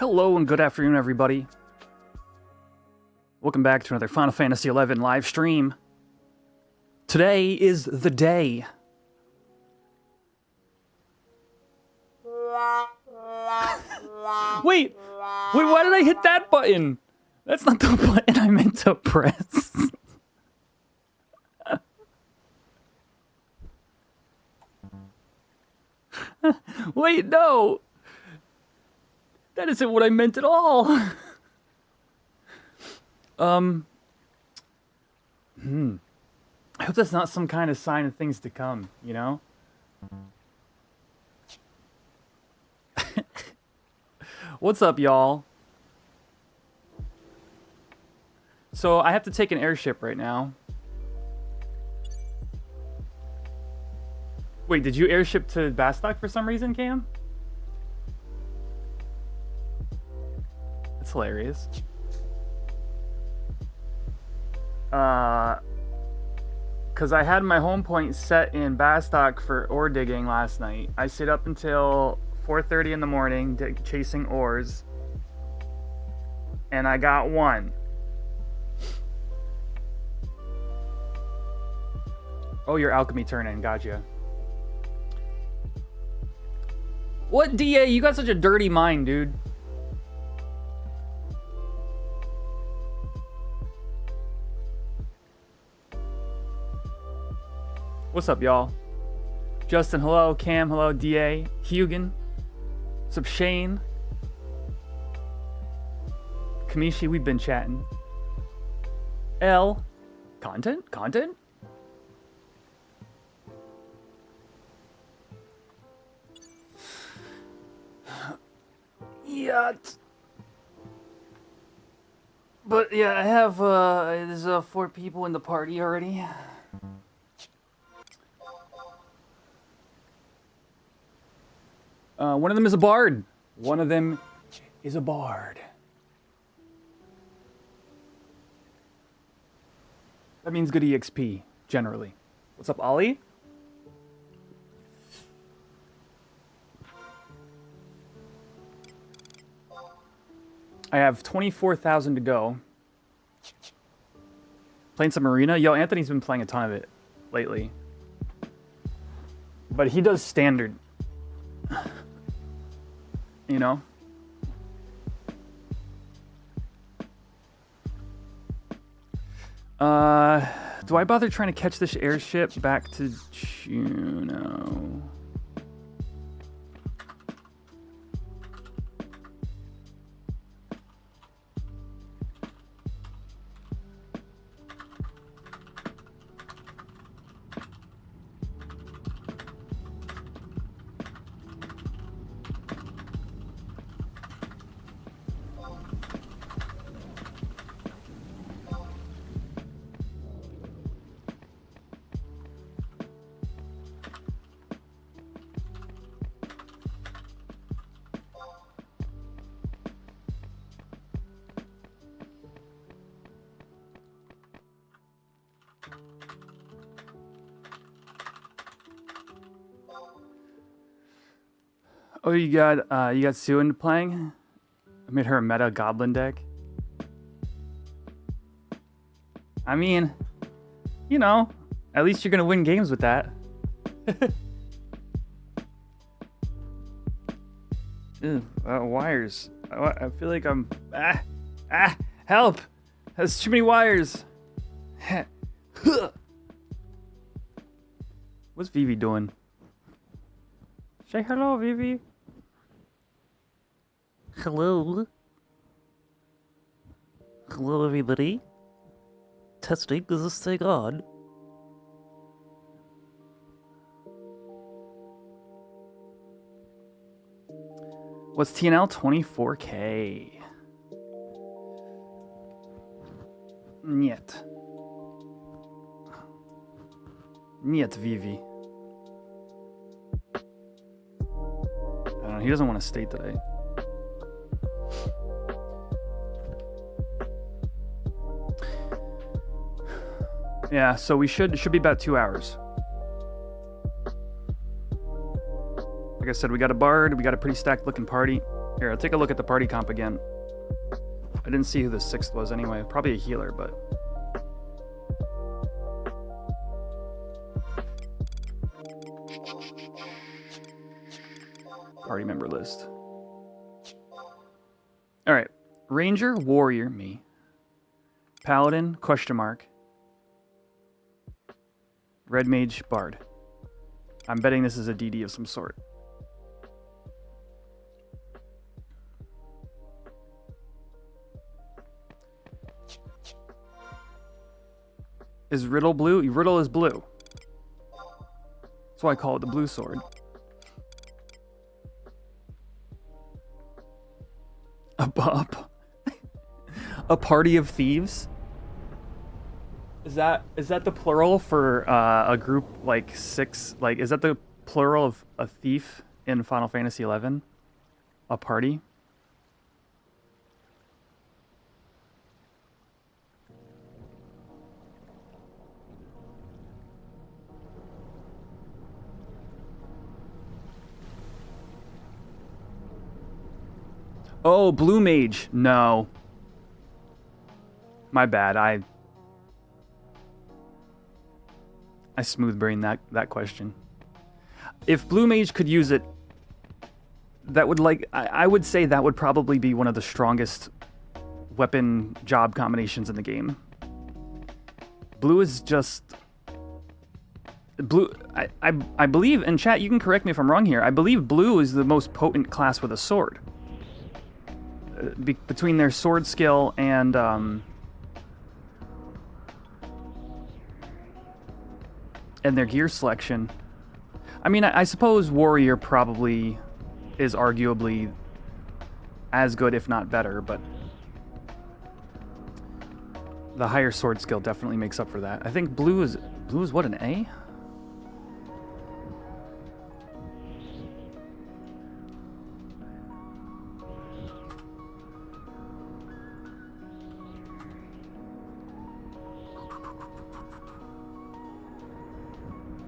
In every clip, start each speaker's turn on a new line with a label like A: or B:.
A: Hello and good afternoon, everybody. Welcome back to another Final Fantasy XI live stream. Today is the day. Wait, why did I hit that button? That's not the button I meant to press. Wait, no. That isn't what I meant at all. I hope that's not some kind of sign of things to come, you know? What's up, y'all? So, I have to take an airship right now. Wait, did you airship to Bastok for some reason, Cam? That's hilarious. Because I had my home point set in Bastok for ore digging last night. I stayed up until 4:30 in the morning chasing ores. And I got one. Oh, your alchemy turn-in, gotcha. What, DA? You got such a dirty mind, dude. What's up, y'all? Justin, hello. Cam, hello. DA. Hugan. What's up, Shane? Kamishi, we've been chatting. L. Content? Content? Yeah. But yeah, I have there's 4 people in the party already. One of them is a bard. One of them is a bard. That means good EXP, generally. What's up, Ollie? I have 24,000 to go. Playing some Arena? Yo, Anthony's been playing a ton of it lately. But he does standard. You know? Do I bother trying to catch this airship back to Juno? Oh, you got Sue into playing? I made her a meta goblin deck. I mean, you know, at least you're gonna win games with that. Ew, wires. I feel like I'm help! There's too many wires. What's Vivi doing? Say hello, Vivi.
B: Hello. Hello, everybody. Testing, is this thing on?
A: What's TNL? 24K. Niet. Niet, Vivi. I don't know, he doesn't want to stay today. Yeah, so we should be about 2 hours. Like I said, we got a bard, we got a pretty stacked looking party. Here, I'll take a look at the party comp again. I didn't see who the 6th was anyway. Probably a healer, but... Party member list. Alright. Ranger, Warrior, me. Paladin, question mark. Red Mage, Bard. I'm betting this is a DD of some sort. Is Riddle blue? Riddle is blue. That's why I call it the blue sword. A party of thieves? Is that the plural for a group like 6? Like, is that the plural of a thief in Final Fantasy XI? A party? Oh, Blue Mage. No. My bad. I smooth brained that question. If Blue Mage could use it, that would I would say that would probably be one of the strongest weapon job combinations in the game. Blue is just blue. I believe, in chat, you can correct me if I'm wrong here. I believe blue is the most potent class with a sword. Between their sword skill and their gear selection. I mean, I suppose Warrior probably is arguably as good, if not better, but the higher sword skill definitely makes up for that. I think blue is what, an A?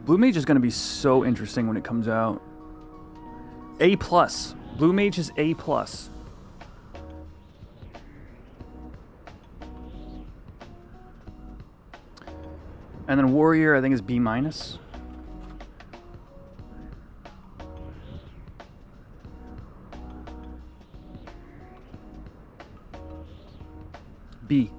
A: Blue Mage is going to be so interesting when it comes out. A+. Blue Mage is A+. And then Warrior, I think, is B-. B.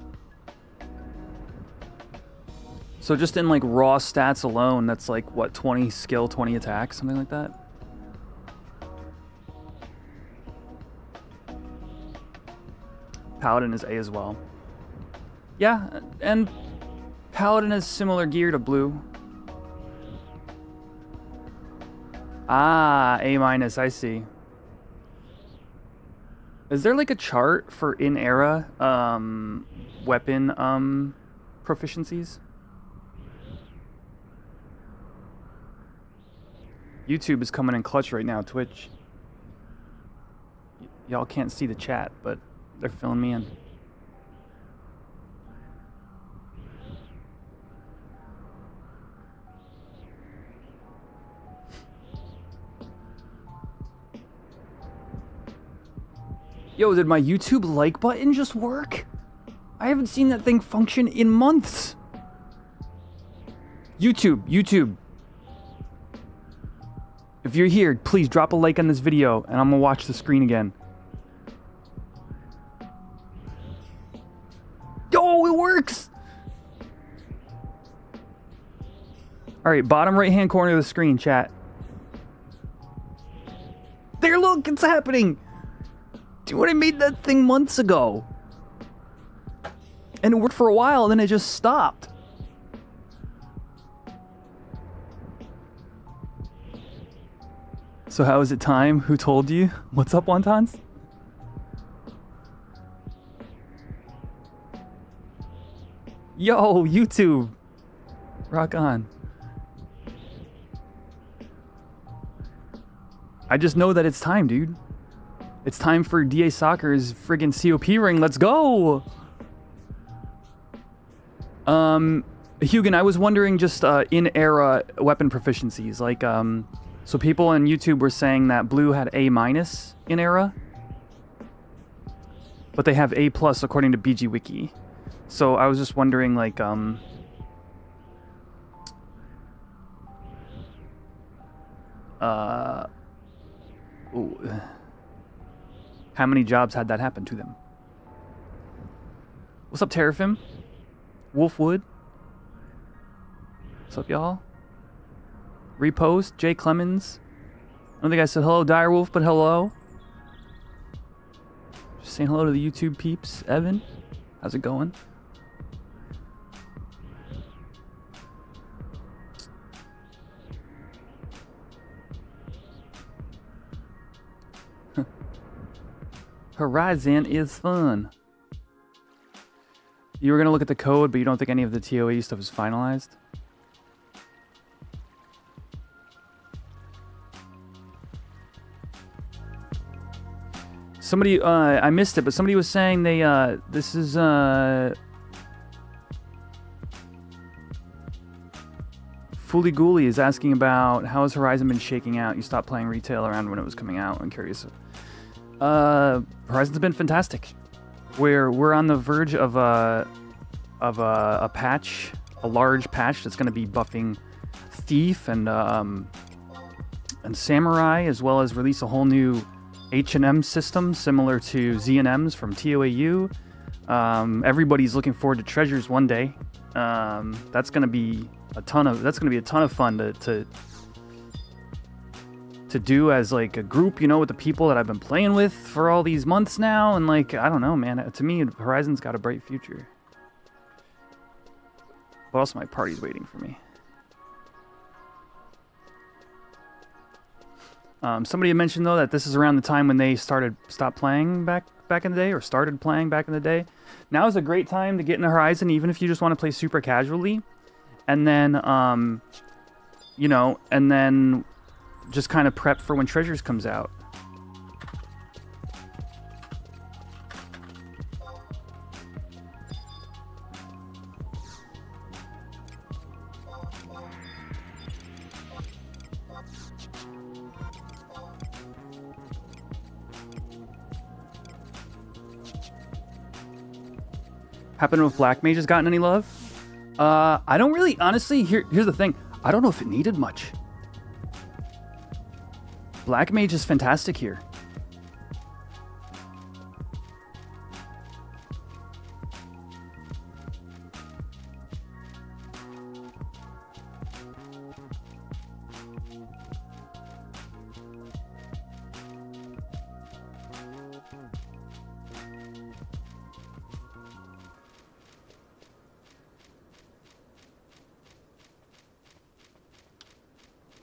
A: So just in like raw stats alone, that's like what, 20 skill, 20 attack, something like that? Paladin is A as well. Yeah, and Paladin has similar gear to blue. Ah, A-, I see. Is there like a chart for in-era weapon proficiencies? YouTube is coming in clutch right now, Twitch. Y'all can't see the chat, but they're filling me in. Yo, did my YouTube like button just work? I haven't seen that thing function in months. YouTube. If you're here, please drop a like on this video, and I'm gonna watch the screen again. Yo, it works! Alright, bottom right-hand corner of the screen, chat. There, look, it's happening! Dude, I made that thing months ago. And it worked for a while, and then it just stopped. So how is it time? Who told you? What's up, wontons? Yo, YouTube. Rock on. I just know that it's time, dude. It's time for DA Soccer's friggin' COP ring. Let's go! Hugin, I was wondering just in-era weapon proficiencies. Like, so people on YouTube were saying that blue had A- in era. but they have A+ according to BG Wiki. So I was just wondering, like, how many jobs had that happen to them? What's up, Terrafim? Wolfwood? What's up, y'all? Repost, Jay Clemens. I don't think I said hello, Direwolf, but hello. Just saying hello to the YouTube peeps. Evan, how's it going? Horizon is fun. You were going to look at the code, but you don't think any of the TOE stuff is finalized? Somebody, I missed it, but somebody was saying they, this is, Fooly Gooly is asking about how has Horizon been shaking out? You stopped playing retail around when it was coming out. I'm curious. Horizon's been fantastic. We're on the verge of a patch, a large patch that's going to be buffing Thief and Samurai, as well as release a whole new H&M system similar to Z&Ms from TOAU. Everybody's looking forward to Treasures one day. That's going to be a ton of fun to do as like a group, you know, with the people that I've been playing with for all these months now. And like, I don't know, man, to me, Horizon's got a bright future. But also my party's waiting for me. Somebody had mentioned though that this is around the time when they stopped playing back in the day, or started playing back in the day. Now is a great time to get into Horizon, even if you just want to play super casually. And then, you know, and then just kind of prep for when Treasures comes out. Happen if Black Mage has gotten any love? I don't really, honestly, here's the thing. I don't know if it needed much. Black Mage is fantastic here.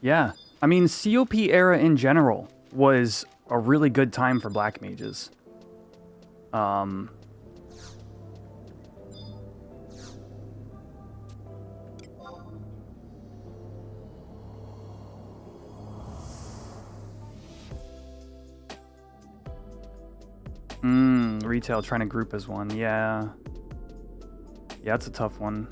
A: Yeah, I mean, COP era in general was a really good time for Black Mages. Retail trying to group as one, yeah. Yeah, it's a tough one.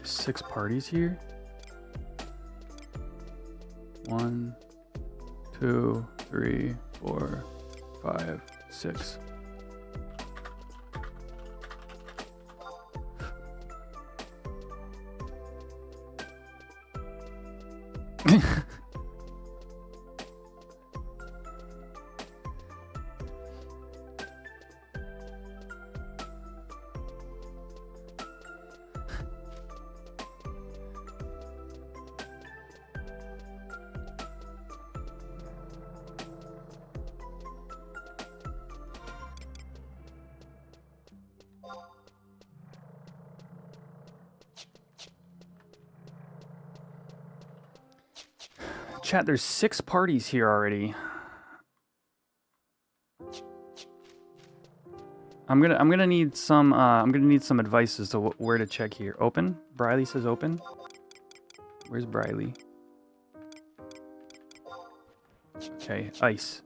A: Six parties here. 1, 2, 3, 4, 5, 6. Chat, there's 6 parties here already. I'm gonna need some advice as to where to check here. Open? Briley says open. Where's Briley? Okay, ice.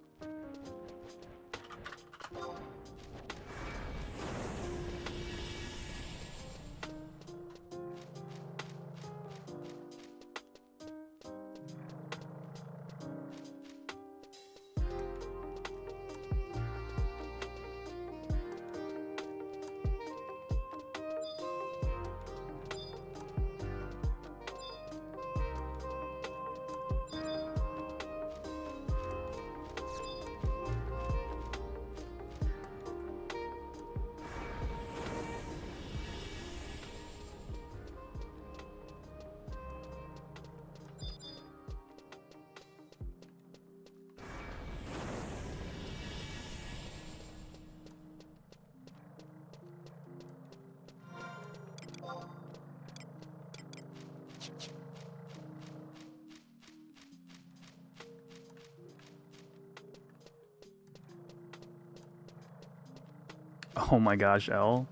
A: Oh my gosh, L.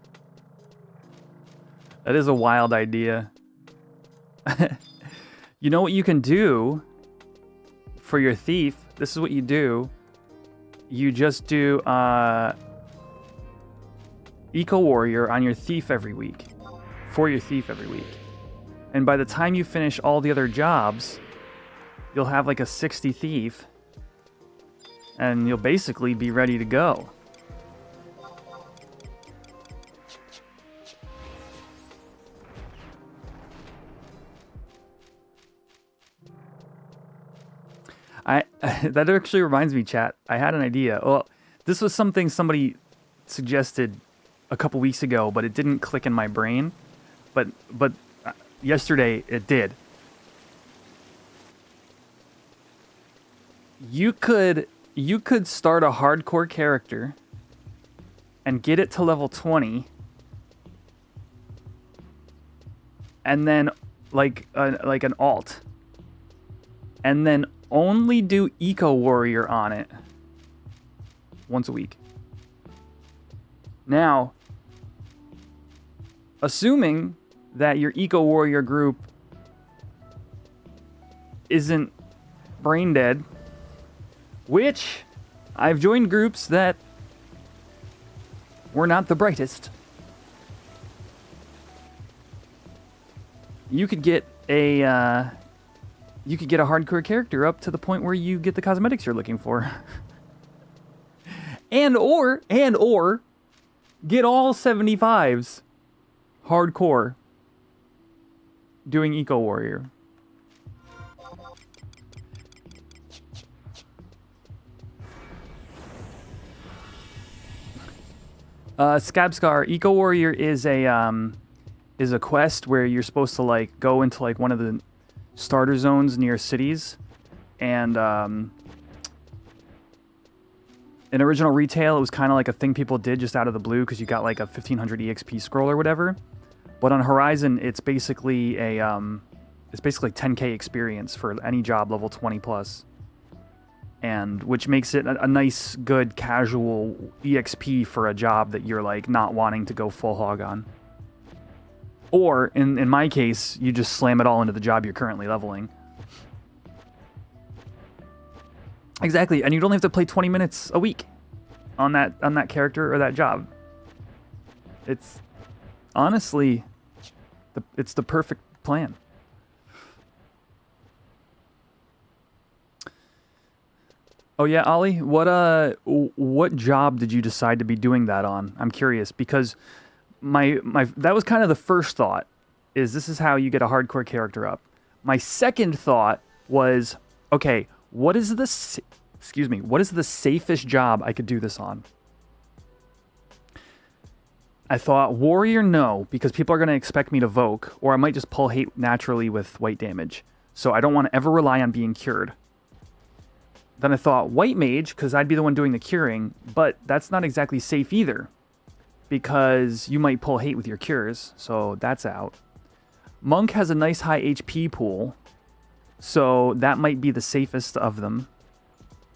A: That is a wild idea. You know what you can do for your thief? This is what you do. You just do Eco Warrior on your thief every week. For your thief every week. And by the time you finish all the other jobs, you'll have like a 60 thief. And you'll basically be ready to go. That actually reminds me, chat. I had an idea. Well, this was something somebody suggested a couple weeks ago, but it didn't click in my brain. But yesterday it did. You could start a hardcore character and get it to level 20, and then like an alt, and then only do Eco Warrior on it once a week. Now, assuming that your Eco Warrior group isn't brain dead, which I've joined groups that were not the brightest, you could get a hardcore character up to the point where you get the cosmetics you're looking for. and or get all 75s hardcore doing Eco Warrior. Scabscar, Eco Warrior is a quest where you're supposed to like go into like one of the starter zones near cities, and in original retail it was kind of like a thing people did just out of the blue because you got like a 1500 exp scroll or whatever, but on Horizon it's basically a 10k experience for any job level 20 plus, and which makes it a nice good casual exp for a job that you're like not wanting to go full hog on. Or, in my case, you just slam it all into the job you're currently leveling. Exactly, and you'd only have to play 20 minutes a week on that character or that job. It's honestly, it's the perfect plan. Oh yeah, Ollie, what job did you decide to be doing that on? I'm curious because my that was kind of the first thought, is this is how you get a hardcore character up. My second thought was, okay, what is the safest job I could do this on? I thought warrior, no, because people are going to expect me to Voke, or I might just pull hate naturally with white damage. So I don't want to ever rely on being cured. Then I thought white mage, because I'd be the one doing the curing, but that's not exactly safe either, because you might pull hate with your cures, so that's out. Monk has a nice high HP pool, So that might be the safest of them.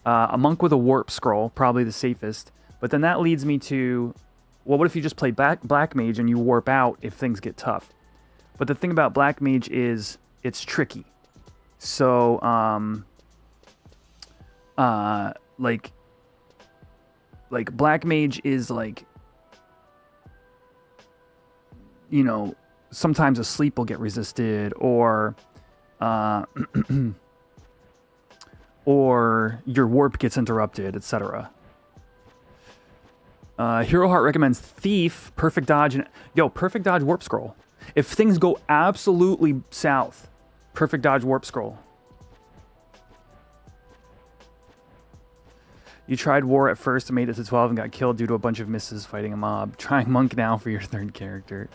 A: A monk with a warp scroll, probably the safest. But then that leads me to, well, what if you just play black mage and you warp out if things get tough? But the thing about black mage is it's tricky. So, like black mage is like, you know, sometimes a sleep will get resisted, or or your warp gets interrupted, etc. Hero Heart recommends Thief, Perfect Dodge, and Perfect Dodge Warp Scroll. If things go absolutely south, Perfect Dodge Warp Scroll. You tried War at first and made it to 12 and got killed due to a bunch of misses fighting a mob. Trying Monk now for your third character.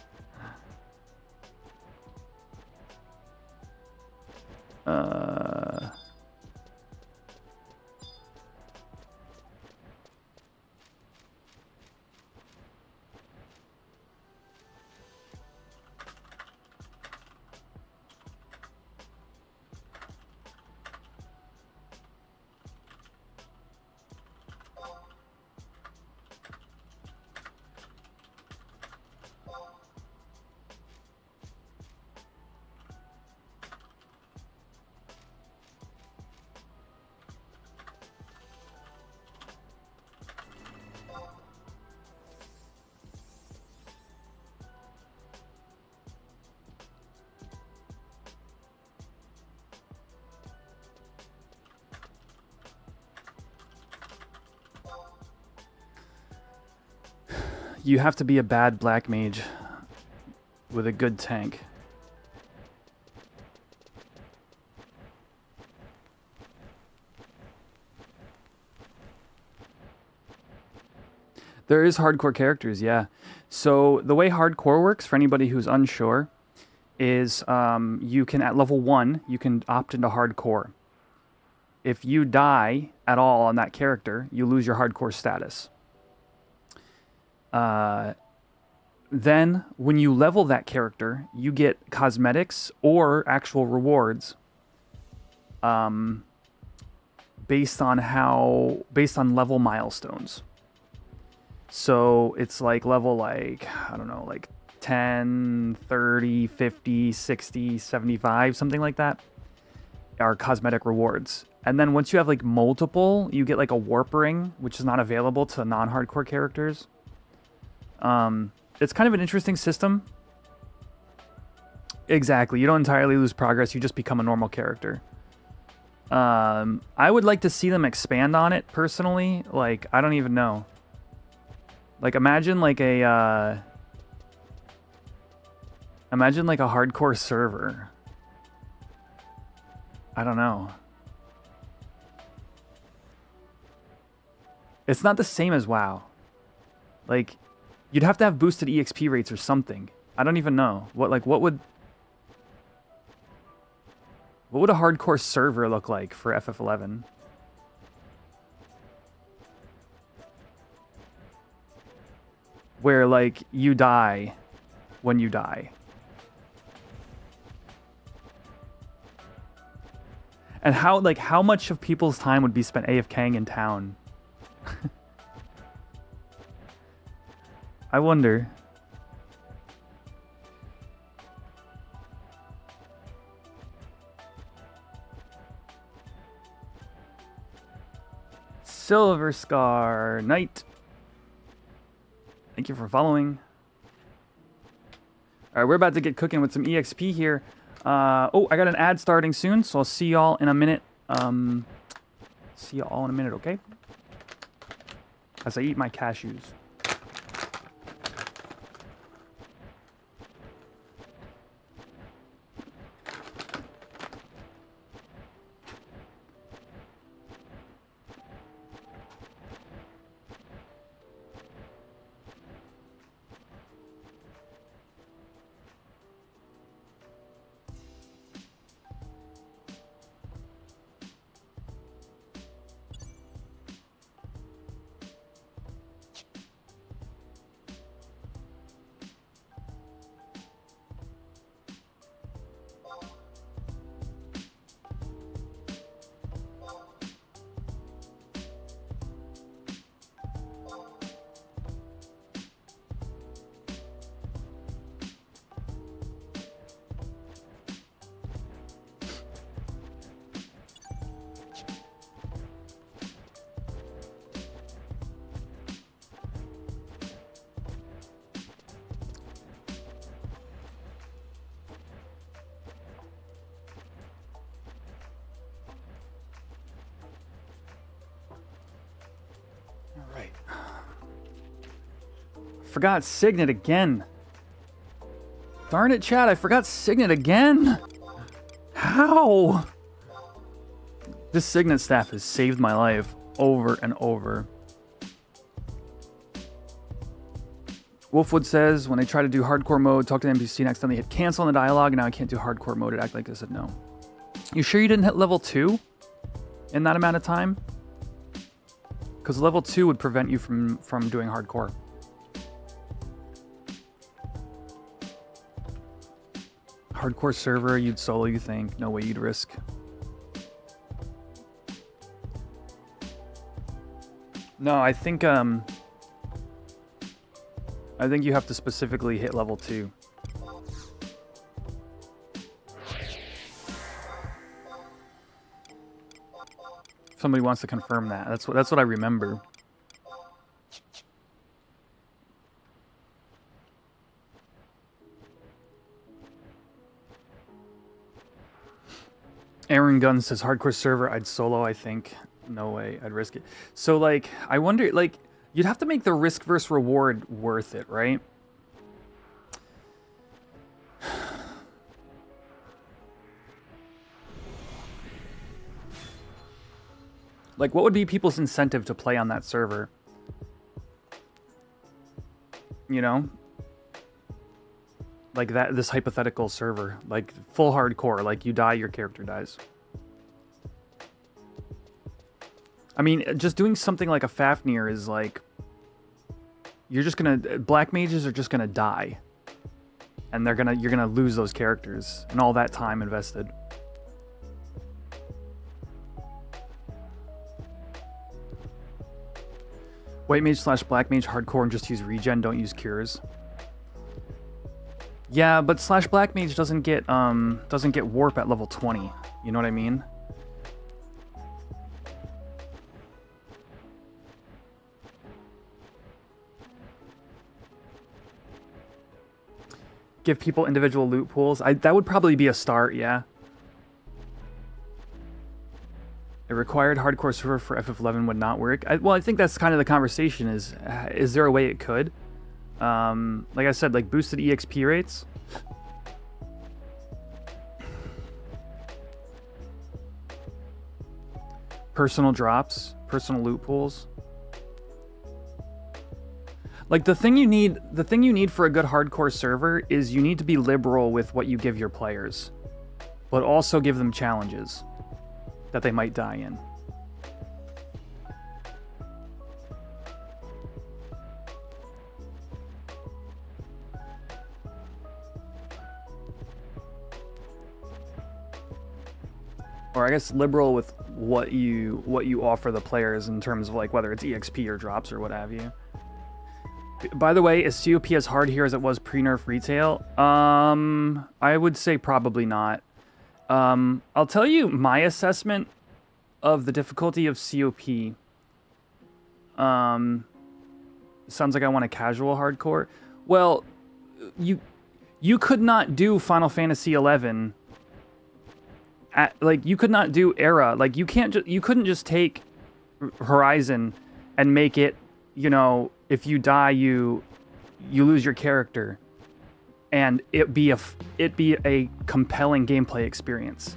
A: You have to be a bad black mage with a good tank. There is hardcore characters, yeah. So the way hardcore works, for anybody who's unsure, is you can, at level 1, you can opt into hardcore. If you die at all on that character, you lose your hardcore status. Then, when you level that character, you get cosmetics or actual rewards based on level milestones. So it's like level, like, I don't know, like 10, 30, 50, 60, 75, something like that are cosmetic rewards. And then once you have like multiple, you get like a warp ring, which is not available to non-hardcore characters. It's kind of an interesting system. Exactly. You don't entirely lose progress. You just become a normal character. I would like to see them expand on it personally. Like, I don't even know. Like, imagine like a hardcore server. I don't know. It's not the same as WoW. Like, you'd have to have boosted EXP rates or something. I don't even know. What would a hardcore server look like for FF11? Where, like, you die when you die. And how much of people's time would be spent AFKing in town? I wonder. Silver Scar Knight. Thank you for following. All right, we're about to get cooking with some EXP here. Oh, I got an ad starting soon, so I'll see y'all in a minute. See y'all in a minute, okay? As I eat my cashews. forgot Signet again. Darn it, chat, I forgot Signet again. How? This Signet staff has saved my life over and over. Wolfwood says, when I try to do hardcore mode, talk to the NPC next time they hit cancel in the dialogue, and now I can't do hardcore mode. It act like I said no. You sure you didn't hit level 2 in that amount of time? Because level 2 would prevent you from doing hardcore. Hardcore server, you'd solo, you think? No way you'd risk. No, I think you have to specifically hit level 2. Somebody wants to confirm that. That's what I remember. Aaron Gunn says hardcore server, I'd solo, I think. No way, I'd risk it. So like, I wonder, like, you'd have to make the risk versus reward worth it, right? Like, what would be people's incentive to play on that server? You know? Like this hypothetical server. Like, full hardcore. Like, you die, your character dies. I mean, just doing something like a Fafnir is like... You're just gonna... Black mages are just gonna die. And you're gonna lose those characters. And all that time invested. White mage / black mage hardcore and just use regen, don't use cures. Yeah, but / black mage doesn't get warp at level 20. You know what I mean? Give people individual loot pools. That would probably be a start, yeah. A required hardcore server for FF11 would not work. Well, I think that's kind of the conversation is there a way it could? Like I said, like boosted EXP rates. Personal drops, personal loot pools. Like the thing you need for a good hardcore server is you need to be liberal with what you give your players, but also give them challenges that they might die in. Or I guess liberal with what you offer the players in terms of like whether it's EXP or drops or what have you. By the way, is COP as hard here as it was pre-nerf retail? I would say probably not. I'll tell you my assessment of the difficulty of COP. Sounds like I want a casual hardcore. Well, you could not do Final Fantasy XI. Like you could not do Era. Like you couldn't just take Horizon and make it, you know, if you die you lose your character and it be a compelling gameplay experience.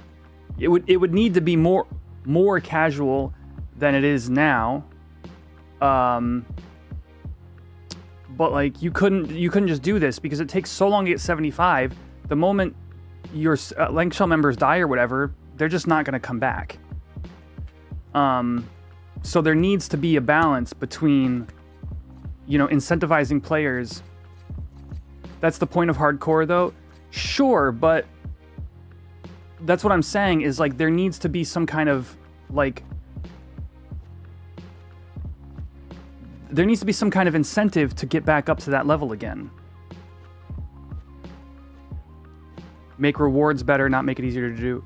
A: It would need to be more casual than it is now. But like you couldn't just do this because it takes so long to get 75. The moment your Link Shell members die or whatever, they're just not going to come back. So there needs to be a balance between, you know, incentivizing players. That's the point of hardcore, though. Sure, but that's what I'm saying is like there needs to be some kind of like there needs to be some kind of incentive to get back up to that level again. Make rewards better, not make it easier to do.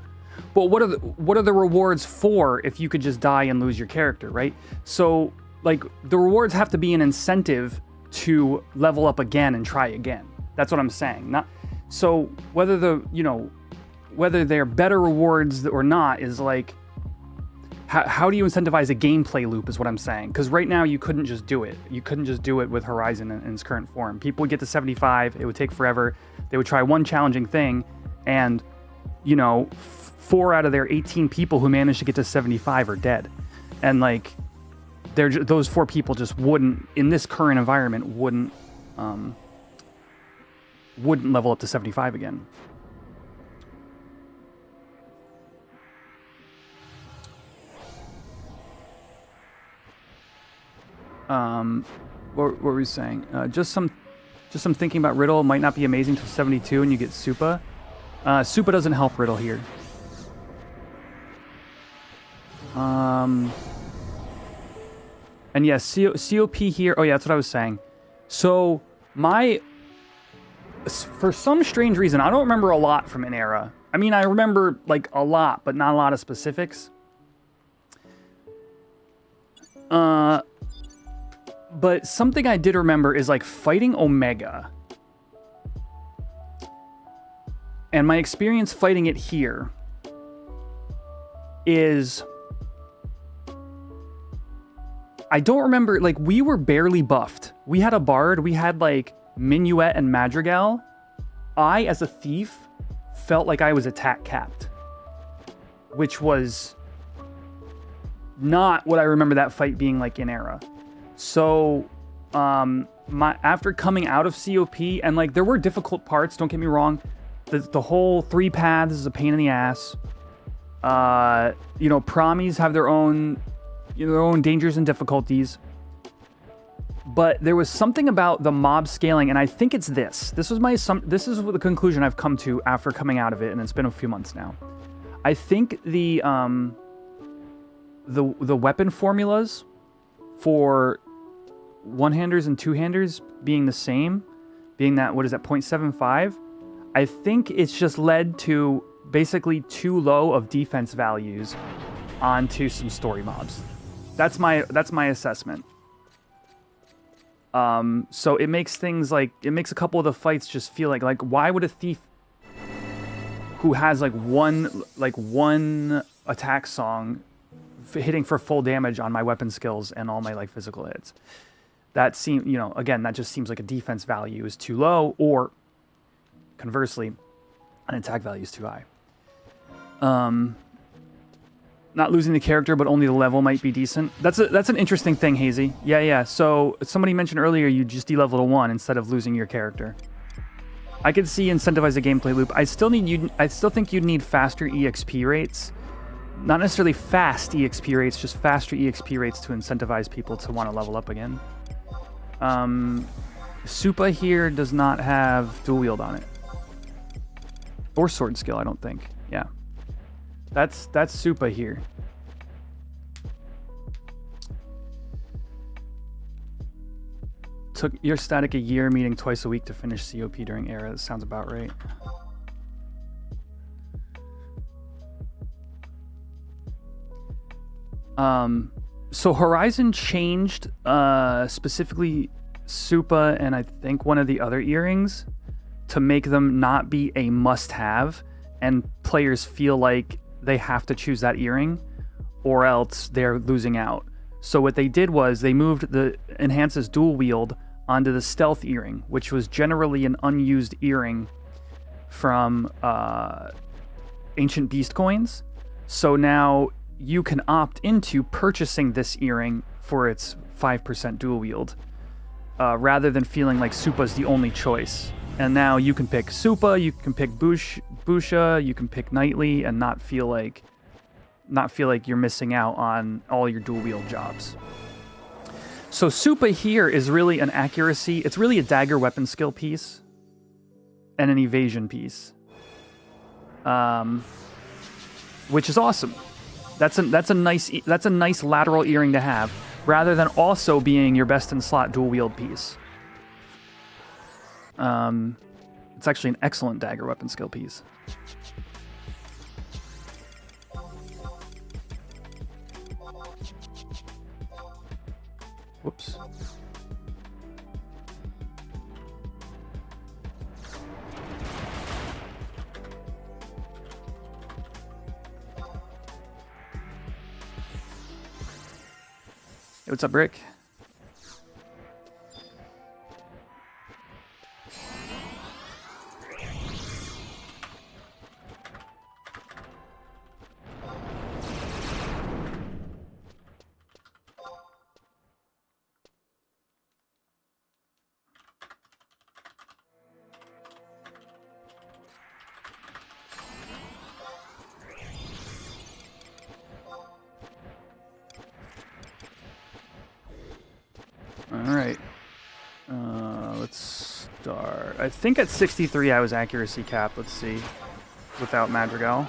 A: But what are the rewards for if you could just die and lose your character, right? So like the rewards have to be an incentive to level up again and try again. That's what I'm saying. Not so whether they're better rewards or not is like how do you incentivize a gameplay loop is what I'm saying. Because right now you couldn't just do it. You couldn't just do it with Horizon in its current form. People would get to 75. It would take forever. They would try one challenging thing. And, you know, 4 out of their 18 people who managed to get to 75 are dead. And like, those 4 people just wouldn't, in this current environment, wouldn't level up to 75 again. What were we saying? Just some thinking about Riddle. Might not be amazing till 72 and you get Supa. Supa doesn't help Riddle here. And yes, COP here. Oh yeah, that's what I was saying. So for some strange reason, I don't remember a lot from an era. I mean, I remember like a lot, but not a lot of specifics. But something I did remember is like fighting Omega. And my experience fighting it here is, I don't remember, like, we were barely buffed. We had a Bard, we had like Minuet and Madrigal. I, as a thief, felt like I was attack capped, which was not what I remember that fight being like in era. So, after coming out of COP, and like there were difficult parts, don't get me wrong. The whole 3 paths is a pain in the ass. You know, promies have their own dangers and difficulties. But there was something about the mob scaling, and I think it's this. This is the conclusion I've come to after coming out of it, and it's been a few months now. I think the weapon formulas for one-handers and two-handers being the same, being that, what is that, 0.75? I think it's just led to basically too low of defense values onto some story mobs. That's my assessment. So it makes things like, it makes a couple of the fights just feel like why would a thief who has like one attack song hitting for full damage on my weapon skills and all my like physical hits? That seems, you know, again, that just seems like a defense value is too low, or conversely, an attack value is too high. Not losing the character, but only the level might be decent. That's an interesting thing, Hazy. Yeah. So somebody mentioned earlier you just de-level to 1 instead of losing your character. I could see incentivize a gameplay loop. I still think you'd need faster EXP rates. Not necessarily fast EXP rates, just faster EXP rates to incentivize people to want to level up again. Supa here does not have dual wield on it. Or sword skill, I don't think. Yeah. That's Supa here. Took your static a year, meeting twice a week to finish COP during era. That sounds about right. So Horizon changed specifically Supa and I think one of the other earrings to make them not be a must-have, and players feel like they have to choose that earring or else they're losing out. So what they did was they moved the enhances dual wield onto the stealth earring, which was generally an unused earring from ancient beast coins. So now you can opt into purchasing this earring for its 5% dual wield, rather than feeling like Supa's the only choice. And now you can pick Supa, you can pick Busha, you can pick Knightly, and not feel like you're missing out on all your dual wield jobs. So Supa here is really an accuracy. It's really a dagger weapon skill piece and an evasion piece, which is awesome. That's a nice lateral earring to have, rather than also being your best in slot dual wield piece. It's actually an excellent dagger weapon skill piece. Whoops. What's up, Rick? Alright. Let's start. I think at 63 I was accuracy capped. Let's see. Without Madrigal.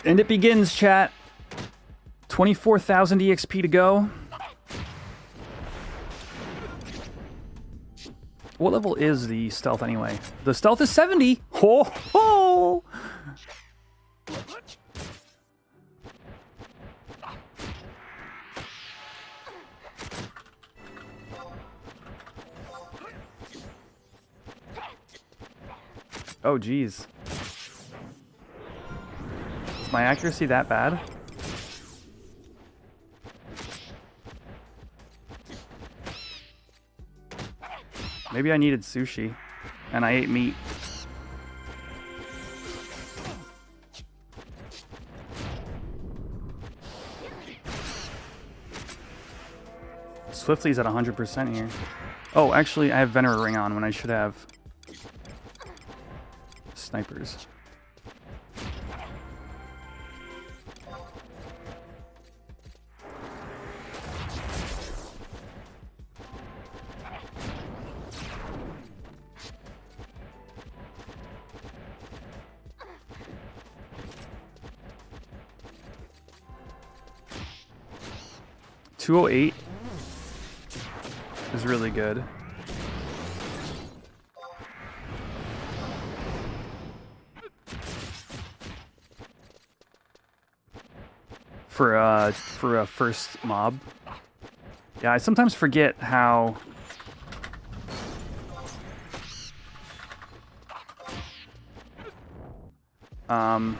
A: And it begins, chat. 24,000 EXP to go. What level is the stealth anyway? The stealth is 70. Ho ho! Oh geez. Is my accuracy that bad? Maybe I needed sushi, and I ate meat. Swiftly's at 100% here. Oh, actually, I have Venerer Ring on when I should have snipers. .208 is really good. For a first mob. Yeah, I sometimes forget how I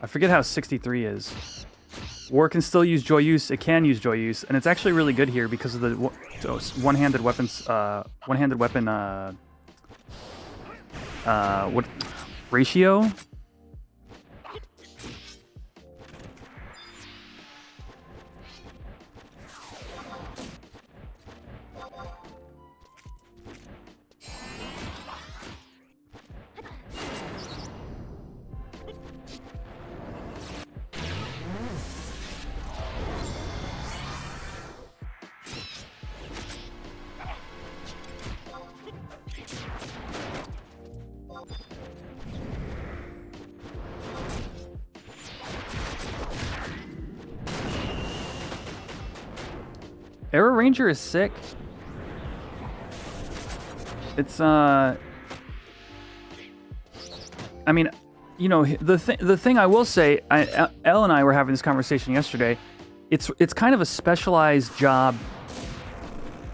A: forget how 63 is. War can still use Joy Use. It can use Joy Use, and it's actually really good here because of the one-handed weapons. One-handed weapon. What ratio? Arrow Ranger is sick. It's I mean, you know, the thing I will say, Elle and I were having this conversation yesterday. It's kind of a specialized job.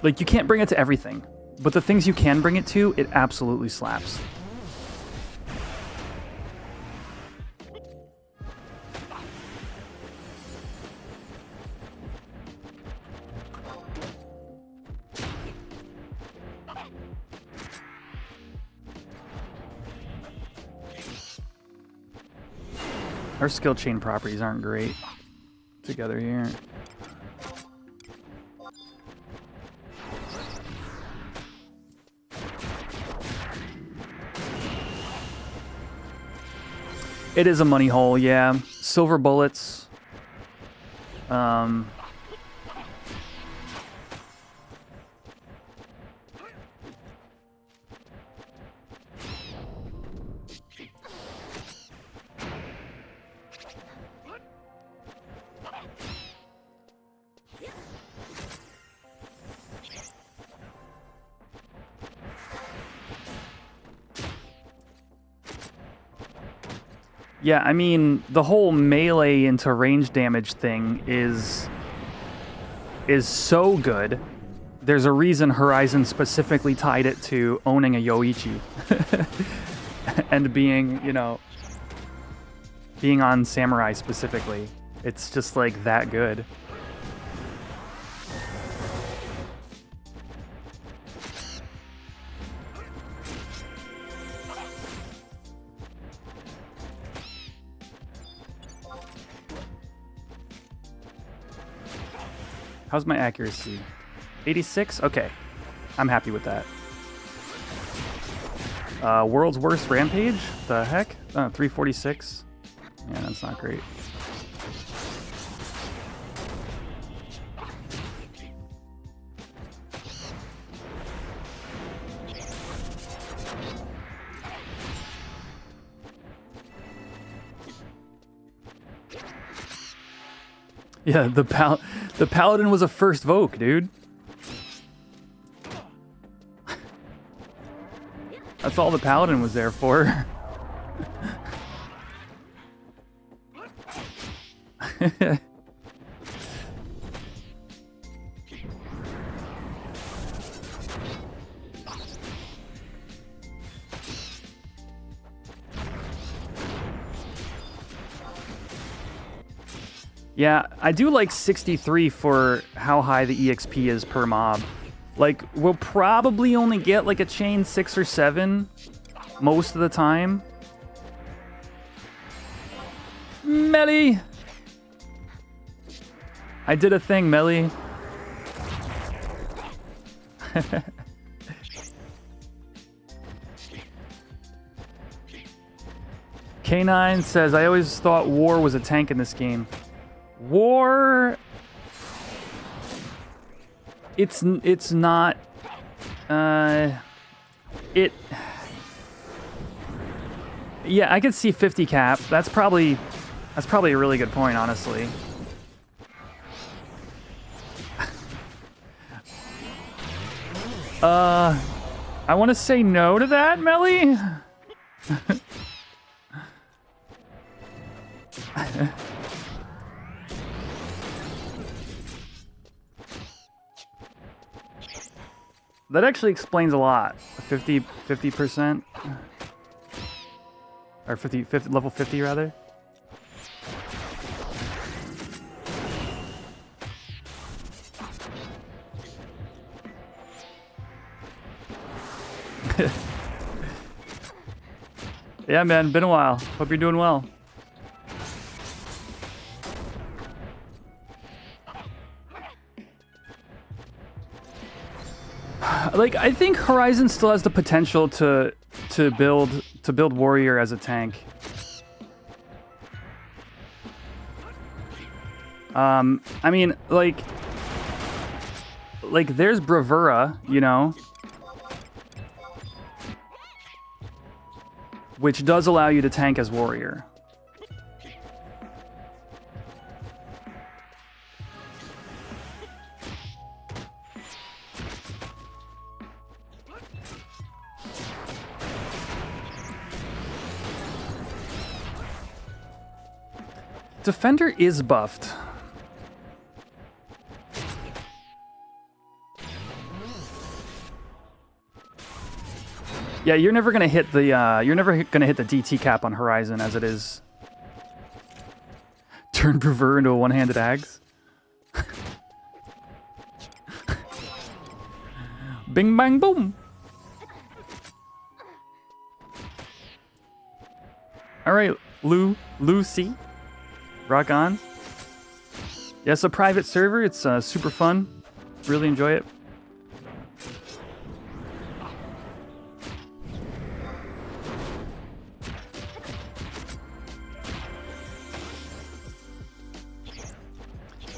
A: Like, you can't bring it to everything, but the things you can bring it to, it absolutely slaps. Our skill chain properties aren't great together here. It is a money hole, yeah. Silver bullets. Yeah, I mean, the whole melee into range damage thing is so good. there's a reason Horizon specifically tied it to owning a Yoichi. And being, you know, being on Samurai specifically. It's just like that good. How's my accuracy? 86? Okay. I'm happy with that. World's worst rampage? The heck? 346? Yeah, that's not great. Yeah, the paladin was a first Voke, dude. That's all the paladin was there for. Yeah, I do like 63 for how high the EXP is per mob. Like, we'll probably only get like a chain 6 or 7 most of the time. Melly! I did a thing, Melly. K9 says, I always thought War was a tank in this game. War... It's not... Yeah, I could see 50 cap. That's probably a really good point, honestly. I want to say no to that, Melly. That actually explains a lot. 50%? Or 50, level 50 rather? Yeah, man, been a while. Hope you're doing well. Like, I think Horizon still has the potential to build Warrior as a tank. I mean, like there's Bravura, you know, which does allow you to tank as Warrior. Defender is buffed. Yeah, you're never gonna hit the DT cap on Horizon as it is. Turn Bravura into a one-handed axe. Bing bang boom. All right, Lucy. Rock on. Yeah, it's a private server. It's super fun. Really enjoy it.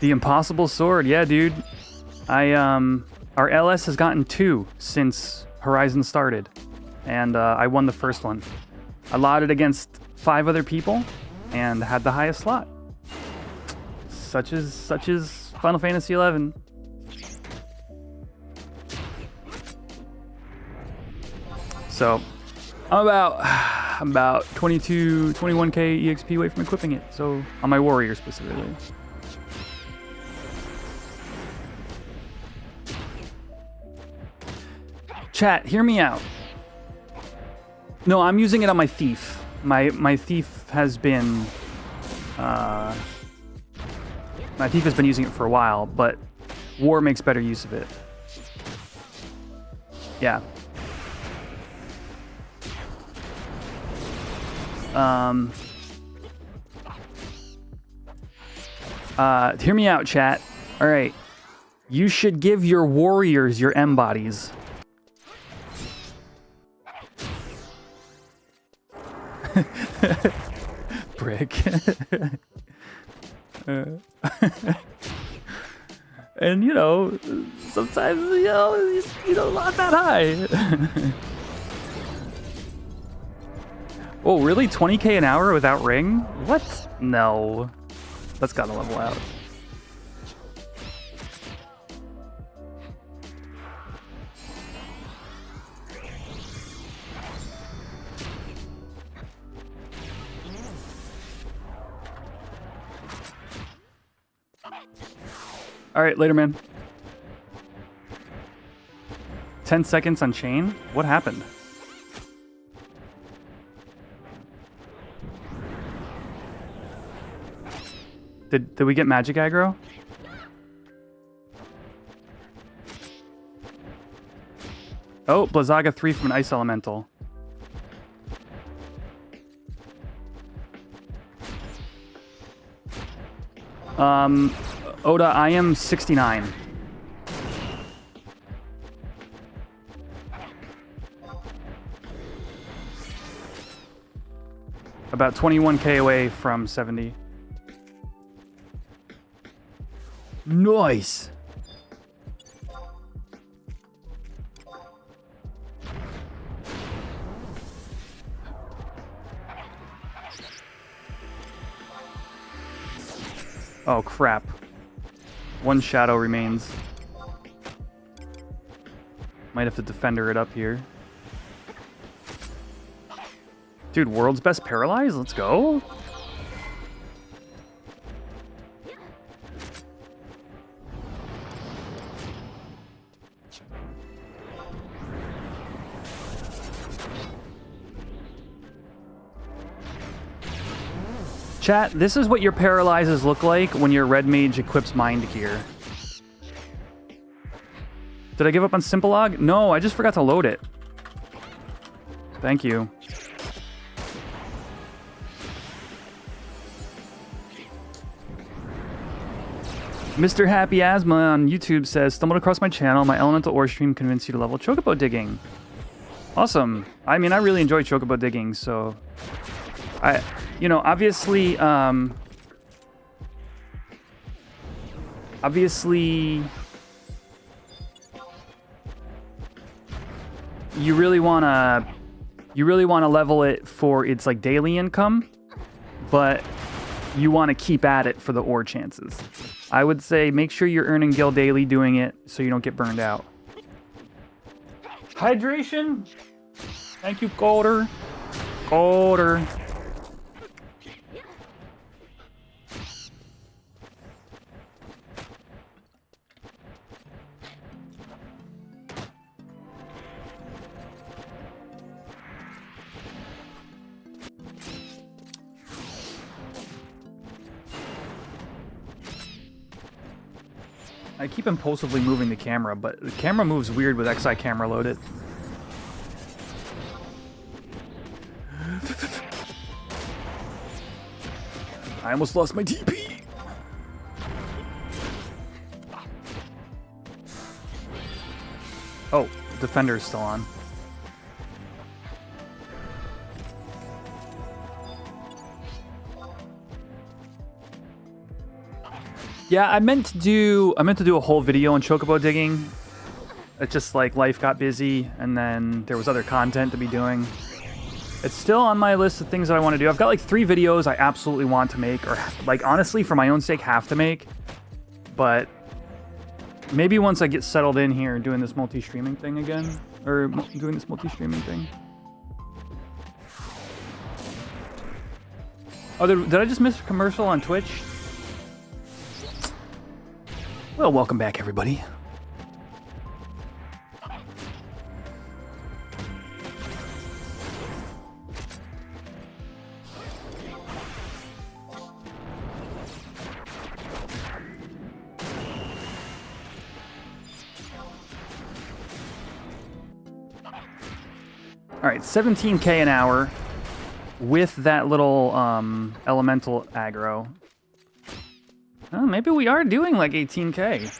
A: The Impossible Sword. Yeah, dude. Our LS has gotten 2 since Horizon started. And I won the first one. I lotted against 5 other people and had the highest slot. Such as Final Fantasy XI. So, I'm about 21k EXP away from equipping it. So, on my Warrior specifically. Chat, hear me out. No, I'm using it on my thief. My thief has been... my thief has been using it for a while, but war makes better use of it. Yeah. Hear me out, chat. All right. You should give your warriors your M bodies. Brick. And, you know, sometimes, you know, not that high. Oh, really? 20k an hour without ring? What? No. That's gotta level out. All right, later, man. 10 seconds on chain? What happened? Did we get magic aggro? Oh, Blizzaga 3 from an ice elemental. Oda, I am 69. About 21k away from 70. Nice. Oh, crap. One shadow remains. Might have to defender it up here. Dude, world's best paralyzed? Let's go. Chat, this is what your paralyzes look like when your red mage equips mind gear. Did I give up on Simpalog? No, I just forgot to load it. Thank you. Mr. Happy Asthma on YouTube says, stumbled across my channel. My elemental ore stream convinced you to level chocobo digging. Awesome. I mean, I really enjoy chocobo digging, so... You know, obviously, you really wanna level it for its like daily income, but you want to keep at it for the ore chances. I would say make sure you're earning gil daily doing it so you don't get burned out. Hydration. Thank you, Golder. Golder. I keep impulsively moving the camera, but the camera moves weird with XI camera loaded. I almost lost my TP. Oh, Defender's still on. Yeah, I meant to do a whole video on chocobo digging. It's just like life got busy and then there was other content to be doing. It's still on my list of things that I want to do. I've got like 3 videos I absolutely want to make, or like honestly for my own sake have to make. But maybe once I get settled in here doing this multi-streaming thing again, or doing this multi-streaming thing. Oh, did I just miss a commercial on Twitch? Well, welcome back, everybody. Alright, 17k an hour with that little elemental aggro. Oh, maybe we are doing like 18k.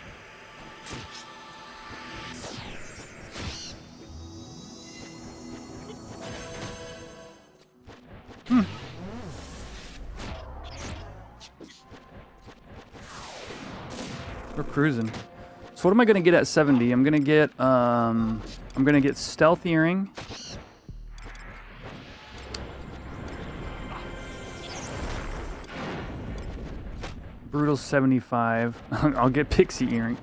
A: We're cruising. So what am I gonna get at 70? I'm gonna get stealth earring. Brutal 75. I'll get pixie earring.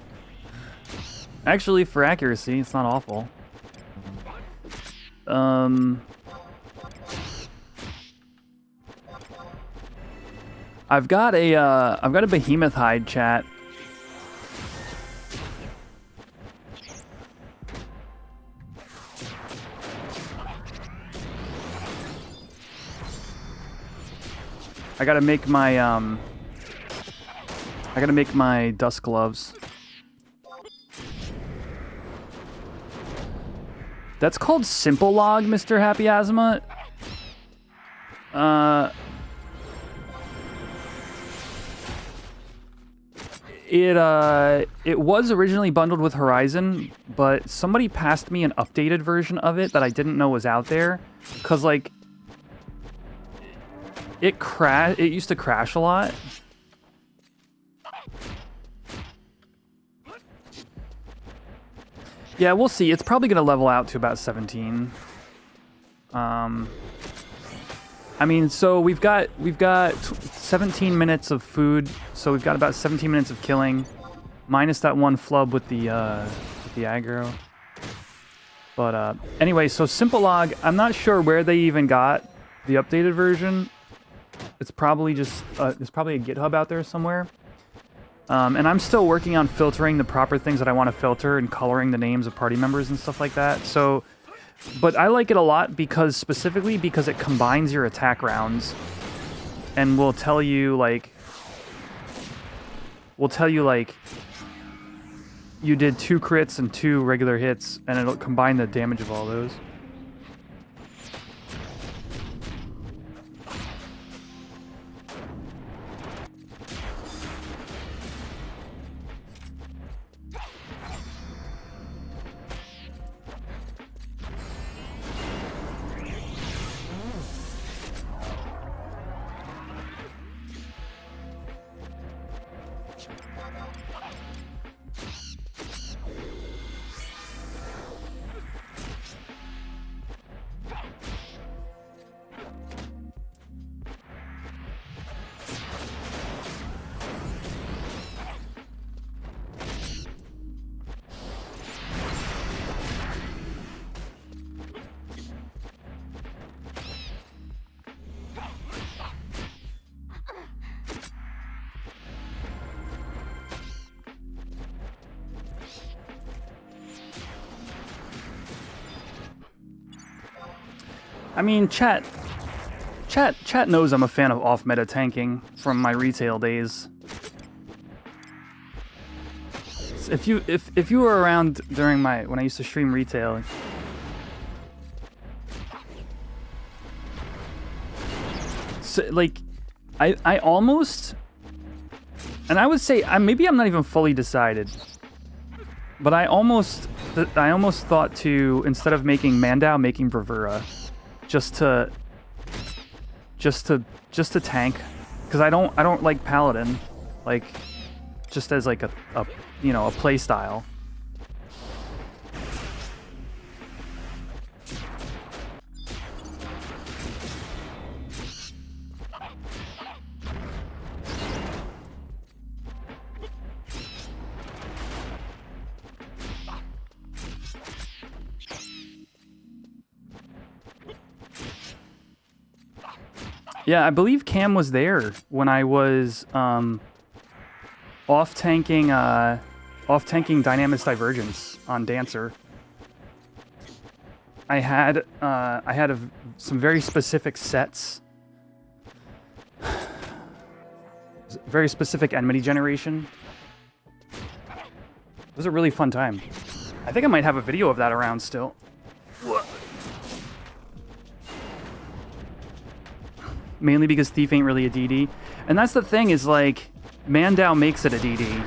A: Actually, for accuracy, it's not awful. I've got a behemoth hide, chat. I gotta make my dust gloves. That's called Simple Log, Mr. Happy Asthma. It was originally bundled with Horizon, but somebody passed me an updated version of it that I didn't know was out there, cause like it used to crash a lot. Yeah, we'll see. It's probably gonna level out to about 17. I mean, so we've got 17 minutes of food, so we've got about 17 minutes of killing, minus that one flub with the aggro. But anyway, so Simple Log, I'm not sure where they even got the updated version. It's probably just there's probably a GitHub out there somewhere. And I'm still working on filtering the proper things that I want to filter and coloring the names of party members and stuff like that. So, but I like it a lot specifically because it combines your attack rounds and will tell you like you did 2 crits and 2 regular hits, and it'll combine the damage of all those. I mean, chat knows I'm a fan of off-meta tanking from my retail days. If you were around during when I used to stream retail, so, like, I almost, and I would say maybe I'm not even fully decided, but I almost thought to, instead of making Mandau, making Bravura. Just to tank, because I don't like Paladin, like just as like a play style. Yeah, I believe Cam was there when I was off tanking Dynamis Divergence on Dancer. I had some very specific sets, very specific Enmity generation. It was a really fun time. I think I might have a video of that around still. mainly because Thief ain't really a DD. And that's the thing is, like, Mandao makes it a DD.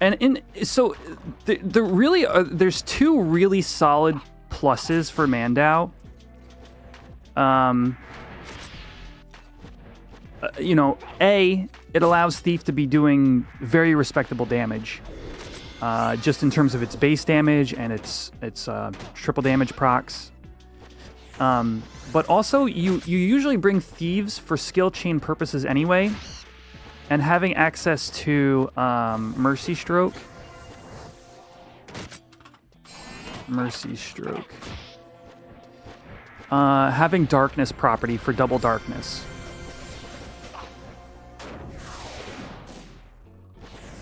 A: And so the really there's two really solid pluses for Mandao. You know, A, it allows Thief to be doing very respectable damage, just in terms of its base damage and its triple damage procs. But also, you usually bring Thieves for skill chain purposes anyway, and having access to Mercy Stroke. Having Darkness property for double darkness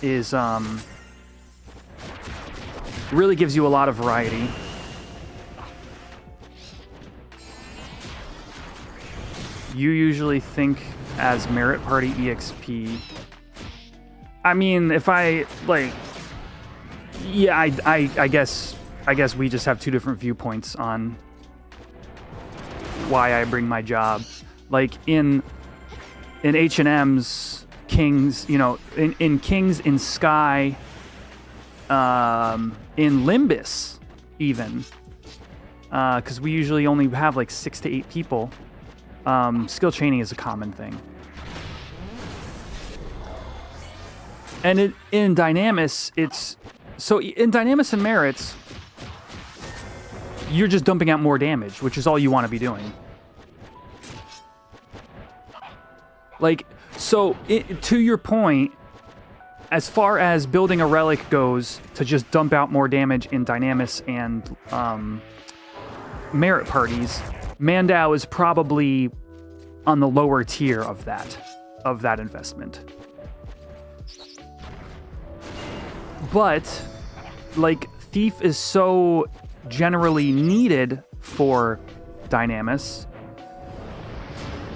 A: is really gives you a lot of variety. You usually think as Merit Party EXP. I mean, if I like, yeah, I guess we just have two different viewpoints on why I bring my job. Like in H&M's Kings, you know, in Kings, in Sky, in Limbus, even, because we usually only have like 6 to 8 people. Skill chaining is a common thing. And in Dynamis, so in Dynamis and Merits, you're just dumping out more damage, which is all you want to be doing. Like, so to your point, as far as building a relic goes, to just dump out more damage in Dynamis and Merit parties, Mandao is probably on the lower tier of that investment. But like, Thief is so generally needed for Dynamis.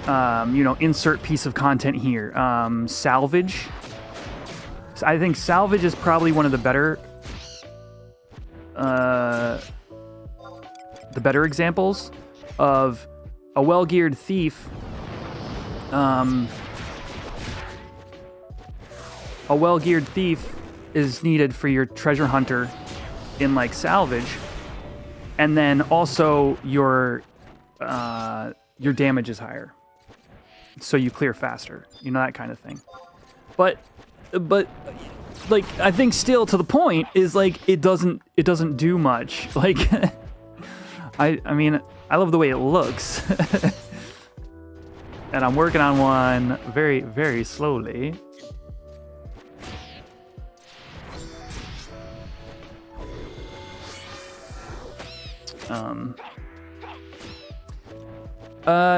A: You know, insert piece of content here. Salvage. I think Salvage is probably one of the better examples of a well-geared Thief. A well-geared Thief is needed for your treasure hunter in like Salvage, and then also your damage is higher, so you clear faster. You know, that kind of thing. But like, I think still to the point is like it doesn't do much. Like I mean, I love the way it looks. And I'm working on one very, very slowly.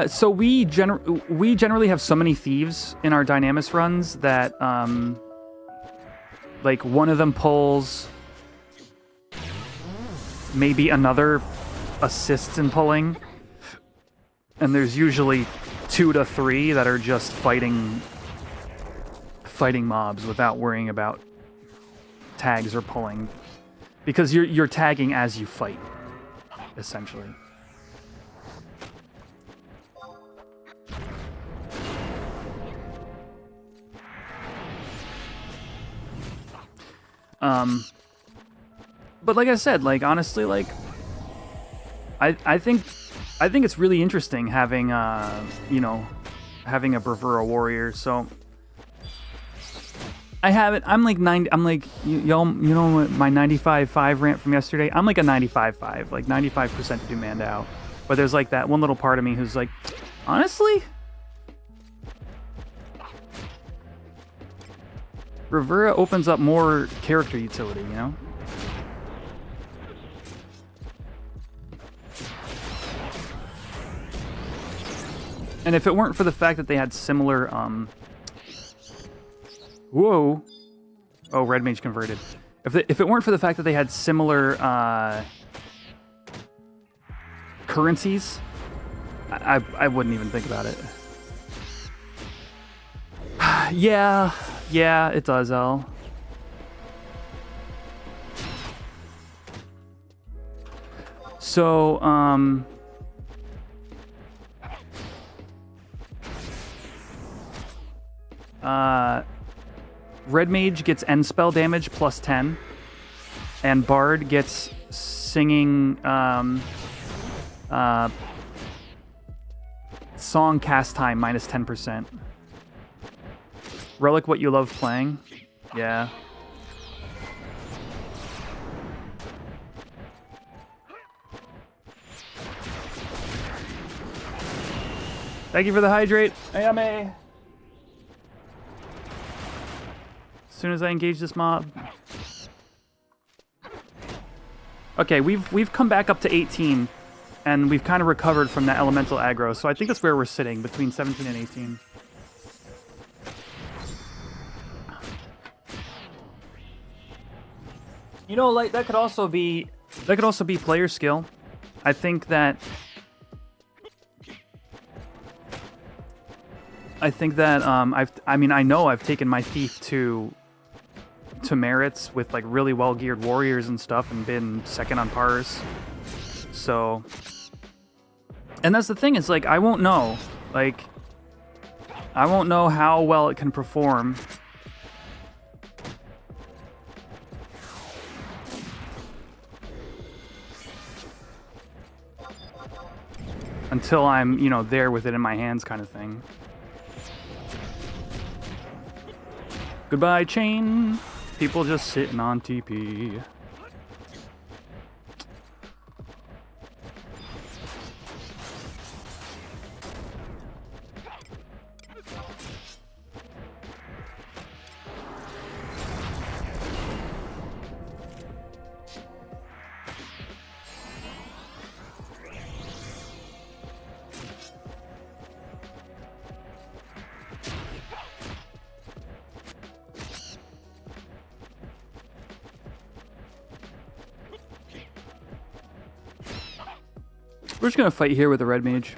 A: So we generally have so many Thieves in our Dynamis runs that like one of them pulls, maybe another assists in pulling, and there's usually 2 to 3 that are just fighting mobs without worrying about tags or pulling, because you're tagging as you fight, essentially. But like I said, like, honestly, like, I think it's really interesting having you know, having a Bravura warrior. So I have it. I'm like 90. I'm like, y'all, you know, my 95.5 rant from yesterday. I'm like a 95.5, like 95% to do Mandao. But there's like that one little part of me who's like, honestly, Bravura opens up more character utility, you know? And if it weren't for the fact that they had similar, whoa. Oh, Red Mage converted. If it weren't for the fact that they had similar, currencies, I wouldn't even think about it. Yeah, it does, El. So, Red Mage gets end spell damage plus 10, and Bard gets singing song cast time minus 10%. Relic, what you love playing? Yeah. Thank you for the hydrate, Ayame. As soon as I engage this mob. Okay, we've come back up to 18, and we've kind of recovered from that elemental aggro, so I think that's where we're sitting, between 17 and 18. You know, like that could also be player skill. I think that I know I've taken my thief to merits with like really well geared warriors and stuff and been second on pars. So, and that's the thing, is like I won't know how well it can perform until I'm, you know, there with it in my hands kind of thing. Goodbye, chain. People just sitting on TP. We're just gonna fight here with the red mage.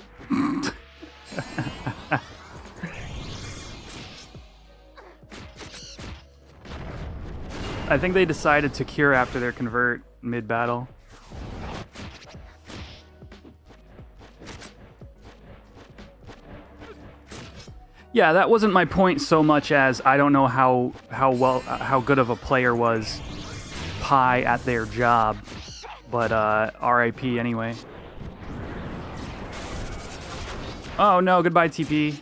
A: I think they decided to cure after their convert mid-battle. Yeah, that wasn't my point so much as I don't know how good of a player was Pi at their job, but RIP anyway. Oh no, goodbye TP.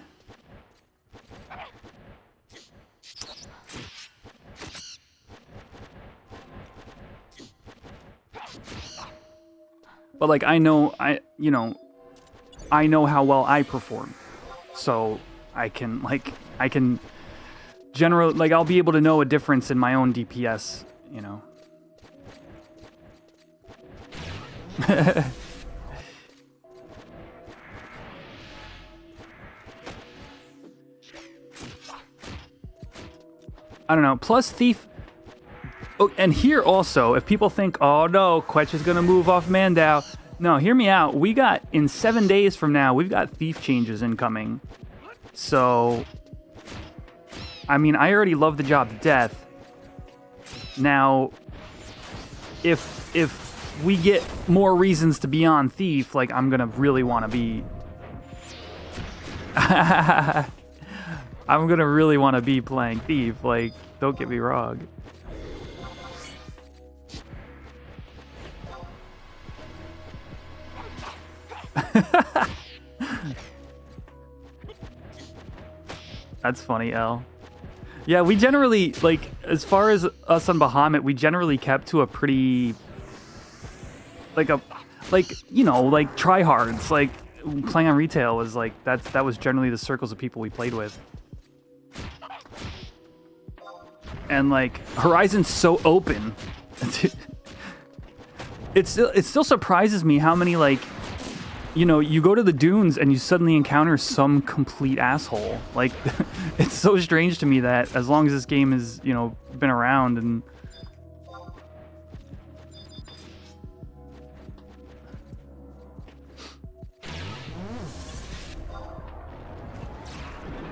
A: But like I know how well I perform. So I can generally, like, I'll be able to know a difference in my own DPS, you know. I don't know. Plus Thief. Oh, and here also, if people think, oh no, Quetch is going to move off Mandau. No, hear me out. We got, in 7 days from now, we've got Thief changes incoming. So, I mean, I already love the job to death. Now, if we get more reasons to be on Thief, like, I'm going to really want to be... I'm going to really want to be playing Thief, like, don't get me wrong. That's funny, L. Yeah, we generally, like, as far as us on Bahamut, we generally kept to a pretty, like, you know, like, tryhards. Like, playing on retail was, like, that was generally the circles of people we played with. And, like, Horizon's so open. It still surprises me how many, like, you know, you go to the dunes and you suddenly encounter some complete asshole. Like, it's so strange to me that as long as this game has, you know, been around and...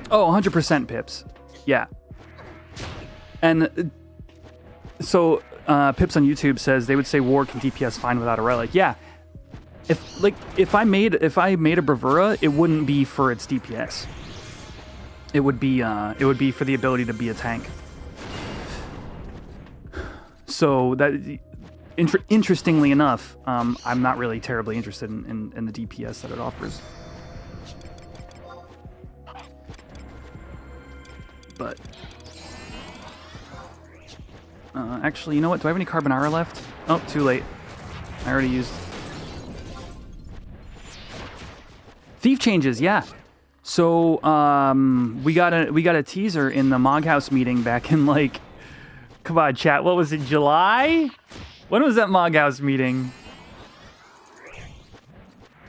A: Oh, 100% pips. Yeah. And so Pips on YouTube says they would say War can DPS fine without a relic. Yeah. If I made a Bravura, it wouldn't be for its DPS. it would be for the ability to be a tank. So that, interestingly enough, I'm not really terribly interested in the DPS that it offers. But actually, you know what? Do I have any carbonara left? Oh, too late. I already used. Thief changes, yeah. So we got a teaser in the Moghouse meeting back in, like, come on, chat. What was it, July? When was that Moghouse meeting?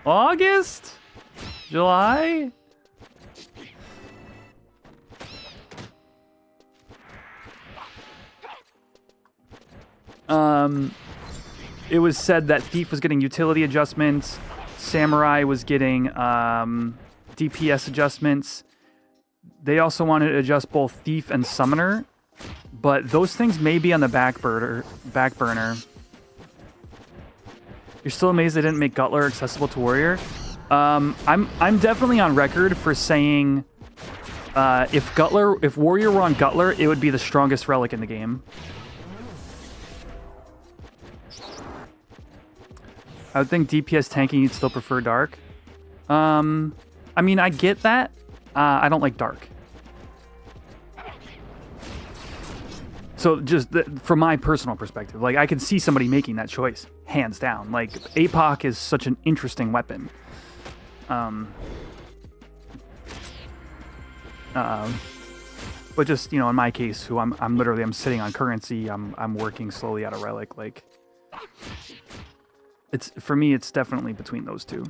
A: August? July? It was said that Thief was getting utility adjustments, Samurai was getting DPS adjustments. They also wanted to adjust both Thief and Summoner, but those things may be on the back burner. You're still amazed they didn't make Gutler accessible to Warrior? I'm definitely on record for saying if Warrior were on Gutler, it would be the strongest relic in the game. I would think DPS tanking, you'd still prefer Dark. I mean, I get that. I don't like Dark. So just from my personal perspective, like, I can see somebody making that choice, hands down. Like, APOC is such an interesting weapon. But just, you know, in my case, who I'm literally sitting on currency, I'm working slowly out of Relic, like, it's, for me, it's definitely between those two.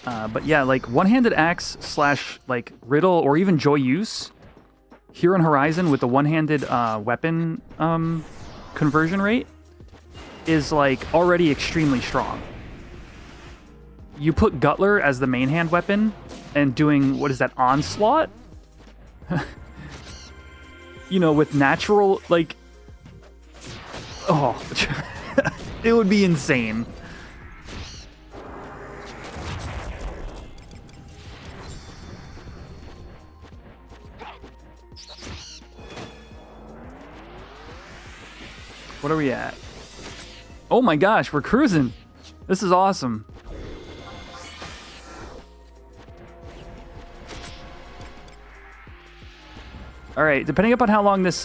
A: But yeah, like, one-handed axe / like Riddle or even Joy Use here on Horizon with the one-handed weapon conversion rate is, like, already extremely strong. You put Gutler as the main hand weapon and doing, what is that, Onslaught? You know, with natural, like, oh, it would be insane. What are we at? Oh my gosh, we're cruising. This is awesome. All right, depending upon how long this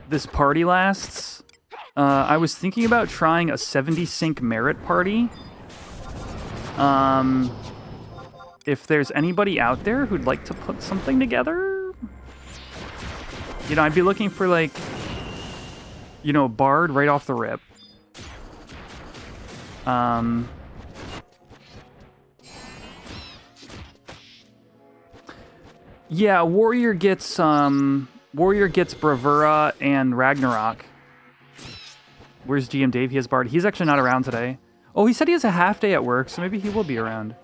A: this party lasts, I was thinking about trying a 70 sync merit party. If there's anybody out there who'd like to put something together, you know, I'd be looking for, like, you know, Bard right off the rip. Yeah, Warrior gets Bravura and Ragnarok. Where's GM Dave? He has Bard. He's actually not around today. Oh, he said he has a half day at work, so maybe he will be around.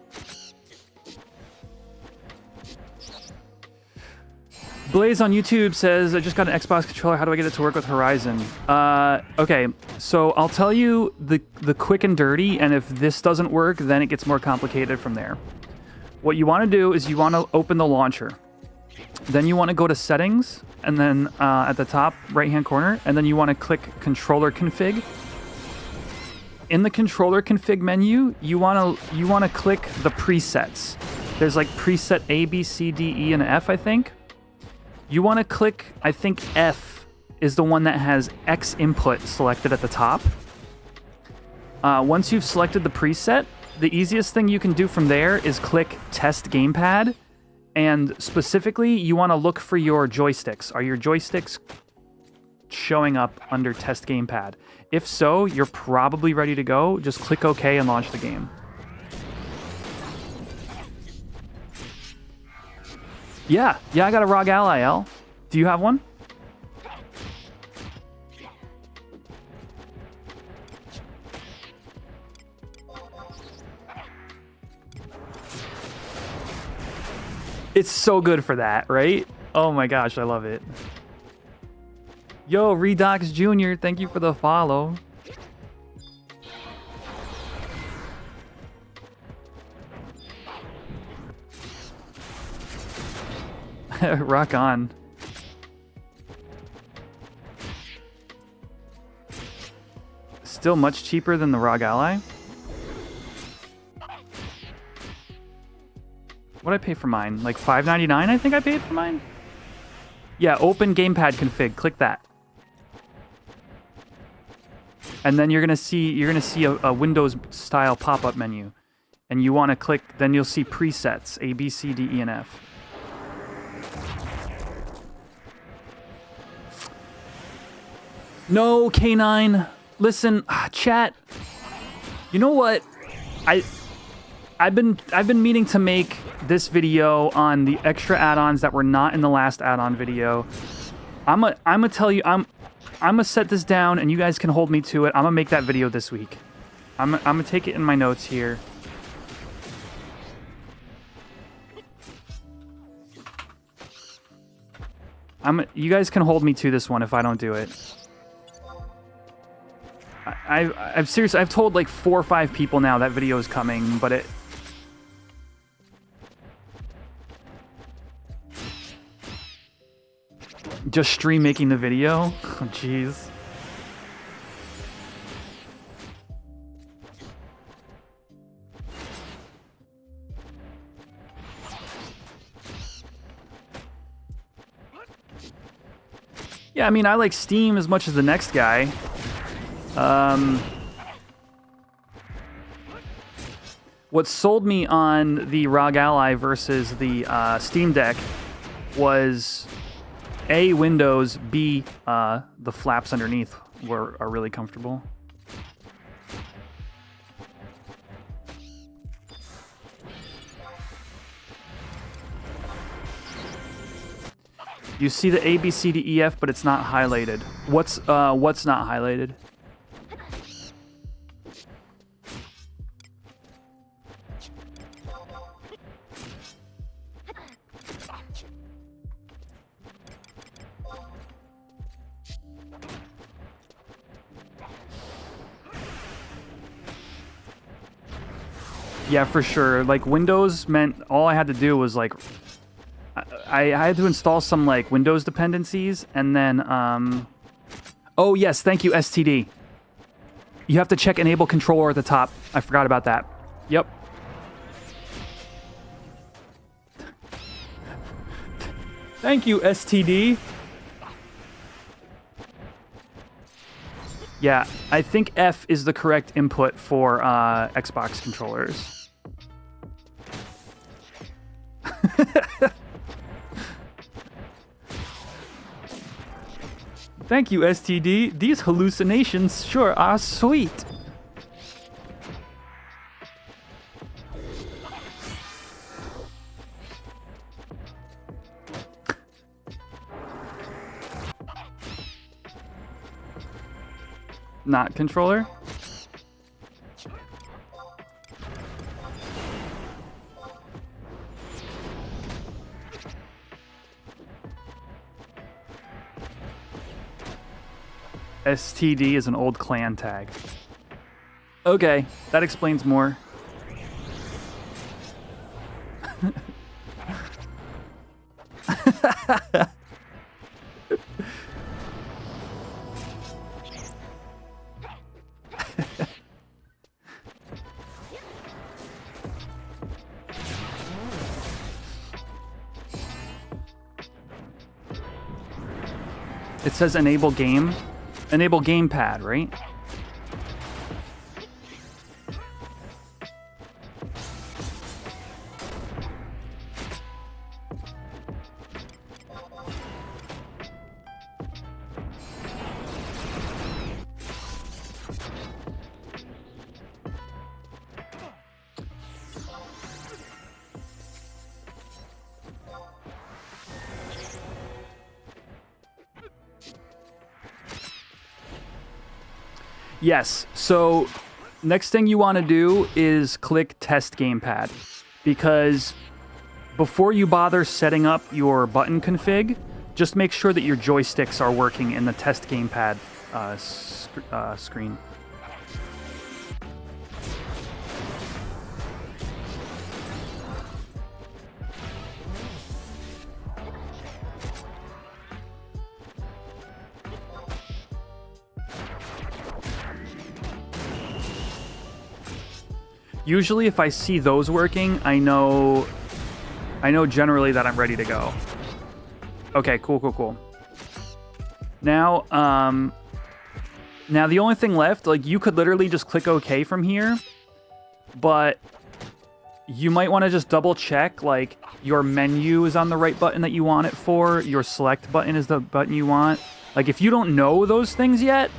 A: Blaze on YouTube says, I just got an Xbox controller. How do I get it to work with Horizon? Okay, so I'll tell you the quick and dirty, and if this doesn't work, then it gets more complicated from there. What you want to do is you want to open the launcher. Then you want to go to Settings, and then at the top right-hand corner, and then you want to click Controller Config. In the Controller Config menu, you want to click the presets. There's, like, preset A, B, C, D, E, and F, I think. You want to click, I think F is the one that has X input selected at the top. Once you've selected the preset, the easiest thing you can do from there is click Test Gamepad. And specifically, you want to look for your joysticks. Are your joysticks showing up under Test Gamepad? If so, you're probably ready to go. Just click OK and launch the game. Yeah, I got a ROG Ally, L. Do you have one? It's so good for that, right? Oh my gosh, I love it. Yo, Redox Jr., thank you for the follow. Rock on. Still much cheaper than the ROG Ally. What'd I pay for mine? Like $5.99 I think I paid for mine? Yeah, open gamepad config. Click that. And then you're gonna see a Windows style pop-up menu. And you wanna click, then you'll see presets, A, B, C, D, E, and F. No, K9. Listen, chat. You know what? I've been meaning to make this video on the extra add-ons that were not in the last add-on video. I'm tell you, I'm gonna set this down and you guys can hold me to it. I'm gonna make that video this week. I'm gonna take it in my notes here. You guys can hold me to this one if I don't do it. I've seriously, I've told like 4 or 5 people now that video is coming, but it... Just stream making the video? Oh, jeez. Yeah, I mean, I like Steam as much as the next guy. What sold me on the ROG Ally versus the Steam Deck was A, Windows, B, the flaps underneath are really comfortable. You see the A, B, C, D, E, F, but it's not highlighted. What's not highlighted? Yeah, for sure. Like, Windows meant all I had to do was, like, I had to install some, like, Windows dependencies, and then, oh, yes, thank you, STD. You have to check Enable Controller at the top. I forgot about that. Yep. Thank you, STD. Yeah, I think F is the correct input for Xbox controllers. Thank you, STD. These hallucinations sure are sweet. Not controller? STD is an old clan tag. Okay, that explains more. It says enable game. Enable gamepad, right? Yes, so next thing you want to do is click Test Gamepad, because before you bother setting up your button config, just make sure that your joysticks are working in the Test Gamepad screen. Usually if I see those working, I know generally that I'm ready to go. Okay, cool. Now, now the only thing left, like, you could literally just click OK from here, but you might want to just double check, like, your menu is on the right button that you want it for, your select button is the button you want. Like, if you don't know those things yet,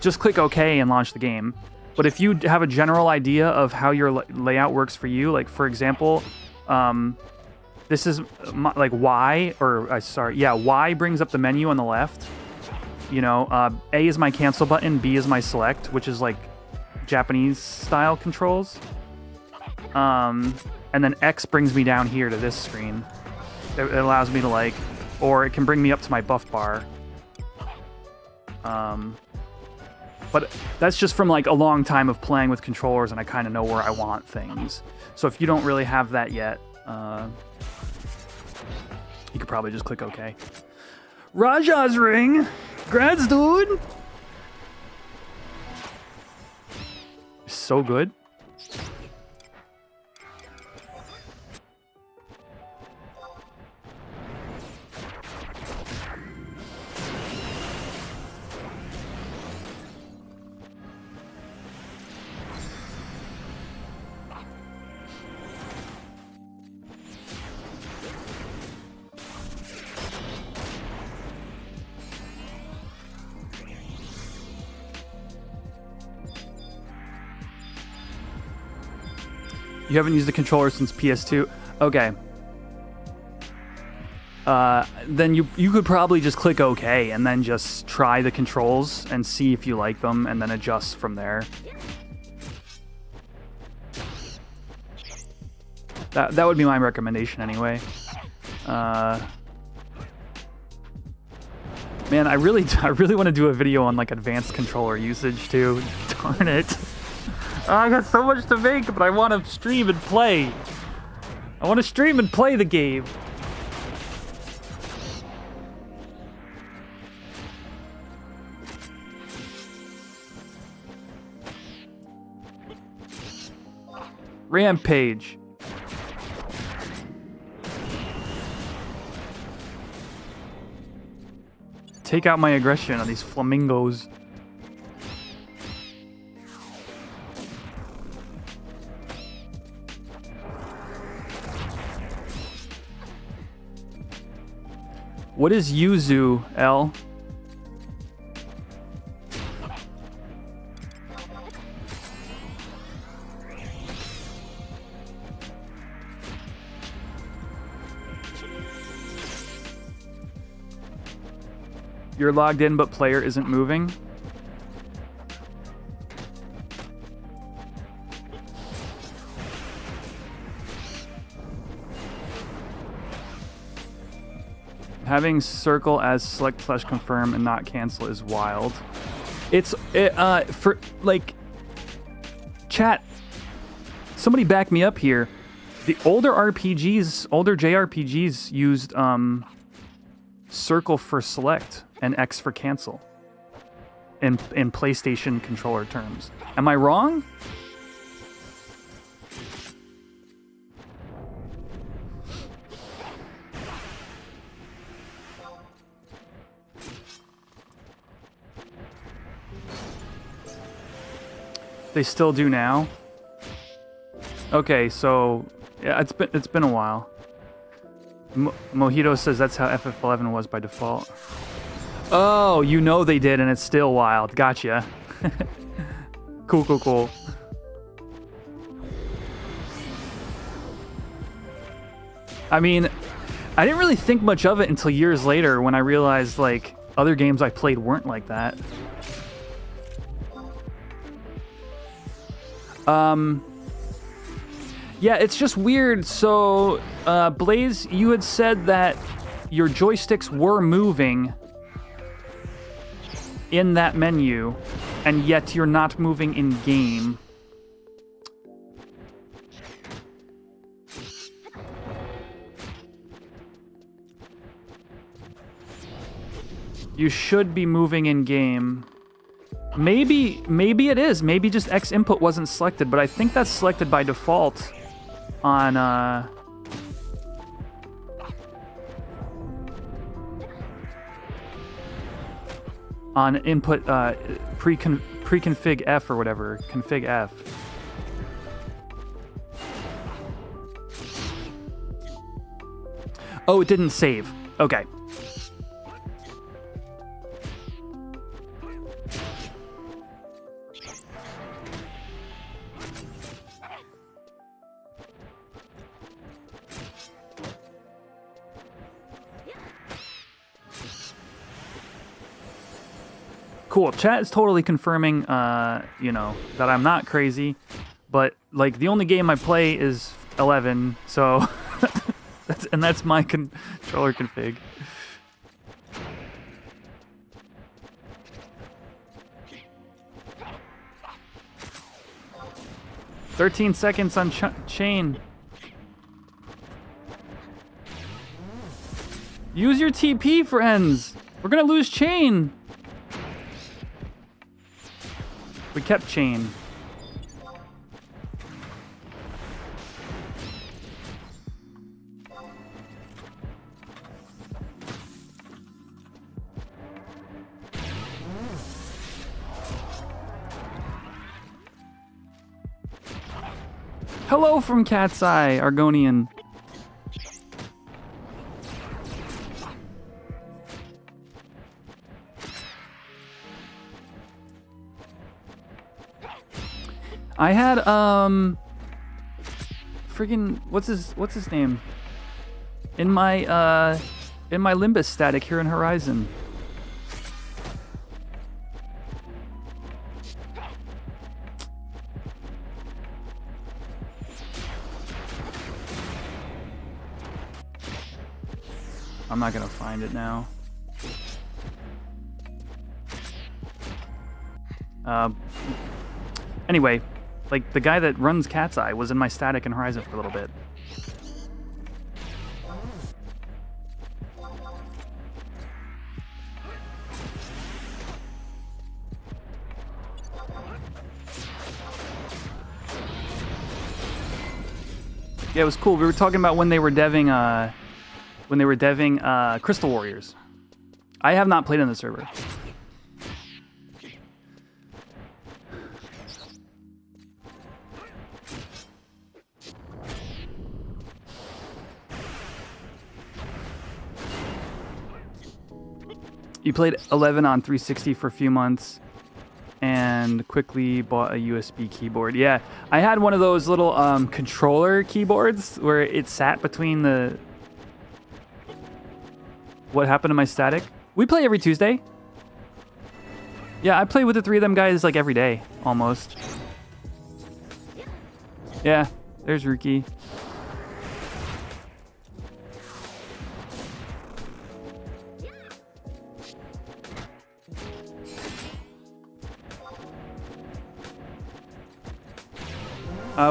A: just click OK and launch the game. But if you have a general idea of how your layout works for you, like, for example, this is like Y, or sorry, yeah, Y brings up the menu on the left. You know, A is my cancel button, B is my select, which is like Japanese style controls. And then X brings me down here to this screen. It allows me to, like, or it can bring me up to my buff bar. But that's just from, like, a long time of playing with controllers, and I kind of know where I want things. So if you don't really have that yet, you could probably just click OK. Raja's ring! Grads, dude! So good. You haven't used the controller since PS2? Okay. Then you could probably just click OK and then just try the controls and see if you like them and then adjust from there. That would be my recommendation anyway. Man, I really want to do a video on, like, advanced controller usage too. Darn it. I got so much to make, but I want to stream and play. I want to stream and play the game. Rampage. Take out my aggression on these flamingos. What is Yuzu, L? You're logged in, but player isn't moving. Having circle as select/confirm and not cancel is wild. It's for, like, chat. Somebody back me up here. The older RPGs, older JRPGs used circle for select and X for cancel in PlayStation controller terms. Am I wrong? They still do now? Okay, so yeah, it's been a while. Mojito says that's how FF11 was by default. Oh, you know they did, and it's still wild. Gotcha. Cool. I mean, I didn't really think much of it until years later when I realized, like, other games I played weren't like that. Yeah, it's just weird. So, Blaze, you had said that your joysticks were moving in that menu, and yet you're not moving in-game. You should be moving in-game. Maybe it is. Maybe just X input wasn't selected, but I think that's selected by default on input pre-config F or whatever, config F. Oh, it didn't save. Okay. Cool. Chat is totally confirming, you know, that I'm not crazy, but like the only game I play is 11, so that's my controller config. "13 seconds on chain." Use your TP, friends. We're gonna lose chain. We kept chain. Hello from Cat's Eye, Argonian. I had friggin' what's his name? In my Limbus static here in Horizon. I'm not gonna find it now. Anyway, like the guy that runs Cat's Eye was in my static in Horizon for a little bit. Yeah, it was cool. We were talking about when they were deving Crystal Warriors. I have not played on the server. You played 11 on 360 for a few months and quickly bought a USB keyboard. Yeah, I had one of those little controller keyboards where it sat between the... What happened to my static? We play every Tuesday. Yeah, I play with the three of them guys like every day, almost. Yeah, there's Ruki.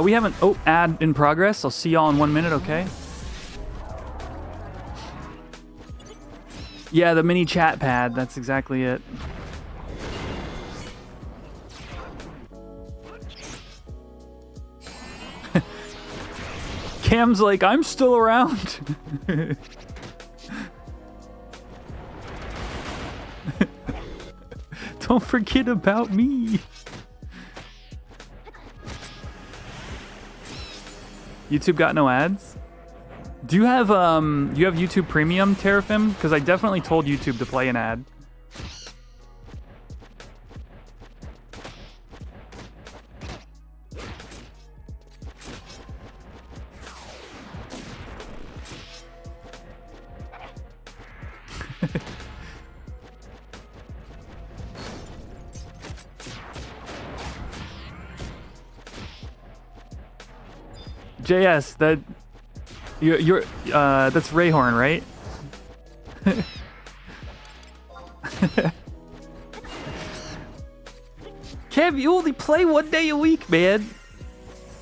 A: We haven't... Oh, ad in progress. I'll see y'all in 1 minute, okay? Yeah, the mini chat pad. That's exactly it. Cam's like, I'm still around. Don't forget about me. YouTube got no ads? Do you have YouTube Premium, Terrafim? Because I definitely told YouTube to play an ad. JS, you're that's Rayhorn, right? Kev, you only play 1 day a week, man.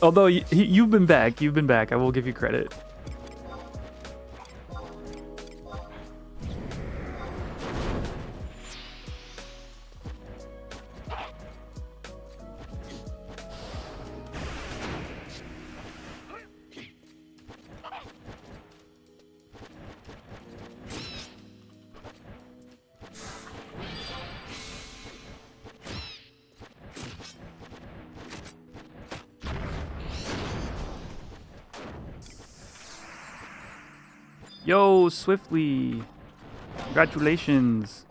A: Although you've been back, I will give you credit. Yo, Swiftly. Congratulations.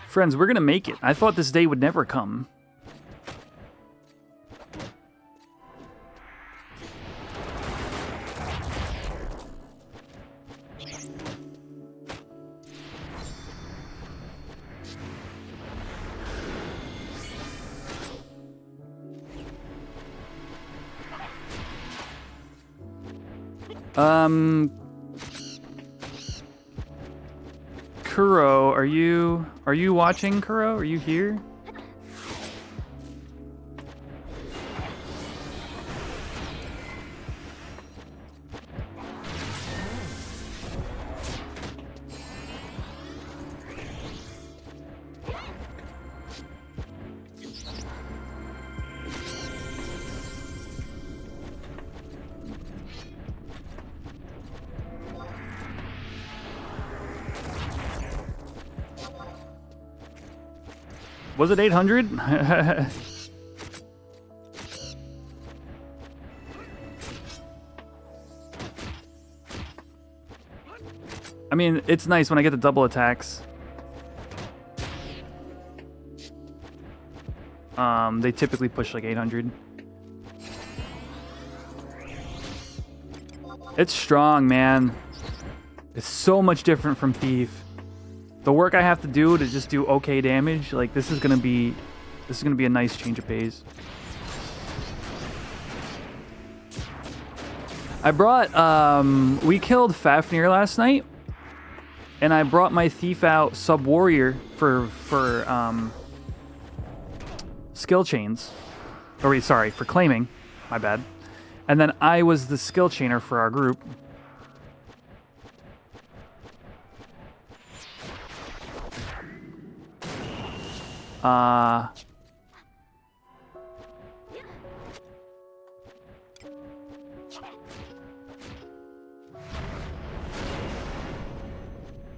A: Friends, we're gonna make it. I thought this day would never come. Kuro, are you watching, Kuro? Are you here? Was it 800? I mean, it's nice when I get the double attacks. They typically push like 800. It's strong, man. It's so much different from Thief. The work I have to do to just do okay damage, like this is gonna be a nice change of pace. I brought we killed Fafnir last night, and I brought my Thief out Sub Warrior for skill chains. Or wait, sorry, for claiming. My bad. And then I was the skill chainer for our group.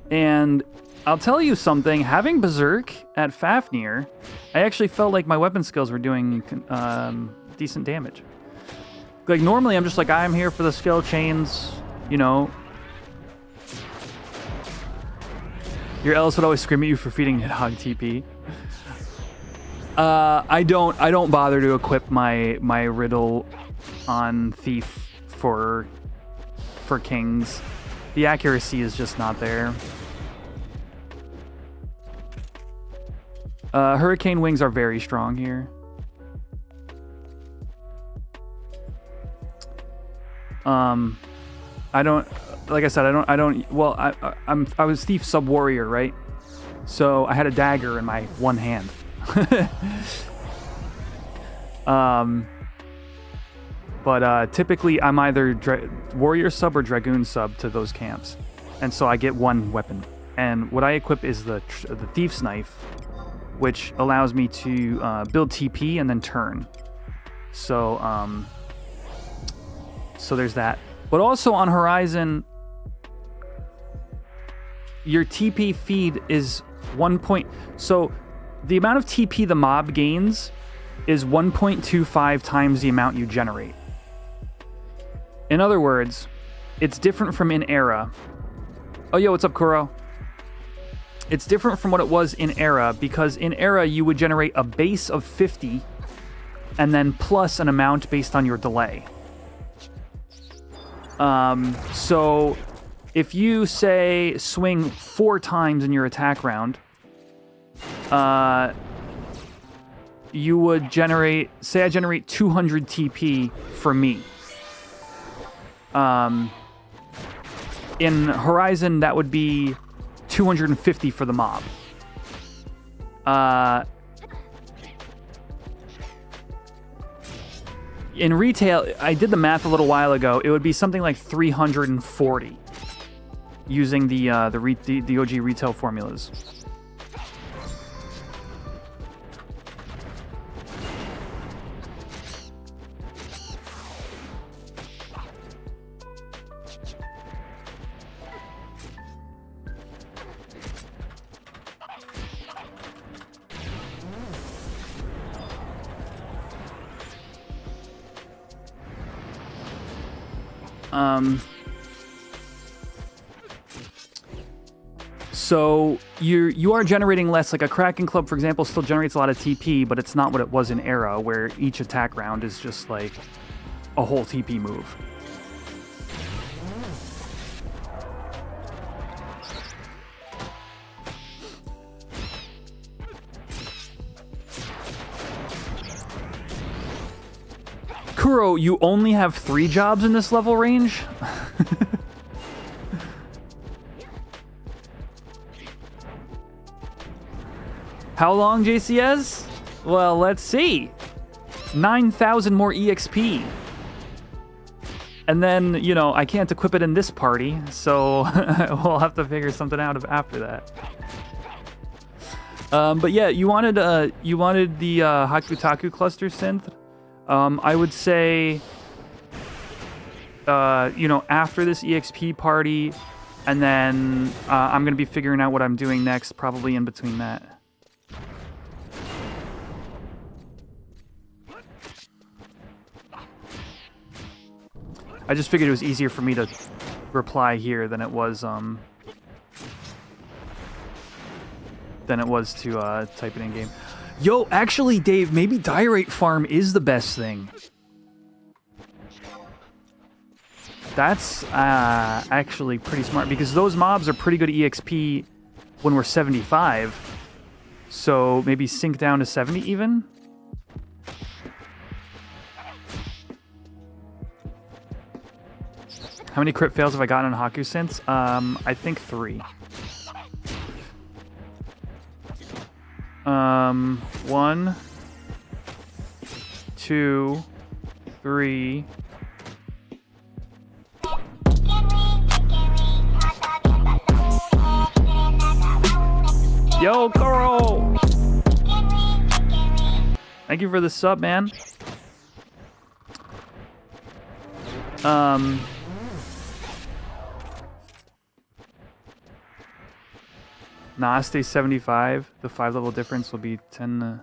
A: And I'll tell you something, having Berserk at Fafnir, I actually felt like my weapon skills were doing decent damage. Like, normally I'm just like, I'm here for the skill chains, you know. Your Ellis would always scream at you for feeding Nidhogg TP. I don't bother to equip my Riddle on Thief for kings. The accuracy is just not there. Hurricane wings are very strong here. I don't, like I said, well, I was Thief Sub Warrior, right? So I had a dagger in my one hand. But typically I'm either Warrior Sub or Dragoon Sub to those camps. And so I get one weapon. And what I equip is the Thief's Knife, which allows me to build TP and then turn. So, so there's that. But also on Horizon, your TP feed is 1 point. So the amount of TP the mob gains is 1.25 times the amount you generate. In other words, it's different from in Era. Oh, yo, what's up, Kuro? It's different from what it was in Era, because in Era you would generate a base of 50 and then plus an amount based on your delay. So if you say swing 4 times in your attack round, you would generate, say I generate 200 TP for me. In Horizon, that would be 250 for the mob. In retail, I did the math a little while ago. It would be something like 340 using the OG retail formulas. So you are generating less. Like a Kraken Club, for example, still generates a lot of TP, but it's not what it was in Era, where each attack round is just like a whole TP move. Kuro, you only have 3 jobs in this level range? How long, JCS? Well, let's see. 9,000 more EXP. And then, you know, I can't equip it in this party, so we'll have to figure something out after that. But yeah, you wanted the Hakutaku cluster synth. I would say, you know, after this EXP party, and then I'm going to be figuring out what I'm doing next, probably in between that. I just figured it was easier for me to reply here than it was to type it in game. Yo, actually, Dave, maybe Diorite Farm is the best thing. That's actually pretty smart, because those mobs are pretty good EXP when we're 75. So maybe sink down to 70 even? How many crit fails have I gotten on Haku since? I think 3. 1, 2, 3. Yo, Koro! Thank you for the sub, man. Nah, stay 75. The 5-level difference will be 10.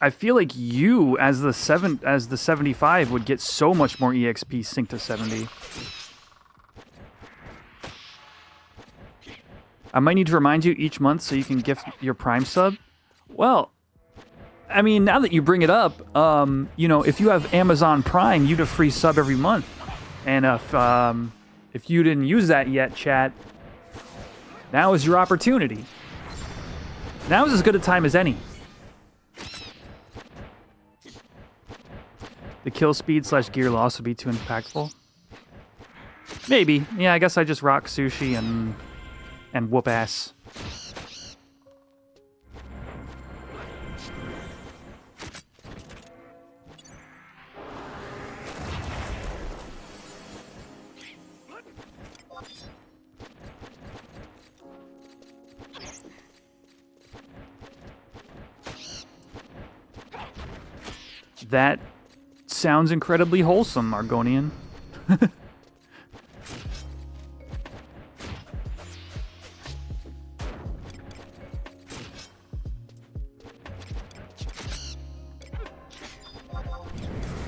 A: I feel like you, as the 75, would get so much more EXP sync to 70. I might need to remind you each month so you can gift your Prime sub. Well, I mean, now that you bring it up, you know, if you have Amazon Prime, you'd have free sub every month. And if you didn't use that yet, chat, now is your opportunity. Now is as good a time as any. The kill speed / gear loss would be too impactful. Maybe. Yeah, I guess I just rock sushi and whoop ass. That sounds incredibly wholesome, Argonian.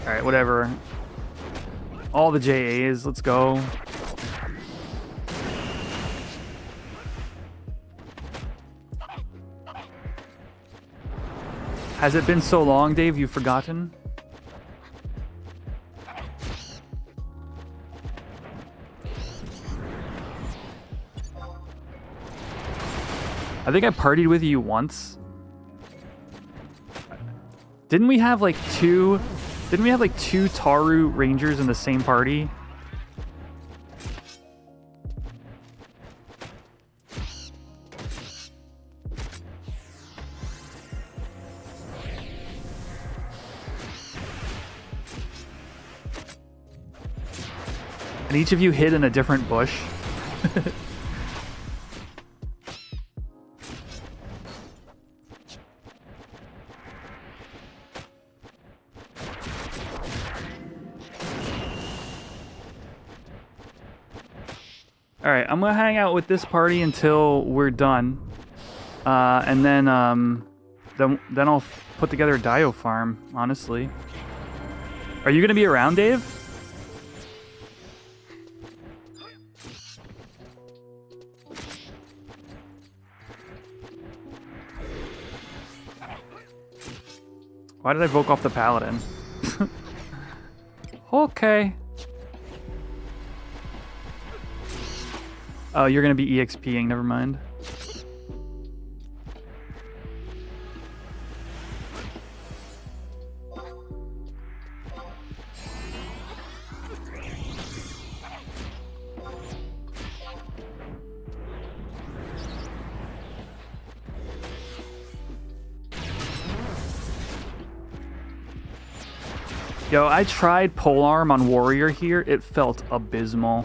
A: Alright, whatever. All the JAs, let's go. Has it been so long, Dave, you've forgotten? I think I partied with you once. Didn't we have like two Taru Rangers in the same party? And each of you hid in a different bush. Alright, I'm gonna hang out with this party until we're done. And then I'll put together a Dio farm, honestly. Are you going to be around, Dave? Why did I voke off the Paladin? Okay. Oh, you're going to be EXPing, never mind. Yo, I tried polearm on warrior here. It felt abysmal.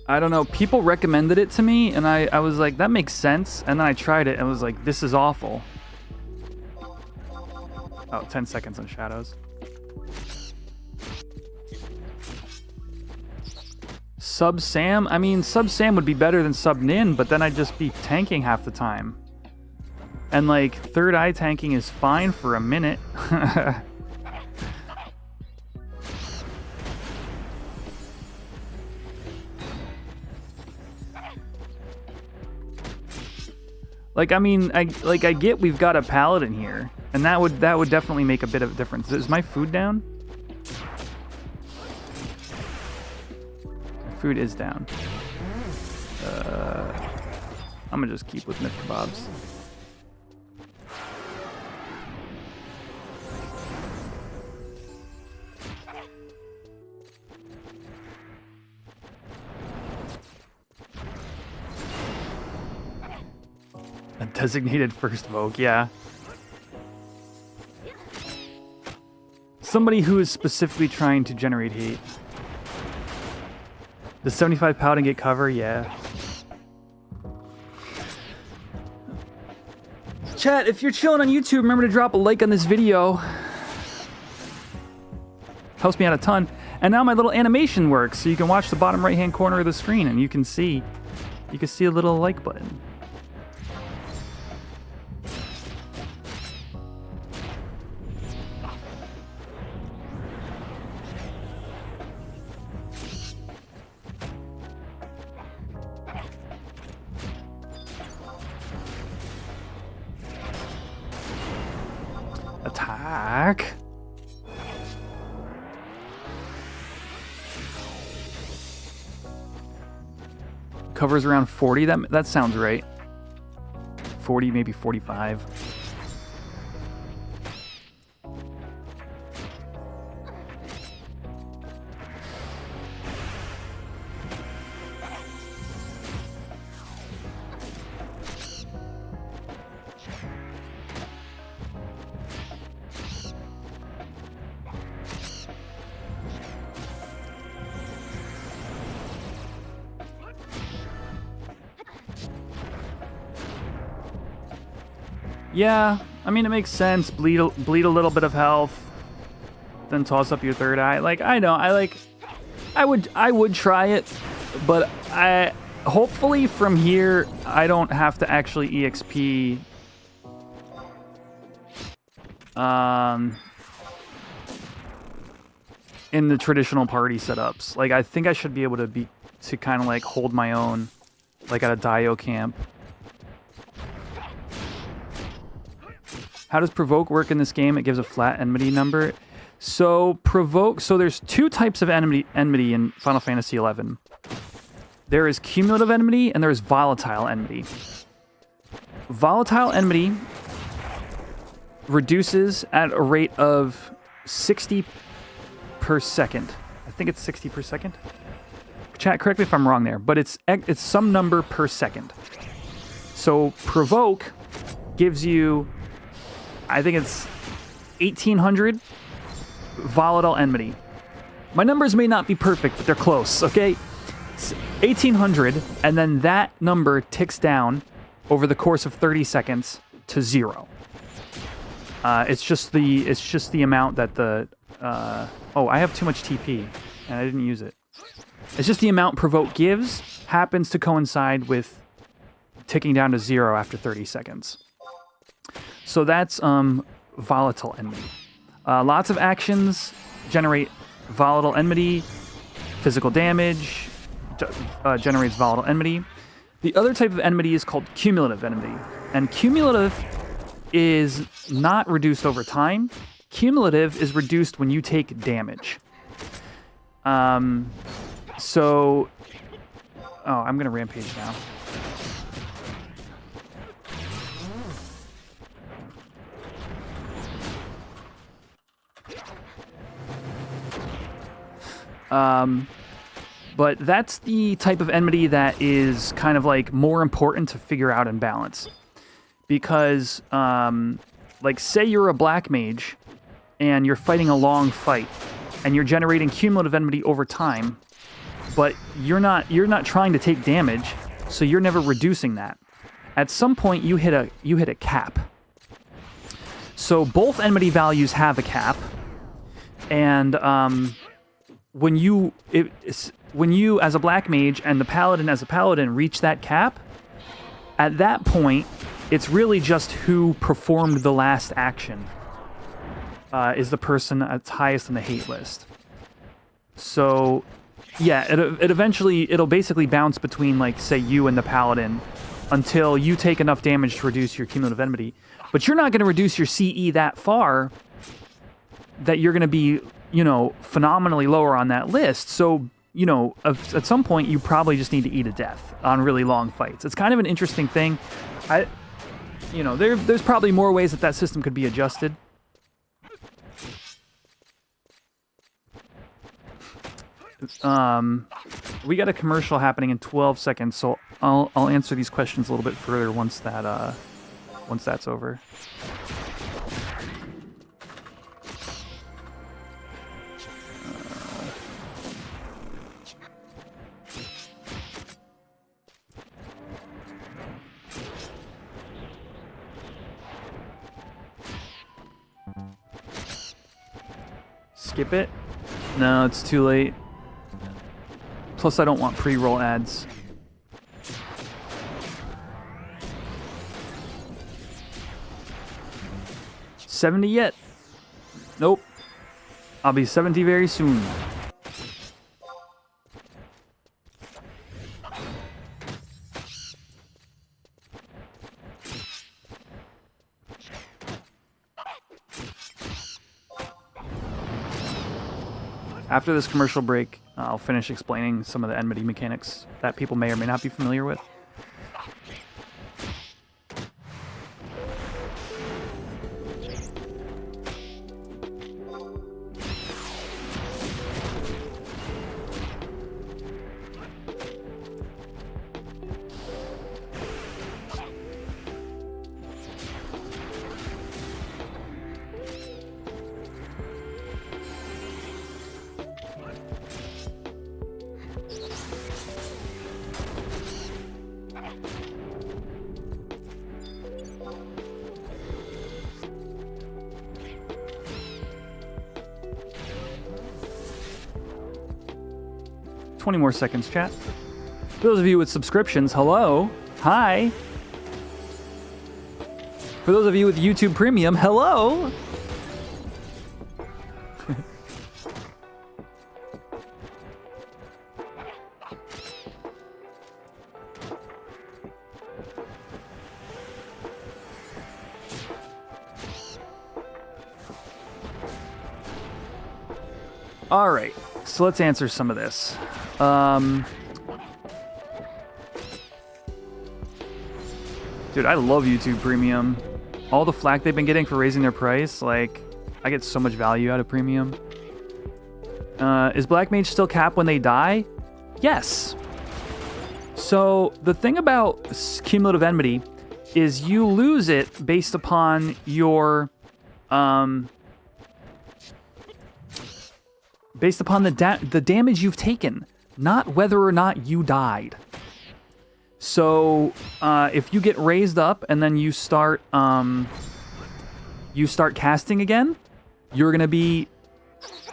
A: I don't know. People recommended it to me, and I was like, that makes sense. And then I tried it and was like, this is awful. Oh, 10 seconds on shadows. Sub Sam? I mean, Sub Sam would be better than Sub Nin, but then I'd just be tanking half the time. And like, third eye tanking is fine for a minute. Like, I mean, I get we've got a paladin here, and that would definitely make a bit of a difference. Is my food down? My food is down. I'm gonna just keep with myth kebabs. A designated first vote, yeah. Somebody who is specifically trying to generate hate. Does 75 Paladin get cover? Yeah. Chat, if you're chilling on YouTube, remember to drop a like on this video. Helps me out a ton. And now my little animation works, so you can watch the bottom right-hand corner of the screen, and you can see a little like button. Attack. Covers around 40. That sounds right. 40, maybe 45. Yeah, I mean, it makes sense. Bleed a little bit of health, then toss up your third eye. Like, I know, I would try it, but hopefully from here I don't have to actually EXP. In the traditional party setups, like I think I should be able to kind of like hold my own, like at a Dio camp. How does provoke work in this game? It gives a flat enmity number. So there's two types of enmity in Final Fantasy XI. There is cumulative enmity and there is volatile enmity. Volatile enmity reduces at a rate of 60 per second. I think it's 60 per second. Chat, correct me if I'm wrong there, but it's some number per second. So provoke gives you, I think it's 1800 volatile enmity. My numbers may not be perfect, but they're close, okay? It's 1800, and then that number ticks down over the course of 30 seconds to 0. It's just the amount that the oh, I have too much TP and I didn't use it. It's just the amount provoke gives happens to coincide with ticking down to 0 after 30 seconds. So that's volatile enmity. Lots of actions generate volatile enmity. Physical damage generates volatile enmity. The other type of enmity is called cumulative enmity. And cumulative is not reduced over time. Cumulative is reduced when you take damage. So... Oh, I'm going to rampage now. But that's the type of enmity that is kind of like more important to figure out and balance. Because, like, say you're a black mage and you're fighting a long fight and you're generating cumulative enmity over time, but you're not trying to take damage, so you're never reducing that. At some point, you hit a cap. So both enmity values have a cap, and when you as a black mage and the paladin as a paladin reach that cap, at that point, it's really just who performed the last action is the person that's highest on the hate list. So, yeah, it'll basically bounce between, like, say, you and the paladin until you take enough damage to reduce your cumulative enmity. But you're not going to reduce your CE that far that you're going to be, you know, phenomenally lower on that list. So, you know, at some point, you probably just need to eat a death on really long fights. It's kind of an interesting thing. You know, there's probably more ways that system could be adjusted. We got a commercial happening in 12 seconds, so I'll answer these questions a little bit further once that's over. Skip it? No, it's too late. Plus, I don't want pre-roll ads. $70 yet? Nope. I'll be 70 very soon. After this commercial break, I'll finish explaining some of the enmity mechanics that people may or may not be familiar with. More seconds, chat. For those of you with subscriptions, hello. Hi. For those of you with YouTube Premium, hello. All right, so let's answer some of this. Dude, I love YouTube Premium. All the flack they've been getting for raising their price, like, I get so much value out of Premium. Is Black Mage still capped when they die? Yes. So, the thing about cumulative enmity is you lose it based upon your, based upon the damage you've taken, not whether or not you died. So, if you get raised up and then you start, you start casting again, you're going to be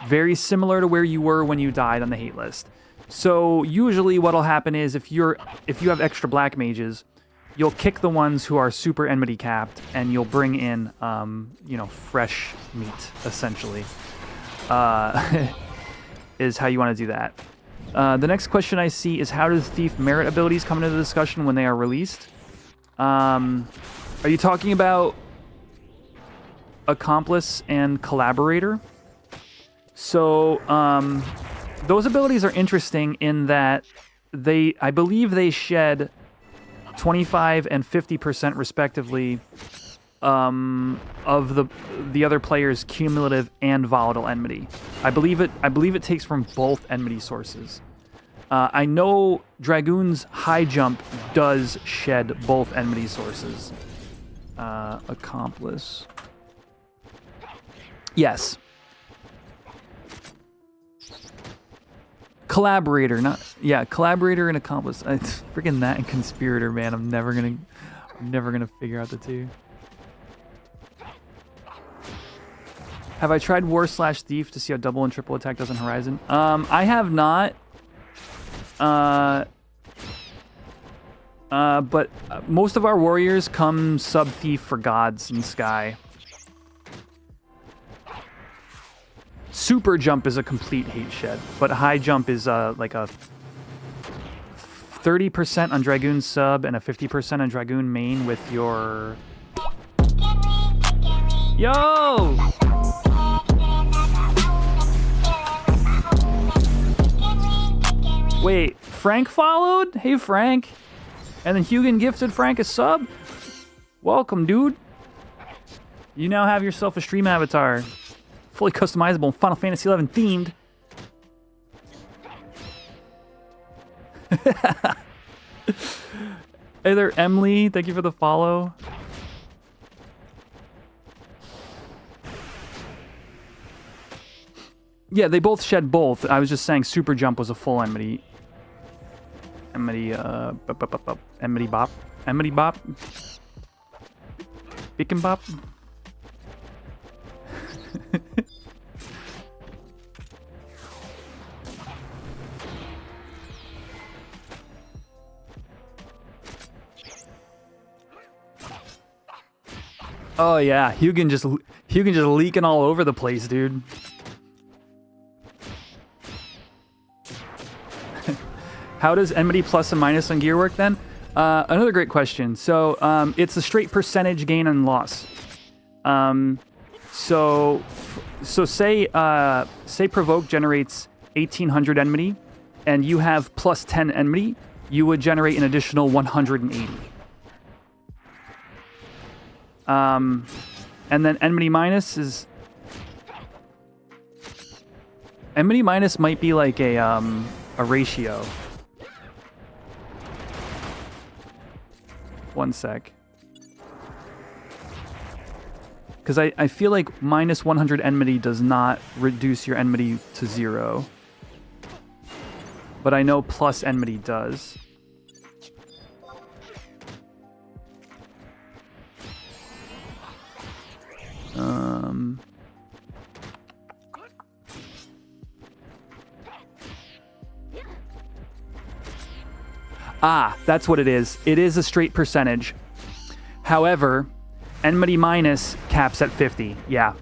A: very similar to where you were when you died on the hate list. So usually what'll happen is if you have extra black mages, you'll kick the ones who are super enmity capped, and you'll bring in, you know, fresh meat, essentially, is how you want to do that. The next question I see is, how does Thief merit abilities come into the discussion when they are released? Are you talking about Accomplice and Collaborator? So, those abilities are interesting in that I believe they shed 25 and 50% respectively of the other player's cumulative and volatile enmity. I believe it takes from both enmity sources. I know Dragoon's high jump does shed both enmity sources. Accomplice. Yes. Collaborator, Collaborator and Accomplice. It's freaking that and Conspirator, man. I'm never gonna figure out the two. Have I tried War/Thief to see how double and triple attack does on Horizon? I have not. But most of our warriors come sub-thief for gods in Sky. Super jump is a complete hate shed, but high jump is like a 30% on Dragoon sub and a 50% on Dragoon main with your... Yo! Wait, Frank followed? Hey, Frank. And then Hugin gifted Frank a sub? Welcome, dude. You now have yourself a stream avatar. Fully customizable and Final Fantasy XI themed. Hey there, Emily. Thank you for the follow. Yeah, they both shed both. I was just saying Super Jump was a full Enmity. Enmity Bop. Enmity Bop. Beacon Bop. Oh yeah, Hugin just leaking all over the place, dude. How does Enmity plus and minus on gear work then? Another great question. So it's a straight percentage gain and loss. So say Provoke generates 1800 Enmity, and you have plus 10 Enmity, you would generate an additional 180. And then Enmity minus is... Enmity minus might be like a ratio. One sec. Because I feel like minus 100 Enmity does not reduce your Enmity to 0. But I know plus Enmity does. That's what it is. It is a straight percentage. However, Enmity minus caps at 50. Yeah,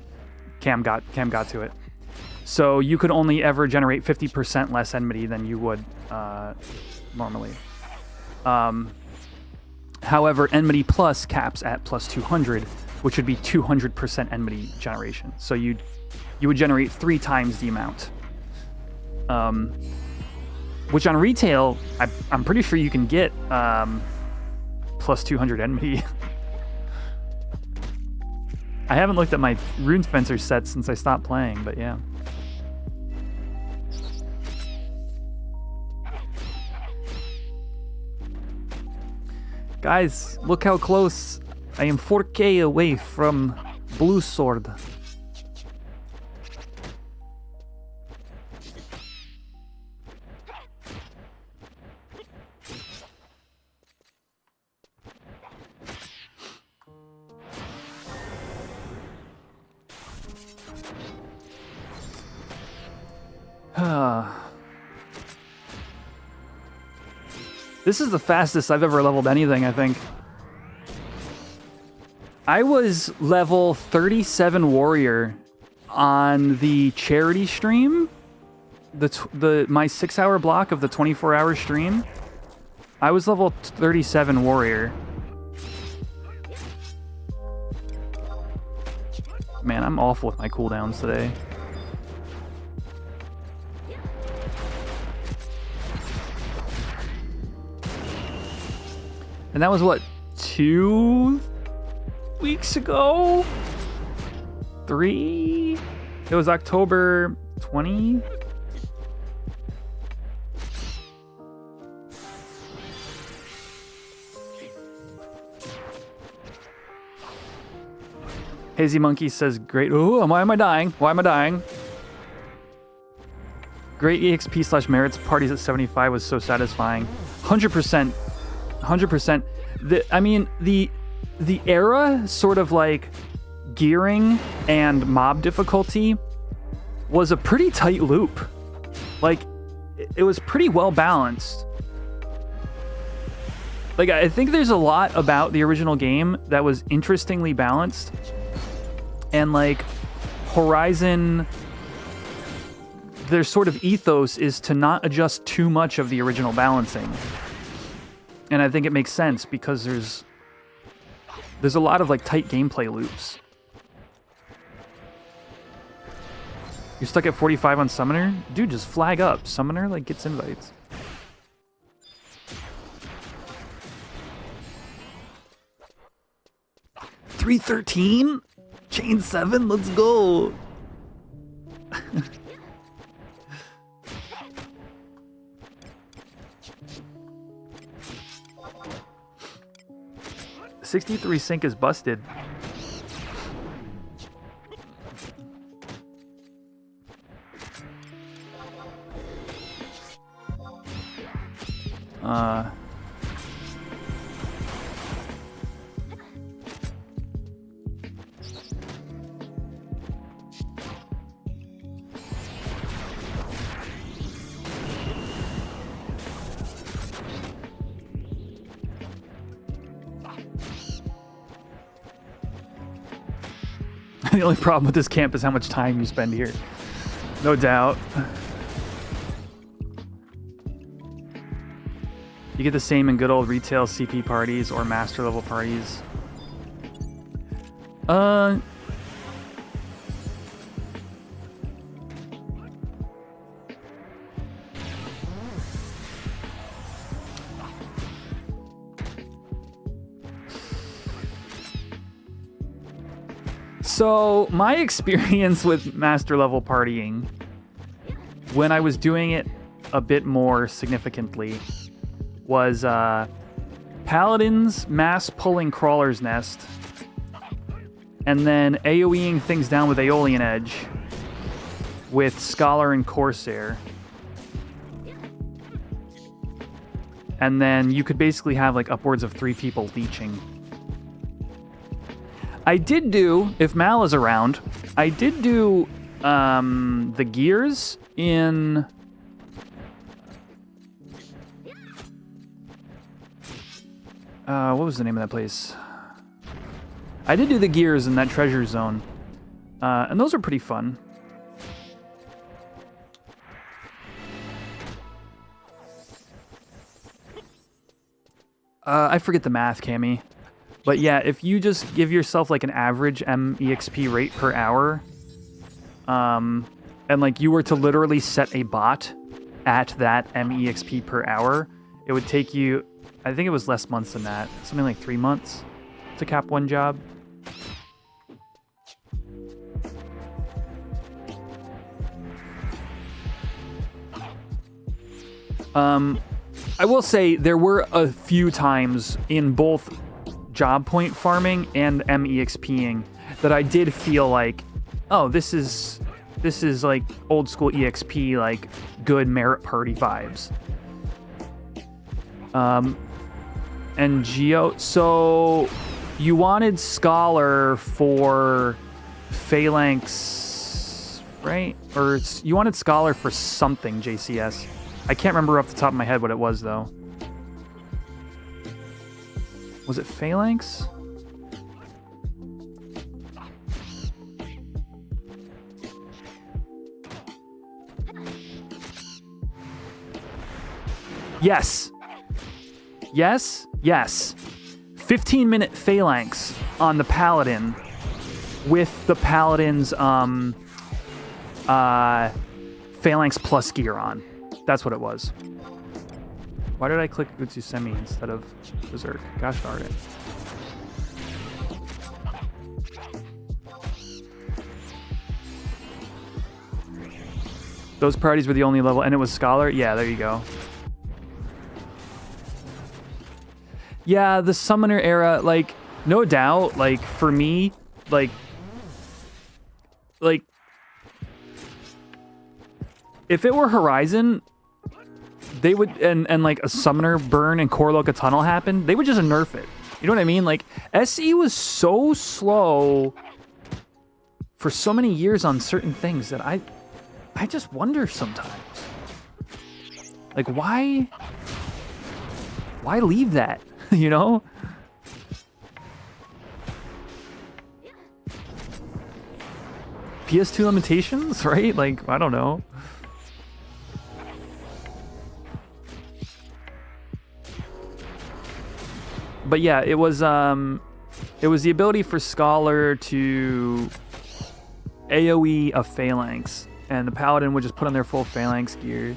A: Cam got to it. So you could only ever generate 50% less Enmity than you would normally. However, Enmity plus caps at plus 200, which would be 200% Enmity generation. So you would generate 3 times the amount. Which on retail, I'm pretty sure you can get plus 200 Enmity. I haven't looked at my Rune Spencer set since I stopped playing, but yeah. Guys, look how close. I am 4K away from Blue Sword. This is the fastest I've ever leveled anything, I think. I was level 37 warrior on the charity stream, my 6-hour block of the 24-hour stream. I was level 37 warrior. Man, I'm awful with my cooldowns today. And that was what, 2 weeks ago? 3? It was October 20? Hazy Monkey says, great. Oh, why am I dying? Why am I dying? Great EXP / merits parties at 75 was so satisfying. 100%. 100%. I mean, the era sort of like gearing and mob difficulty was a pretty tight loop. Like, it was pretty well balanced. Like, I think there's a lot about the original game that was interestingly balanced. And like Horizon, their sort of ethos is to not adjust too much of the original balancing. And I think it makes sense because there's a lot of like tight gameplay loops. You're stuck at 45 on Summoner? Dude, just flag up. Summoner like gets invites. $313? Chain 7, let's go. $63 sync is busted. The only problem with this camp is how much time you spend here. No doubt. You get the same in good old retail CP parties or master level parties. So, my experience with master level partying, when I was doing it a bit more significantly, was Paladins mass pulling Crawler's Nest, and then AoEing things down with Aeolian Edge, with Scholar and Corsair. And then you could basically have like upwards of 3 people leeching. I did do, if Mal is around, I did do the gears in... what was the name of that place? I did do the gears in that treasure zone. And those are pretty fun. I forget the math, Cammy. But yeah, if you just give yourself like an average MEXP rate per hour, and like you were to literally set a bot at that MEXP per hour, it would take you, I think it was less months than that, something like 3 months to cap one job. I will say there were a few times in both job point farming and MEXPing that I did feel like, oh, this is like old school EXP, like good merit party vibes. And Geo, so you wanted Scholar for Phalanx, right? Or you wanted Scholar for something, JCS. I can't remember off the top of my head what it was though. Was it Phalanx? Yes. Yes. Yes. 15-minute Phalanx on the Paladin with the Paladin's Phalanx plus gear on. That's what it was. Why did I click Utsusemi instead of Berserk? Gosh darn it. Those priorities were the only level, and it was Scholar? Yeah, there you go. Yeah, the Summoner era, like, no doubt, like, for me, like, if it were Horizon, they would, and like a Summoner burn and Korloka Tunnel happened, they would just nerf it. You know what I mean? Like, SE was so slow for so many years on certain things that I just wonder sometimes. Like, why leave that? You know? PS2 limitations, right? Like, I don't know. But yeah, it was the ability for Scholar to AoE a Phalanx, and the Paladin would just put on their full Phalanx gear.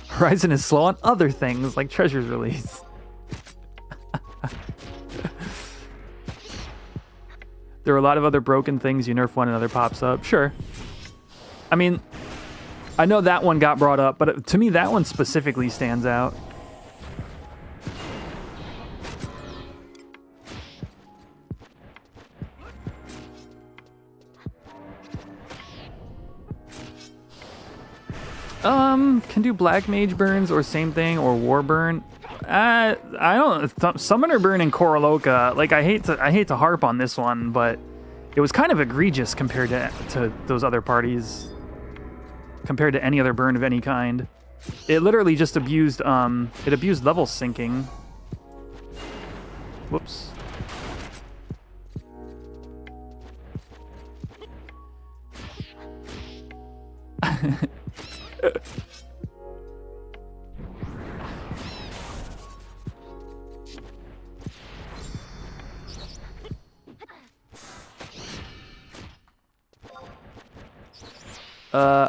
A: Horizon is slow on other things, like Treasure's release. There are a lot of other broken things. You nerf one, another pops up. Sure. I mean, I know that one got brought up, but to me, that one specifically stands out. Can do Black Mage burns or same thing or War burn. I don't. Summoner burn and Korloka. Like, I hate to harp on this one, but it was kind of egregious compared to those other parties. Compared to any other burn of any kind, it literally just abused. It abused level syncing. Whoops.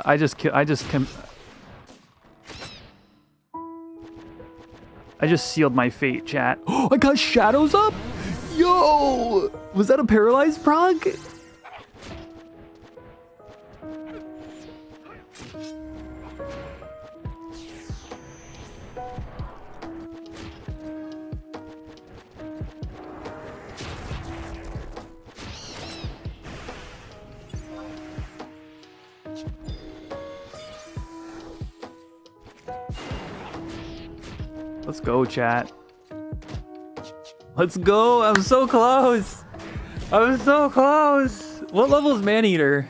A: I just sealed my fate, chat. Oh, I got shadows up? Yo! Was that a paralyzed prog? Let's go, chat. Let's go. I'm so close. I'm so close. What level is Maneater?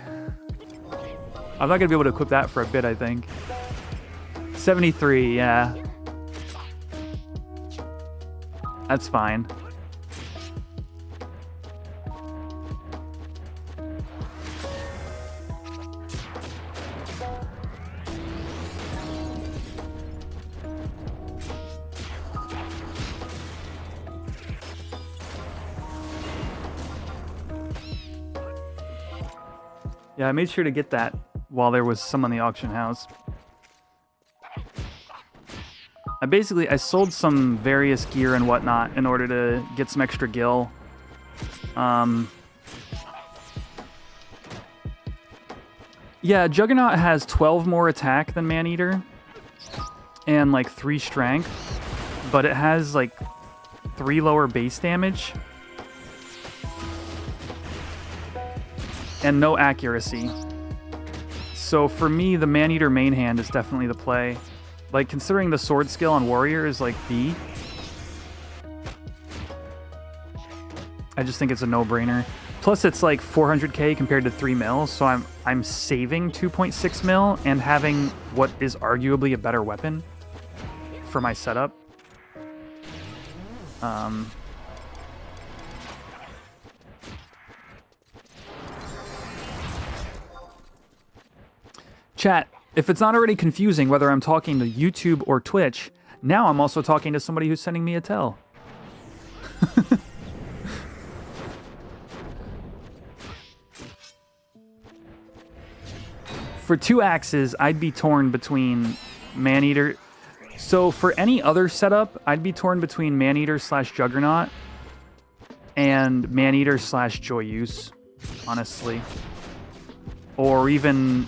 A: I'm not going to be able to equip that for a bit, I think. 73, yeah. That's fine. Yeah, I made sure to get that while there was some on the auction house. I sold some various gear and whatnot in order to get some extra gil. Yeah, Juggernaut has 12 more attack than Maneater and like 3 strength, but it has like 3 lower base damage and no accuracy. So for me, the Maneater main hand is definitely the play. Like, considering the sword skill on Warrior is like B, I just think it's a no-brainer. Plus, it's like 400k compared to 3 mil, so I'm saving 2.6 mil and having what is arguably a better weapon for my setup. Chat, if it's not already confusing whether I'm talking to YouTube or Twitch, now I'm also talking to somebody who's sending me a tell. For 2 axes, I'd be torn between Maneater. So for any other setup, I'd be torn between Maneater / Juggernaut and Maneater / Joyeuse, honestly. Or even...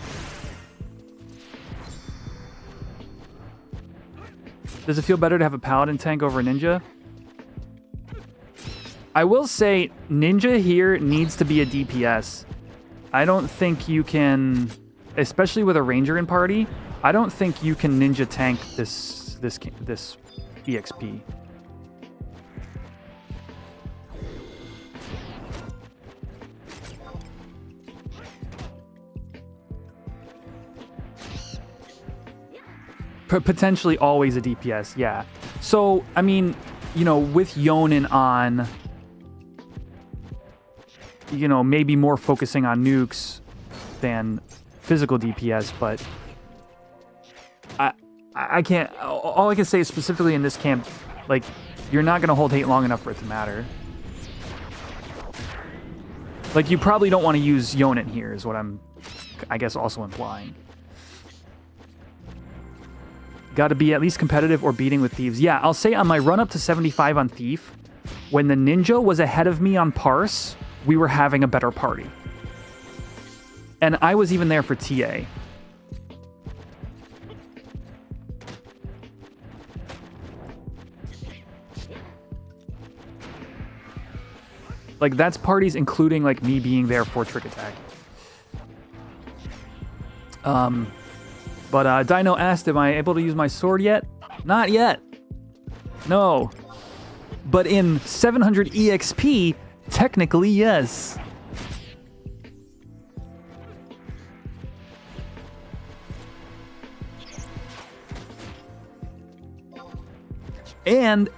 A: Does it feel better to have a Paladin tank over a Ninja? I will say, Ninja here needs to be a DPS. I don't think you can... Especially with a Ranger in party, I don't think you can Ninja tank this EXP. Potentially always a DPS, yeah. So, I mean, you know, with Yonin on, you know, maybe more focusing on nukes than physical DPS, but I can't... All I can say is specifically in this camp, like, you're not going to hold hate long enough for it to matter. Like, you probably don't want to use Yonin here, is what I'm, I guess, also implying. Got to be at least competitive or beating with Thieves. Yeah, I'll say on my run up to 75 on Thief, when the Ninja was ahead of me on Parse, we were having a better party. And I was even there for TA. Like, that's parties including, like, me being there for Trick Attack. But Dino asked, am I able to use my sword yet? Not yet. No. But in 700 EXP, technically, yes. And,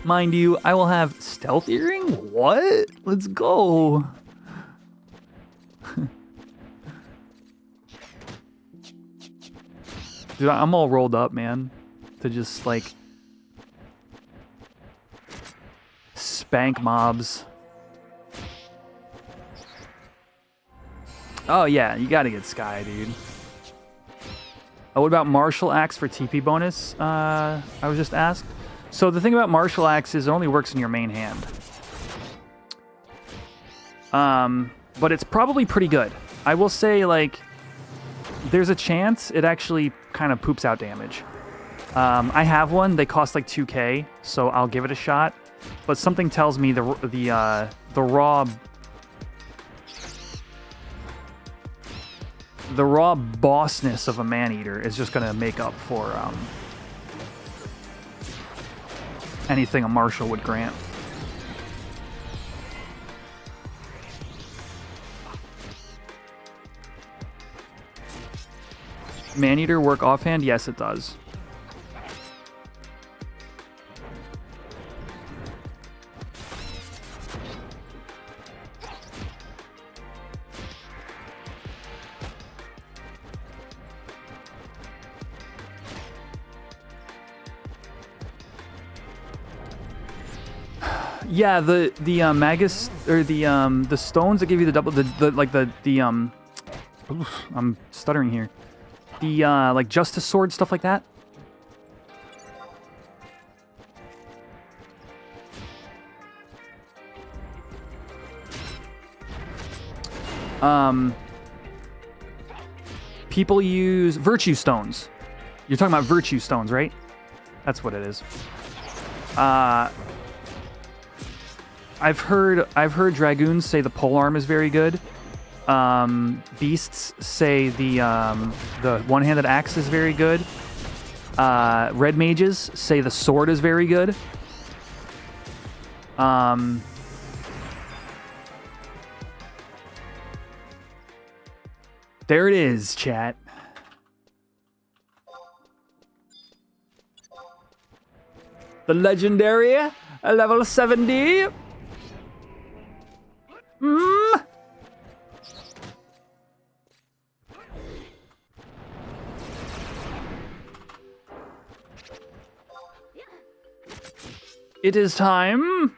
A: mind you, I will have Stealth Earring? What? Let's go. Dude, I'm all rolled up, man. To just, like, spank mobs. Oh, yeah, you gotta get Sky, dude. Oh, what about Martial Axe for TP bonus? I was just asked. So the thing about Martial Axe is it only works in your main hand. But it's probably pretty good. I will say, like, there's a chance it actually kind of poops out damage. I have one. They cost like 2K, so I'll give it a shot. But something tells me the raw bossness of a Maneater is just gonna make up for anything a Marshal would grant. Maneater work offhand? Yes, it does. Yeah, the Magus or the stones that give you the double I'm stuttering here. The like Justice Sword, stuff like that. People use Virtue Stones. You're talking about Virtue Stones, right? That's what it is. I've heard Dragoons say the polearm is very good. Beasts say the one-handed axe is very good. Red mages say the sword is very good. There it is, chat. The legendary A level 70. It is time.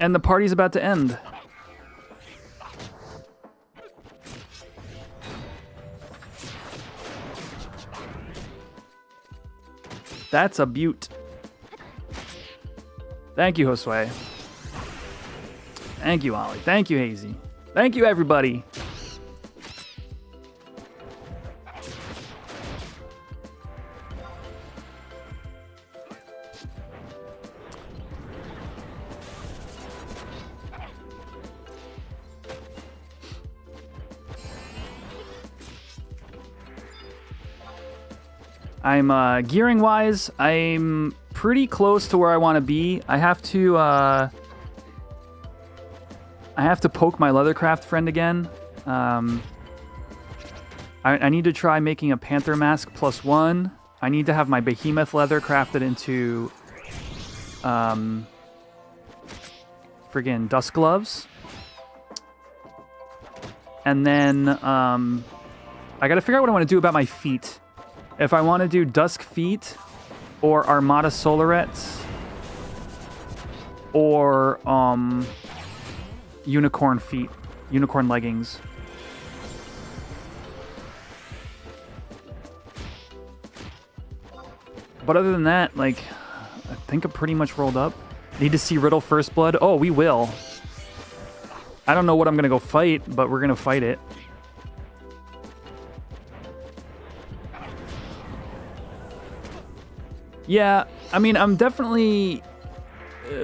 A: And the party's about to end. That's a beaut. Thank you, Josue. Thank you, Ollie. Thank you, Hazy. Thank you, everybody. I'm gearing wise, I'm pretty close to where I want to be. I have to poke my leathercraft friend again. I need to try making a panther mask +1. I need to have my behemoth leather crafted into friggin' dust gloves. And then I gotta figure out what I want to do about my feet. If I want to do Dusk Feet, or Armada Solarets, or Unicorn Feet, Unicorn Leggings. But other than that, like, I think I'm pretty much rolled up. Need to see Riddle First Blood? Oh, we will. I don't know what I'm going to go fight, but we're going to fight it. Yeah, I mean, I'm definitely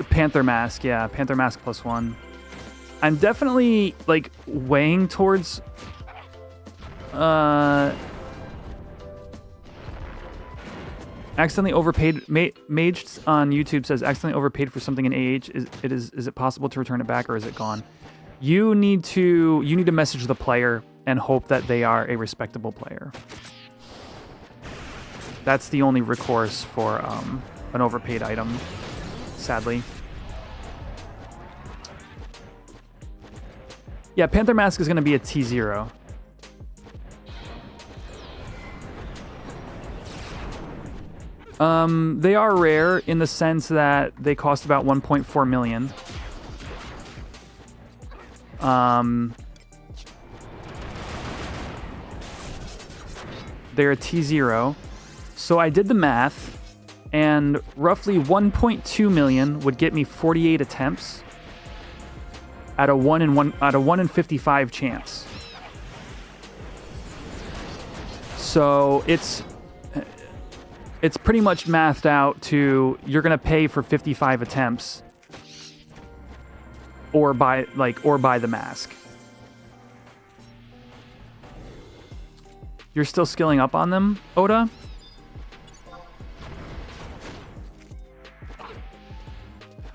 A: Panther Mask. Yeah, Panther Mask +1. I'm definitely like weighing towards accidentally overpaid. Mage on YouTube says accidentally overpaid for something in AH. Is it possible to return it back, or is it gone? You need to message the player and hope that they are a respectable player. That's the only recourse for an overpaid item, sadly. Yeah, Panther Mask is going to be a T0. They are rare in the sense that they cost about 1.4 million. They're a T0. So I did the math, and roughly 1.2 million would get me 48 attempts at a 1 in 55 chance. So it's pretty much mathed out to you're gonna pay for 55 attempts, or buy the mask. You're still skilling up on them, Oda?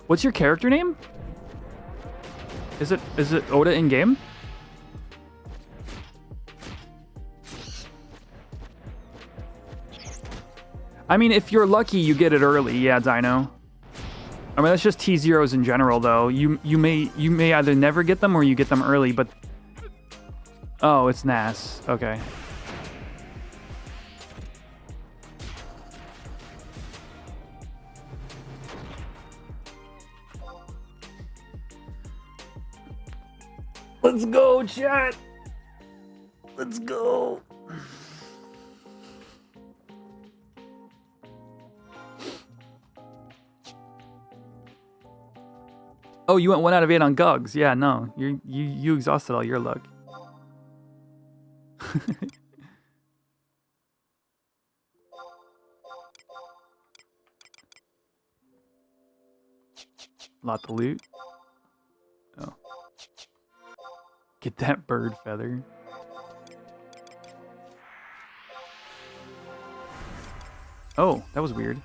A: What's your character name? Is it Oda in game? I mean, if you're lucky, you get it early. Yeah, Dino. I mean, that's just T0s in general, though. You may either never get them or you get them early, but oh, it's NAS. Okay. Let's go, chat. Let's go. Oh, you went 1 out of 8 on Gugs. Yeah, no. You exhausted all your luck. Lot to loot. Oh. Get that bird feather. Oh, that was weird.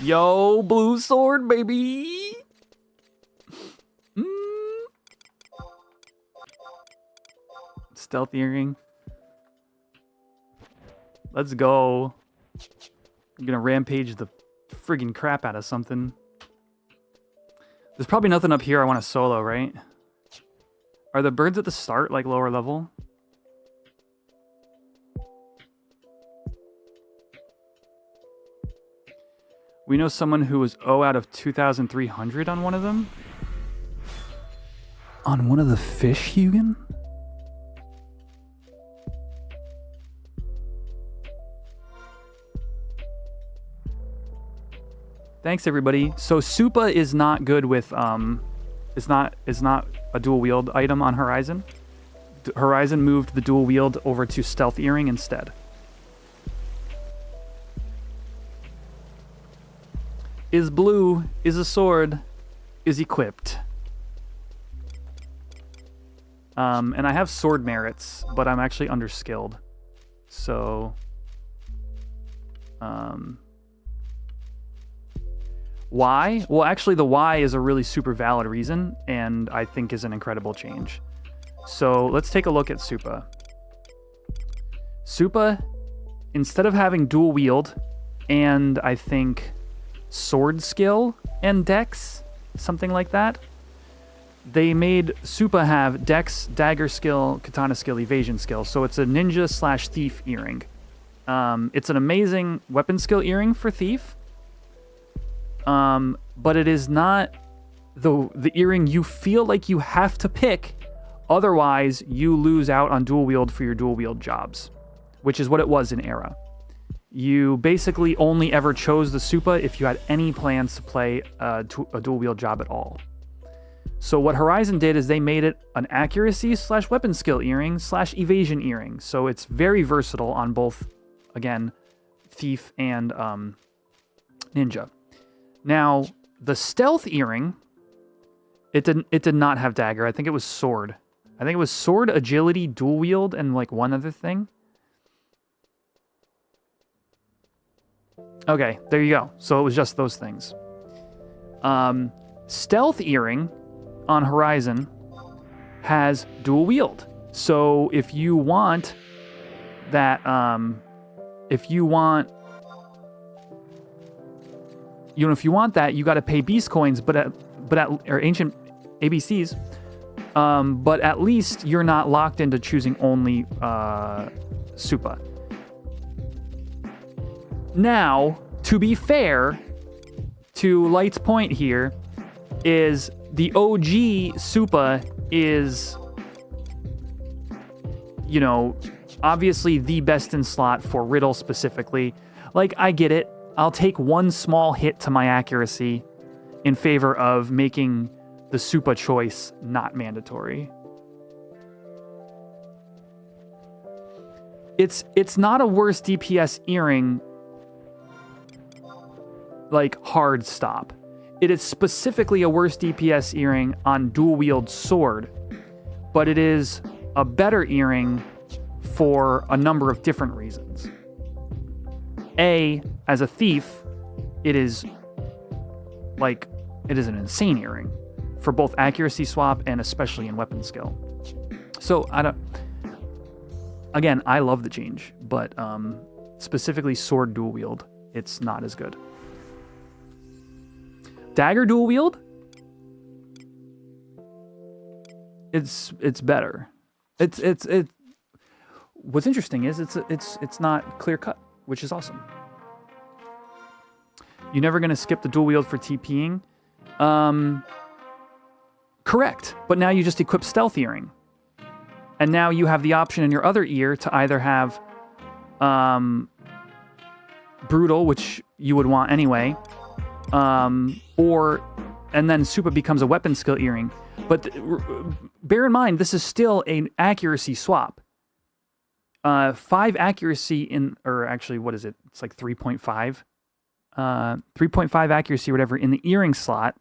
A: Yo, blue sword, baby. Stealth earring. Let's go. I'm gonna rampage the friggin' crap out of something. There's probably nothing up here I want to solo, right? Are the birds at the start, like, lower level? We know someone who was 0 out of 2,300 on one of them. On one of the fish, Hugin? Thanks, everybody. So Supa is not good with is not a dual wield item on Horizon. Horizon moved the dual wield over to Stealth Earring instead. Is blue, is a sword, is equipped. And I have sword merits, but I'm actually underskilled. So why? Well, actually, the why is a really super valid reason, and I think is an incredible change. So let's take a look at Supa. Supa, instead of having dual wield, and I think sword skill and dex, something like that, they made Supa have dex, dagger skill, katana skill, evasion skill. So it's a ninja / thief earring. It's an amazing weapon skill earring for thief. But it is not the earring you feel like you have to pick, otherwise you lose out on dual wield for your dual wield jobs, which is what it was in Era. You basically only ever chose the Supa if you had any plans to play a dual wield job at all. So what Horizon did is they made it an accuracy / weapon skill earring / evasion earring. So it's very versatile on both, again, thief and ninja. Now, the stealth earring, it did not have dagger. I think it was sword. I think it was sword, agility, dual wield, and like one other thing. Okay, there you go. So it was just those things. Stealth earring on Horizon has dual wield. So if you want that, if you want that, you got to pay beast coins, or ancient ABCs. But at least you're not locked into choosing only Supa. Now, to be fair to Light's point here, is the OG Supa is, you know, obviously the best in slot for Riddle specifically. Like, I get it. I'll take one small hit to my accuracy in favor of making the Supa choice not mandatory. It's not a worse DPS earring, like, hard stop. It is specifically a worse DPS earring on dual wield sword, but it is a better earring for a number of different reasons. As a thief, it is an insane earring for both accuracy swap and especially in weapon skill. So I love the change, but specifically sword dual wield, it's not as good. Dagger dual wield, it's better. What's interesting is it's not clear cut, which is awesome. You're never gonna skip the dual wield for TPing. Correct, but now you just equip stealth earring, and now you have the option in your other ear to either have brutal, which you would want anyway, and then Supa becomes a weapon skill earring. But bear in mind, this is still an accuracy swap. 5 accuracy or actually, what is it? It's like 3.5. 3.5 accuracy or whatever in the earring slot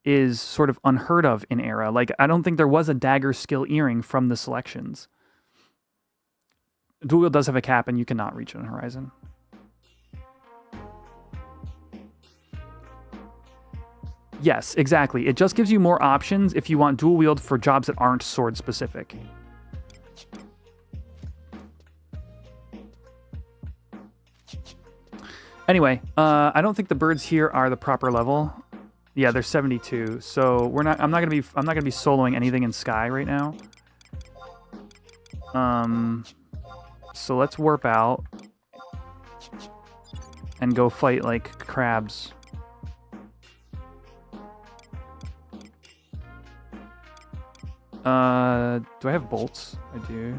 A: is sort of unheard of in Era. Like, I don't think there was a dagger skill earring from the selections. Dual wield does have a cap, and you cannot reach it on Horizon. Yes, exactly. It just gives you more options if you want dual wield for jobs that aren't sword specific. Anyway, I don't think the birds here are the proper level. Yeah, they're 72. So I'm not gonna be soloing anything in sky right now. So let's warp out and go fight like crabs. Do I have bolts? I do.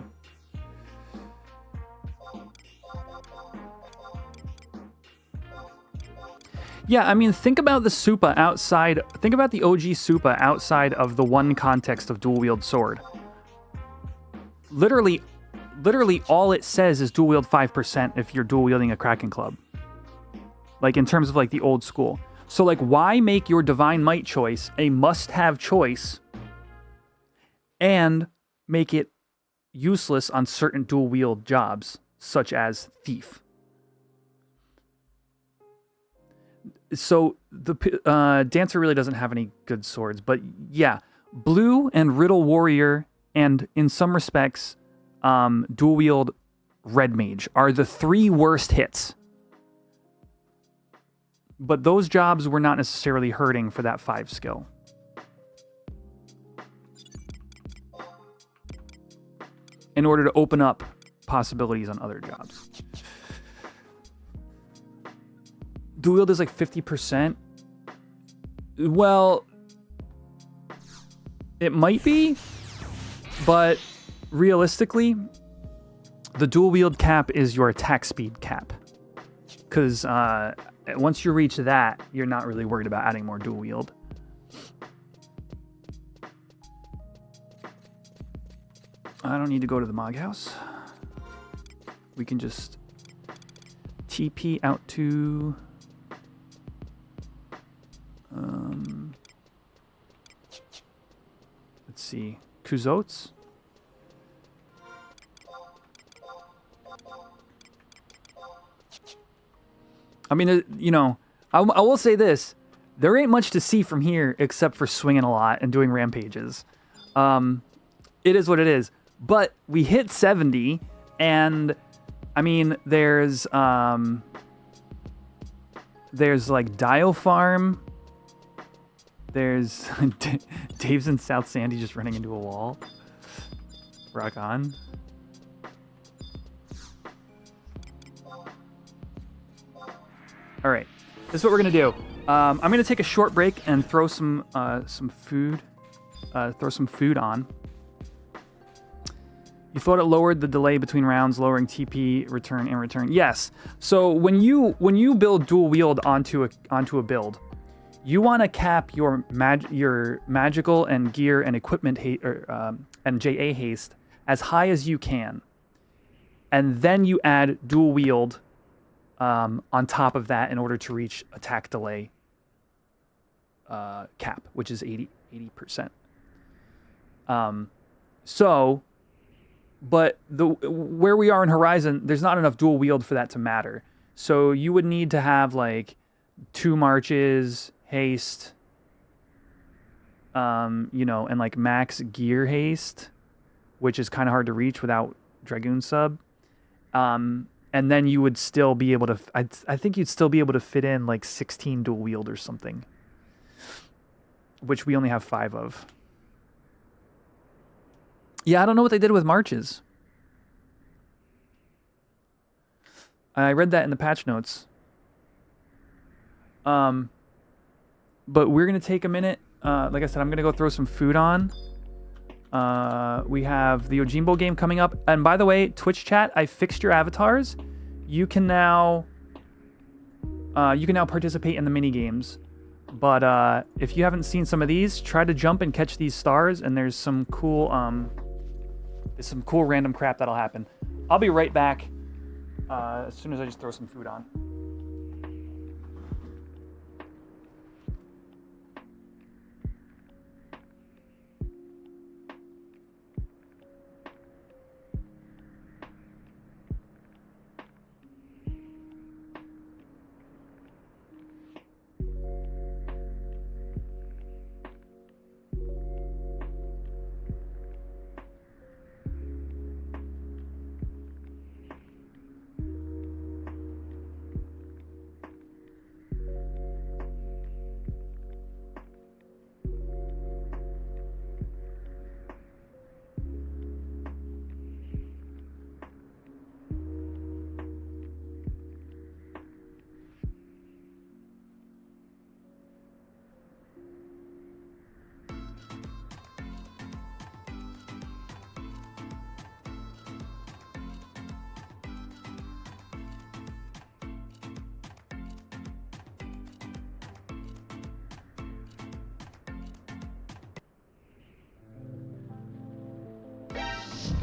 A: Yeah, I mean, think about the Supa outside. Think about the OG Supa outside of the one context of dual wield sword. Literally all it says is dual wield 5% if you're dual wielding a Kraken Club. Like in terms of like the old school. So like, why make your Divine Might choice a must-have choice and make it useless on certain dual wield jobs, such as Thief? So the Dancer really doesn't have any good swords, but yeah, Blue and Riddle Warrior, and in some respects, dual wield Red Mage are the 3 worst hits. But those jobs were not necessarily hurting for that 5 skill. In order to open up possibilities on other jobs. Dual wield is like 50%. Well, it might be, but realistically, the dual wield cap is your attack speed cap. Because once you reach that, you're not really worried about adding more dual wield. I don't need to go to the Mog House. We can just TP out to... let's see, Kuzots. I mean, you know, I will say this. There ain't much to see from here except for swinging a lot and doing rampages. It is what it is. But we hit 70, and I mean, there's like Dio Farm. There's Dave's in South Sandy just running into a wall. Rock on. All right, this is what we're gonna do. I'm gonna take a short break and throw some food. Throw some food on. You thought it lowered the delay between rounds, lowering TP return and return. Yes. So when you build dual wield onto a build, you want to cap your magical and gear and equipment and JA haste as high as you can, and then you add dual wield on top of that in order to reach attack delay cap, which is 80%. But where we are in Horizon, there's not enough dual wield for that to matter. So you would need to have like 2 marches, haste, you know, and like max gear haste, which is kind of hard to reach without Dragoon sub. And then you would still be able to, I think you'd still be able to fit in like 16 dual wield or something, which we only have 5 of. Yeah, I don't know what they did with marches. I read that in the patch notes. But we're going to take a minute. Like I said, I'm going to go throw some food on. We have the Ojimbo game coming up. And by the way, Twitch chat, I fixed your avatars. You can now participate in the mini games. But if you haven't seen some of these, try to jump and catch these stars. And there's some cool random crap that'll happen. I'll be right back as soon as I just throw some food on.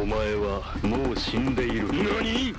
C: お前はもう死んでいる。何？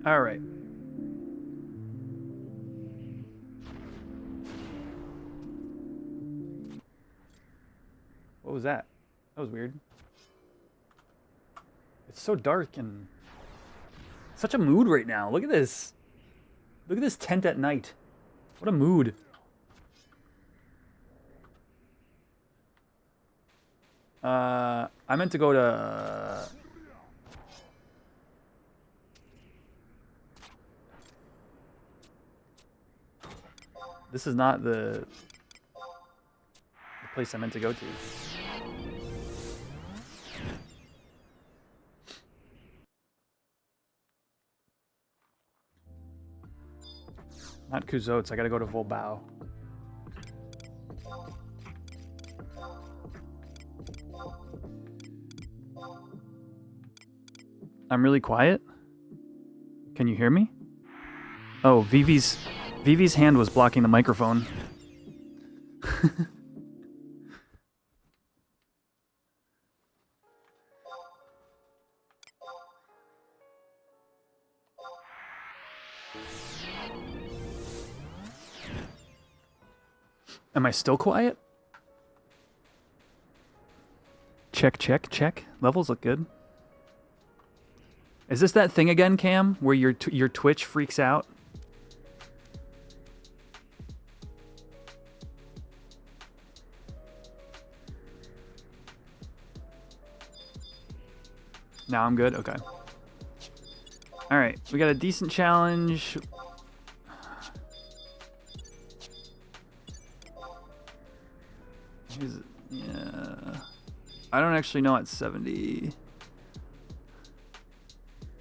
A: All right. What was that? That was weird. It's so dark and such a mood right now. Look at this. Look at this tent at night. What a mood. I meant to go to... This is not the place I meant to go to. Not Kuzots, I gotta go to Volbao. I'm really quiet? Can you hear me? Oh, Vivi's hand was blocking the microphone. Am I still quiet? Check, check, check. Levels look good. Is this that thing again, Cam, where your Twitch freaks out? Now I'm good? Okay. Alright, we got a decent challenge. Yeah. I don't actually know at 70.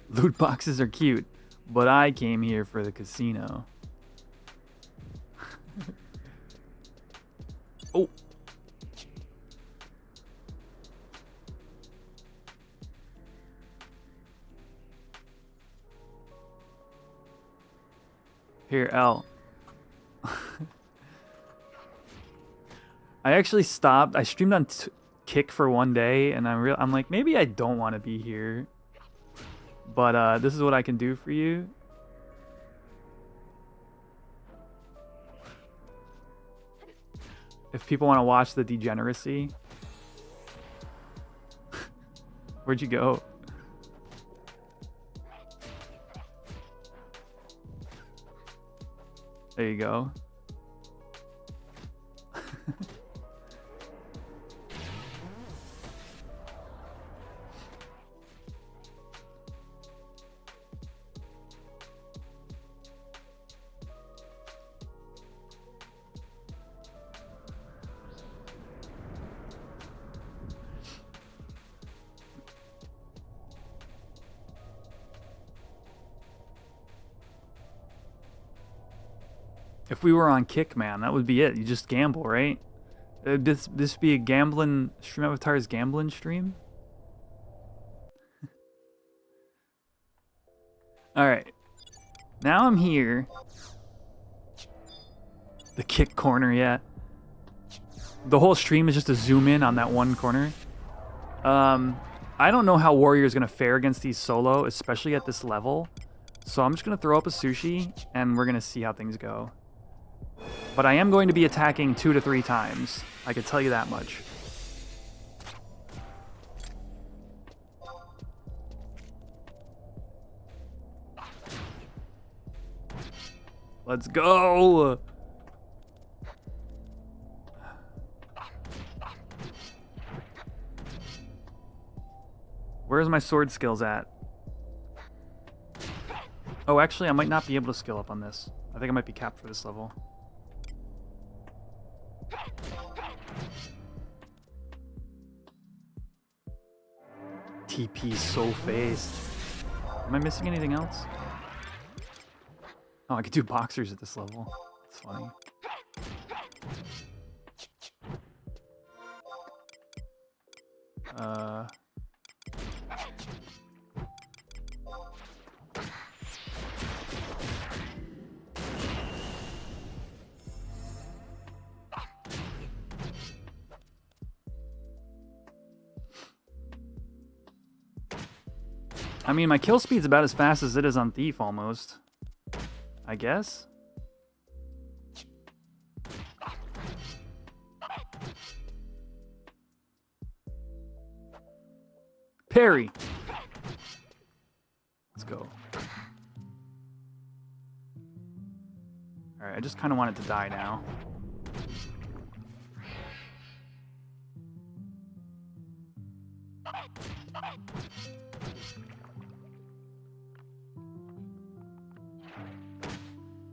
A: Loot boxes are cute, but I came here for the casino. Oh. Here, L. I actually stopped. I streamed on Kick for one day, and I'm like, maybe I don't want to be here. But this is what I can do for you. If people want to watch the degeneracy. Where'd you go? There you go. If we were on Kick, man, that would be it. You just gamble, right? This be a gambling stream, Avatar's gambling stream? Alright. Now I'm here. The Kick corner, yeah. The whole stream is just to zoom in on that one corner. I don't know how Warrior is going to fare against these solo, especially at this level. So I'm just going to throw up a sushi, and we're going to see how things go. But I am going to be attacking 2 to 3 times. I can tell you that much. Let's go! Where's my sword skills at? Oh, actually, I might not be able to skill up on this. I think I might be capped for this level. TP so faced. Am I missing anything else? Oh, I could do boxers at this level. That's funny. I mean, my kill speed's about as fast as it is on Thief, almost. I guess? Parry! Let's go. Alright, I just kind of want it to die now.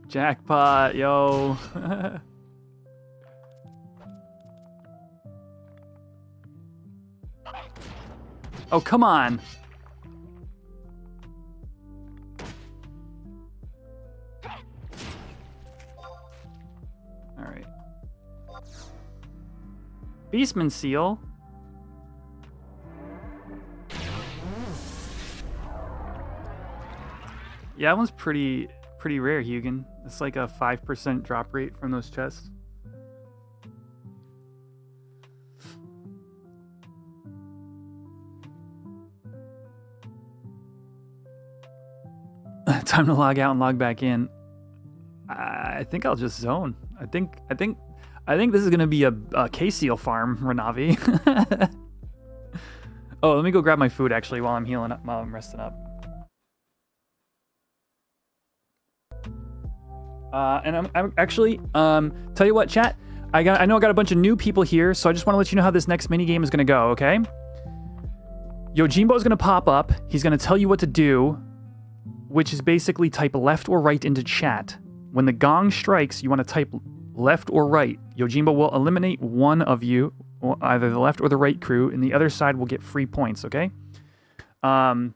A: Jackpot, yo. Oh, come on. All right. Beastman seal. Yeah, that one's pretty rare, Hugin. It's like a 5% drop rate from those chests. Time to log out and log back in. I think I'll just zone. I think this is gonna be a K-Seal farm, Renavi. Oh, let me go grab my food actually while I'm healing up, while I'm resting up. And I'm actually, tell you what, chat, I know I got a bunch of new people here, so I just want to let you know how this next mini game is going to go, okay? Yojimbo is going to pop up. He's going to tell you what to do, which is basically type left or right into chat. When the gong strikes, you want to type left or right. Yojimbo will eliminate one of you, either the left or the right crew, and the other side will get free points, okay? I'm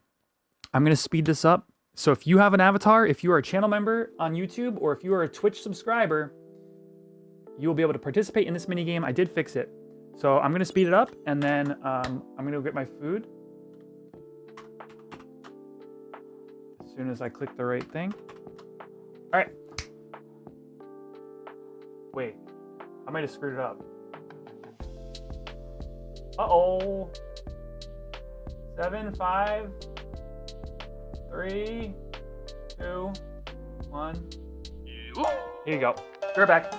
A: going to speed this up. So if you have an avatar, if you are a channel member on YouTube, or if you are a Twitch subscriber, you will be able to participate in this minigame. I did fix it. So I'm going to speed it up, and then I'm going to go get my food. As soon as I click the right thing. All right. Wait. I might have screwed it up. Uh-oh. 7, 5... 3, 2, 1. Here you go. Be right back.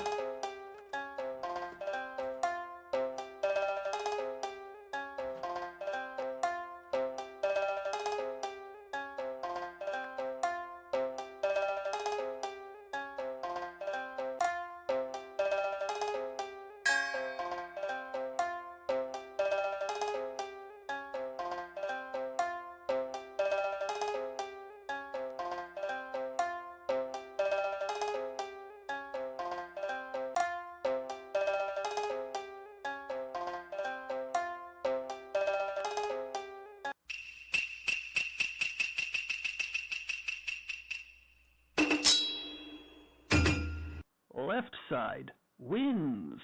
C: Left side wins.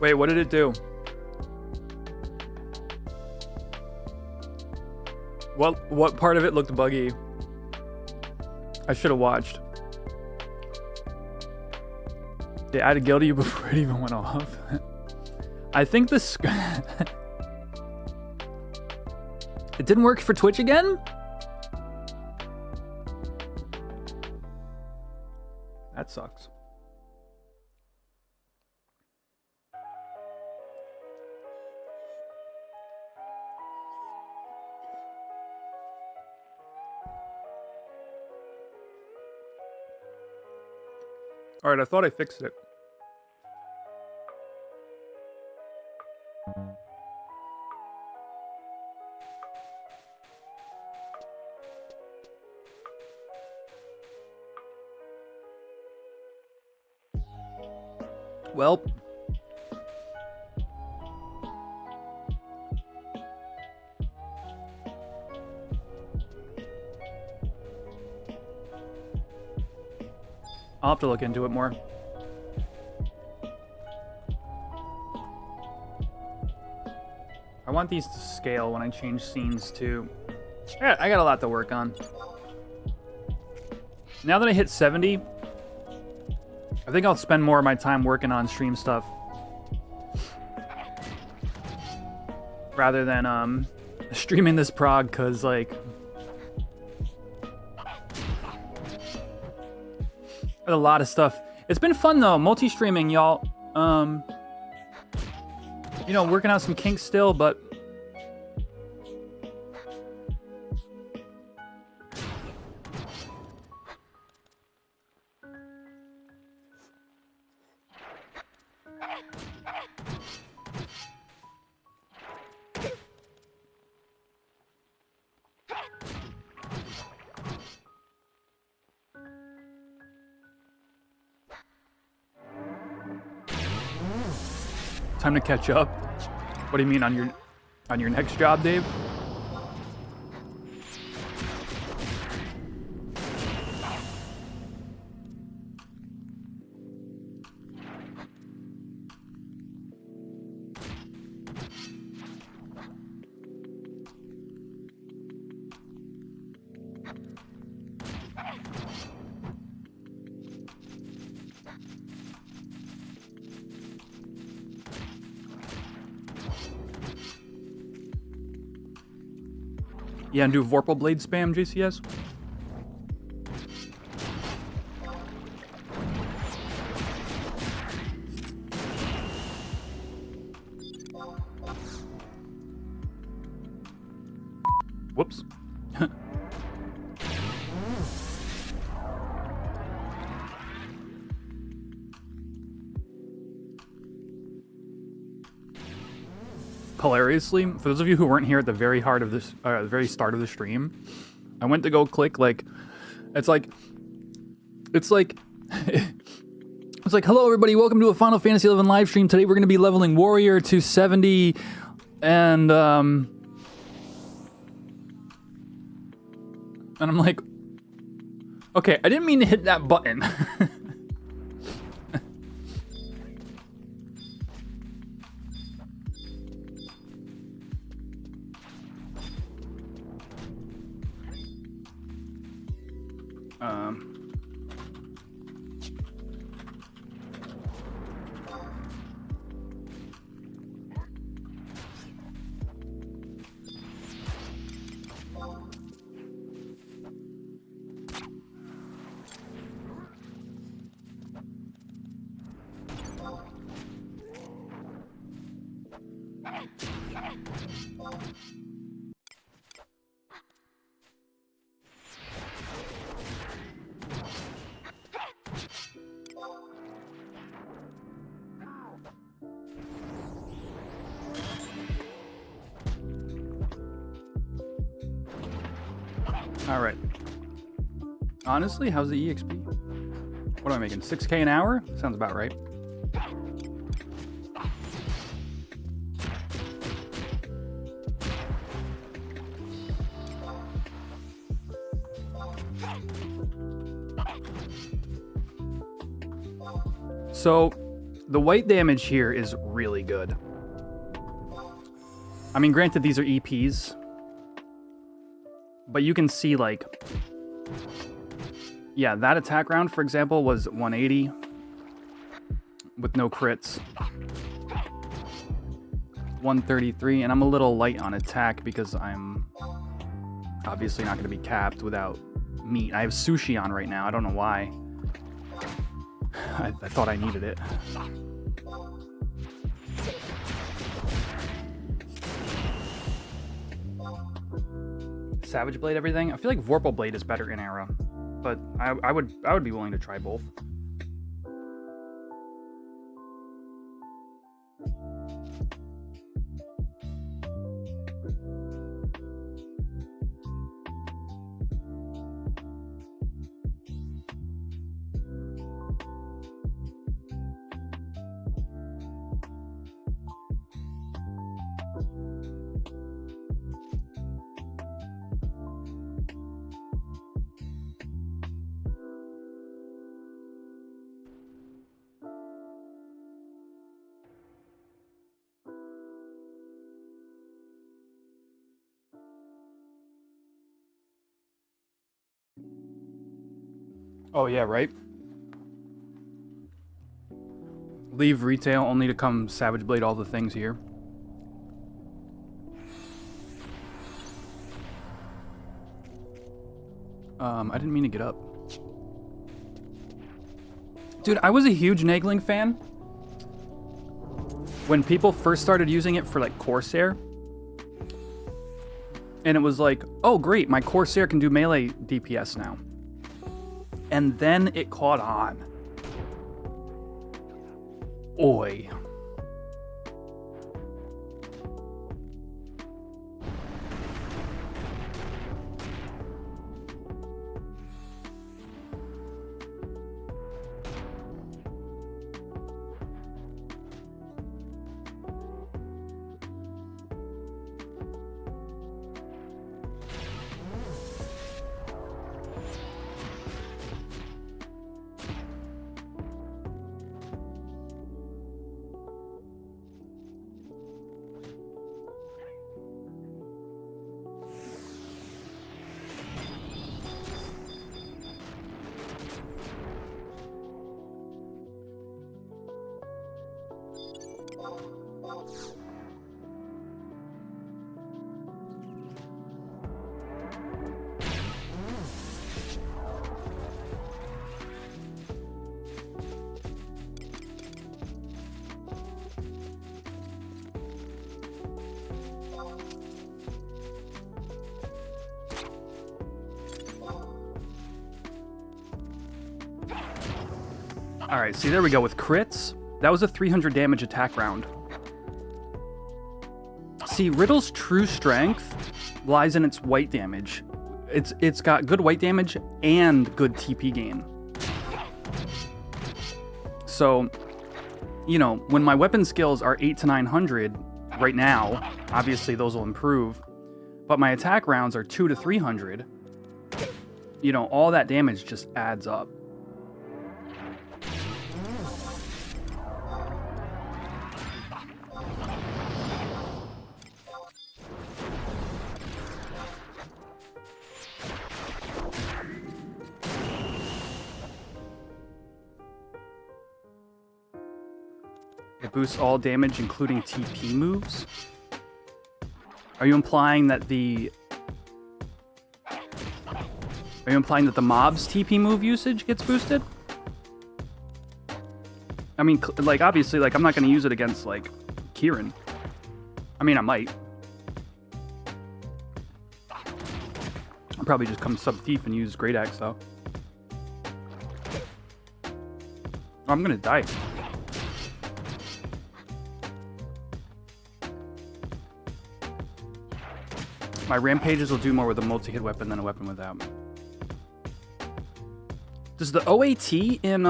A: Wait, what did it do? What part of it looked buggy? I should have watched. They added guilty before it even went off. I think this... It didn't work for Twitch again? That sucks. All right, I thought I fixed it. Well, I'll have to look into it more. I want these to scale when I change scenes too. I got a lot to work on. Now that I hit 70, I think I'll spend more of my time working on stream stuff rather than streaming this prog, cause like a lot of stuff. It's been fun though, multi-streaming, y'all. You know, working out some kinks still, but time to catch up. What do you mean on your next job, Dave? Yeah, and do Vorpal Blade spam, JCS. Whoops. Hilariously, for those of you who weren't here at the very heart of this, the very start of the stream, I went to go click like, it's like, hello everybody, welcome to a Final Fantasy XI live stream. Today we're going to be leveling Warrior to 70, and I'm like, okay, I didn't mean to hit that button. All right. Honestly, how's the EXP? What am I making? 6K an hour? Sounds about right. So, the white damage here is really good. I mean, granted, these are EPs, but you can see, like, yeah, that attack round, for example, was 180 with no crits. 133, and I'm a little light on attack because I'm obviously not going to be capped without meat. I have sushi on right now. I don't know why. I thought I needed it. Savage Blade everything? I feel like Vorpal Blade is better in Era, but I would be willing to try both. Oh yeah, right? Leave retail only to come Savage Blade all the things here. I didn't mean to get up. Dude, I was a huge Nagling fan when people first started using it for like Corsair. And it was like, oh great, my Corsair can do melee DPS now. And then it caught on. Oi. Alright, see, there we go with crits. That was a 300 damage attack round. See, Riddle's true strength lies in its white damage. It's got good white damage and good TP gain. So, you know, when my weapon skills are 8 to 900 right now, obviously those will improve, but my attack rounds are 2 to 300, you know, all that damage just adds up. It boosts all damage, including TP moves. Are you implying that the mob's TP move usage gets boosted? I mean, like, obviously, like, I'm not going to use it against, like, Kieran. I mean, I might. I'll probably just come sub-thief and use Great Axe, though. Oh, I'm going to die. My rampages will do more with a multi-hit weapon than a weapon without. Does the OAT in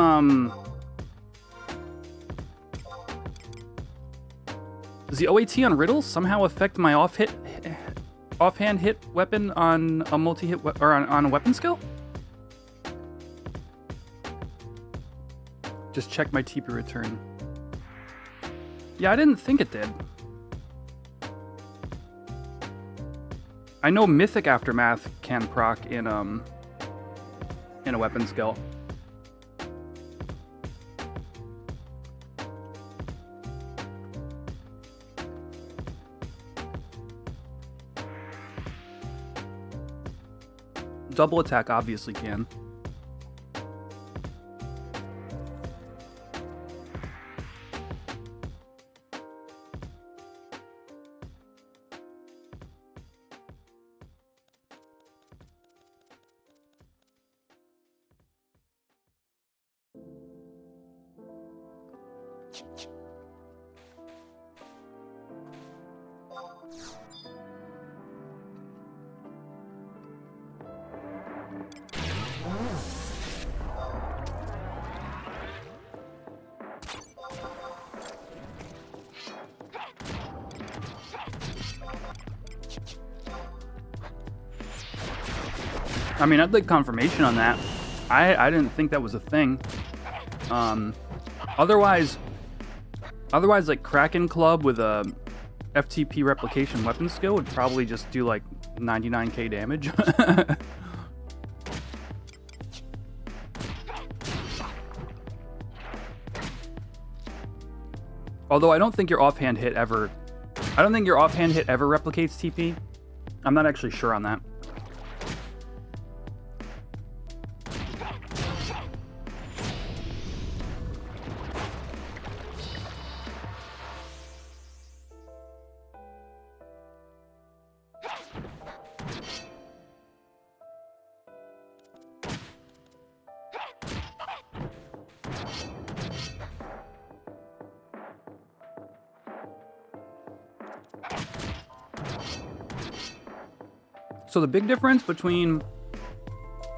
A: does the OAT on Riddle somehow affect my offhand hit weapon on a multi-hit or on a weapon skill? Just check my TP return. Yeah, I didn't think it did. I know Mythic Aftermath can proc in a weapon skill. Double attack obviously can. I mean, I'd like confirmation on that. I didn't think that was a thing. Otherwise, like Kraken Club with a FTP replication weapon skill would probably just do like 99k damage. Although I don't think your offhand hit ever replicates TP. I'm not actually sure on that. So the big difference between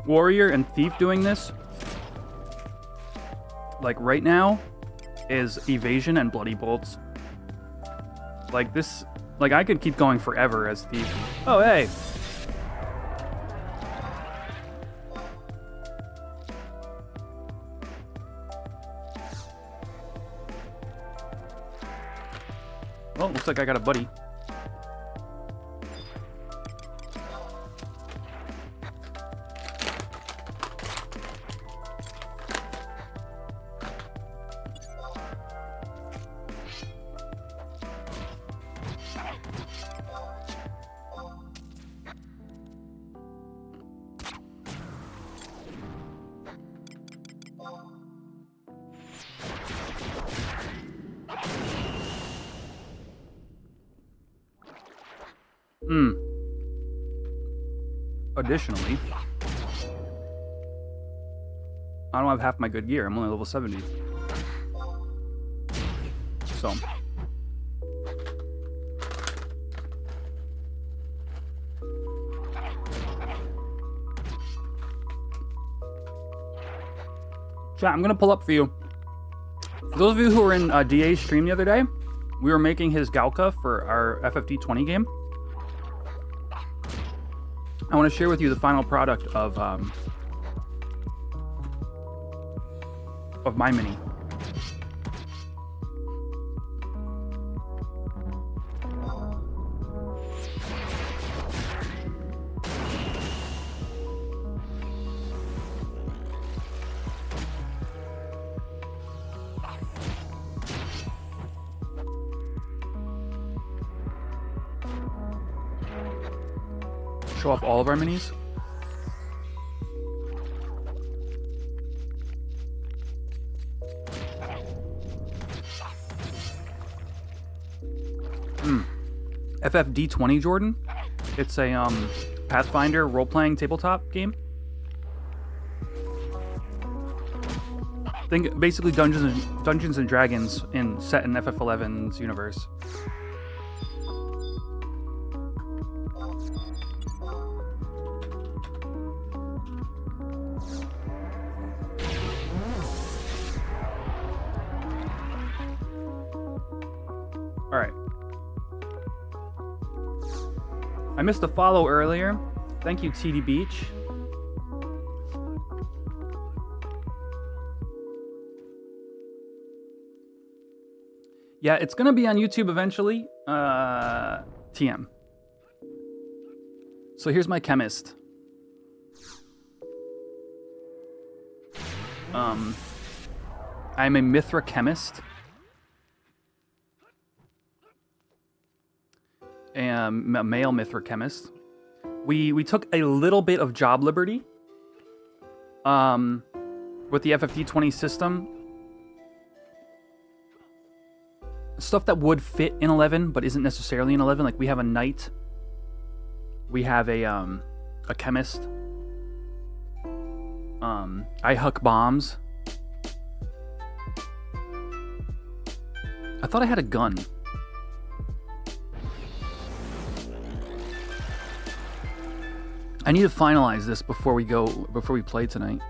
A: Warrior and Thief doing this, like right now, is evasion and bloody bolts. Like this, like I could keep going forever as Thief. Oh, hey. Well, looks like I got a buddy. Additionally, I don't have half my good gear. I'm only level 70. So. Chat, I'm going to pull up for you. For those of you who were in DA's stream the other day, we were making his Galka for our FFD20 game. I want to share with you the final product of my mini. Show off all of our minis. FFD20 Jordan. It's a Pathfinder role-playing tabletop game. Think basically Dungeons and Dragons set in FF11's universe. Alright. I missed a follow earlier. Thank you, TD Beach. Yeah, it's gonna be on YouTube eventually. TM. So here's my chemist. I'm a Mithra chemist. And a male Mithra chemist. We took a little bit of job liberty with the FFD20 system. Stuff that would fit in 11 but isn't necessarily in 11. Like we have a knight. We have a chemist. I huck bombs. I thought I had a gun. I need to finalize this before we play tonight.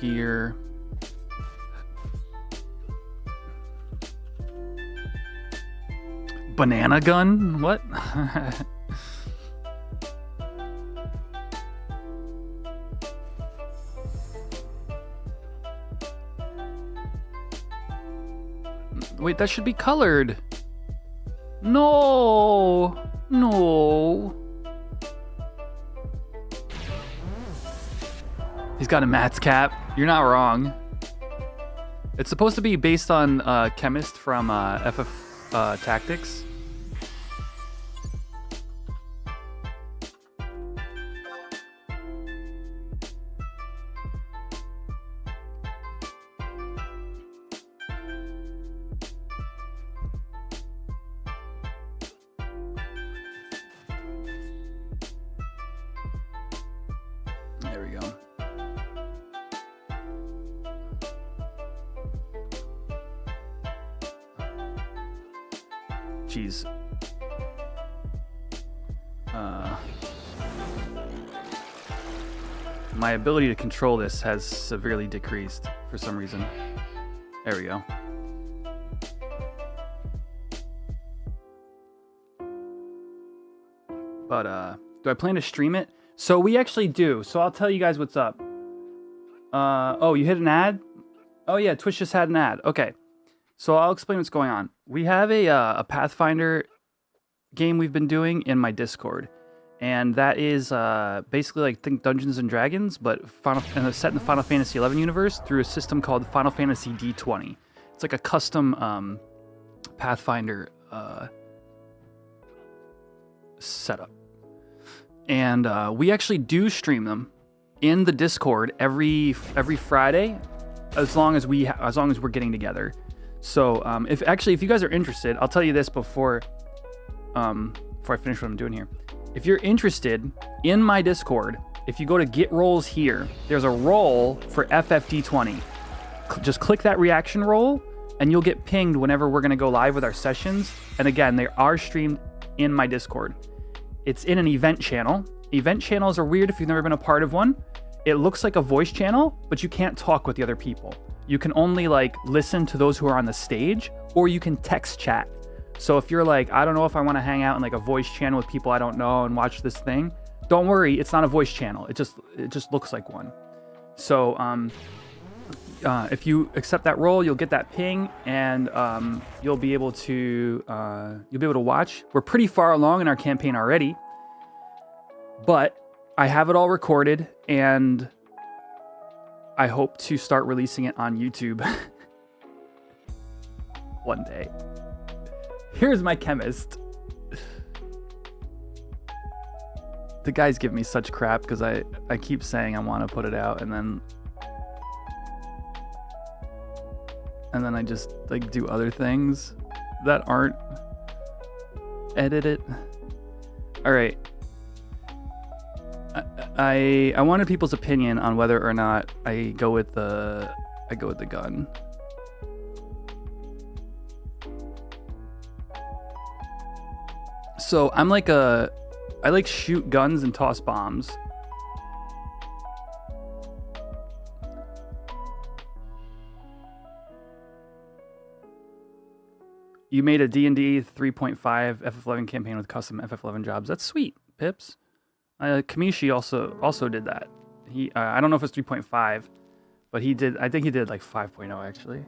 A: Gear. Banana gun? What? Wait, that should be colored. No. No. He's got a Matt's cap. You're not wrong. It's supposed to be based on Chemist from FF Tactics. There we go. Jeez. My ability to control this has severely decreased for some reason. There we go. But do I plan to stream it? So we actually do. So I'll tell you guys what's up. Oh, you hit an ad? Oh yeah, Twitch just had an ad. Okay. So I'll explain what's going on. We have a Pathfinder game we've been doing in my Discord. And that is basically like think Dungeons and Dragons, but set in the Final Fantasy XI universe through a system called Final Fantasy D20. It's like a custom Pathfinder setup. And we actually do stream them in the Discord every Friday, as long as we're getting together. So if you guys are interested, I'll tell you this before I finish what I'm doing here. If you're interested in my Discord, if you go to Get Rolls here, there's a roll for FFD20. Just click that reaction roll, and you'll get pinged whenever we're going to go live with our sessions. And again, they are streamed in my Discord. It's in an event channel. Event channels are weird if you've never been a part of one. It looks like a voice channel, but you can't talk with the other people. You can only listen to those who are on the stage, or you can text chat. So if you're like, I don't know if I want to hang out in a voice channel with people I don't know and watch this thing, don't worry, it's not a voice channel. It just looks like one. So if you accept that role, you'll get that ping, and you'll be able to watch. We're pretty far along in our campaign already, but I have it all recorded, and I hope to start releasing it on YouTube one day. Here's my chemist. The guys give me such crap because I keep saying I want to put it out, and then I just do other things that aren't edited. All right. I wanted people's opinion on whether or not I go with the gun. So I shoot guns and toss bombs. You made a D&D 3.5 FF11 campaign with custom FF11 jobs. That's sweet, Pips. Kamishi also did that. He I don't know if it's 3.5, but he did. I think he did 5.0 actually.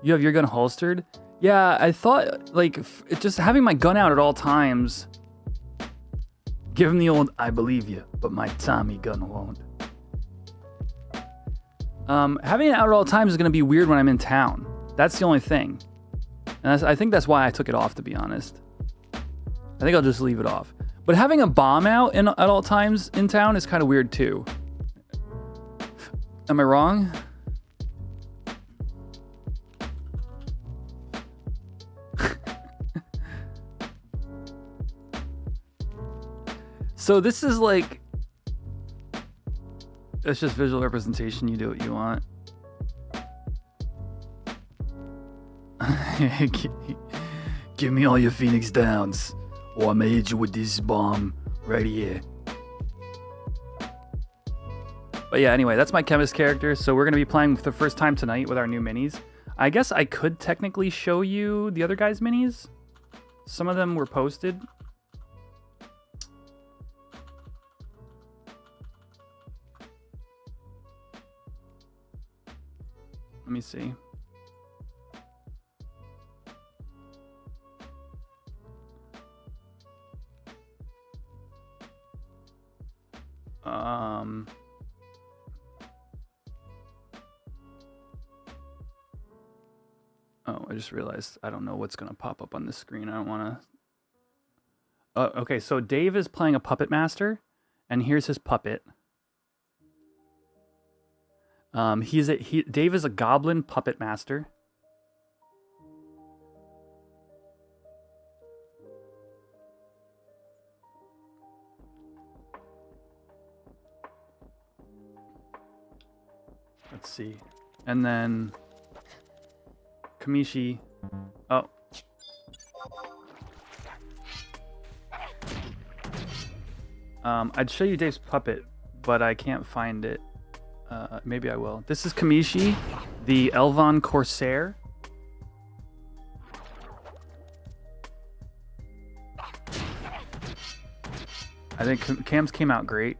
A: You have your gun holstered? Yeah, I thought, like, just having my gun out at all times. Give him the old, I believe you, but my Tommy gun won't. Having it out at all times is going to be weird when I'm in town. That's the only thing. And I think that's why I took it off, to be honest. I think I'll just leave it off. But having a bomb out at all times in town is kind of weird, too. Am I wrong? So this is like... It's just visual representation. You do what you want. Give me all your Phoenix Downs, or I may hit you with this bomb right here. But yeah, anyway, that's my chemist character. So we're going to be playing for the first time tonight with our new minis. I guess I could technically show you the other guys' minis. Some of them were posted. Let me see. Oh, I just realized I don't know what's going to pop up on this screen. I don't want to... okay, so Dave is playing a puppet master, and here's his puppet. Dave is a goblin puppet master. Let's see. And then Kamishi. Oh. I'd show you Dave's puppet, but I can't find it. Maybe I will. This is Kamishi, the Elvon Corsair. I think Cam's came out great.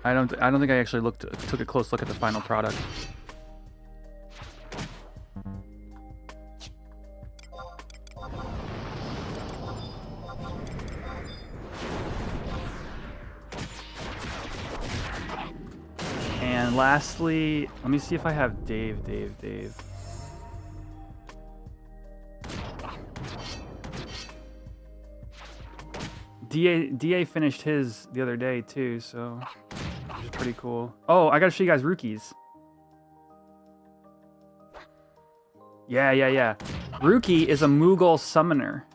A: I don't think I actually took a close look at the final product. And lastly, let me see if I have Dave. DA finished his the other day too, so which is pretty cool. Oh, I gotta show you guys Ruki's. Yeah. Ruki is a Moogle summoner.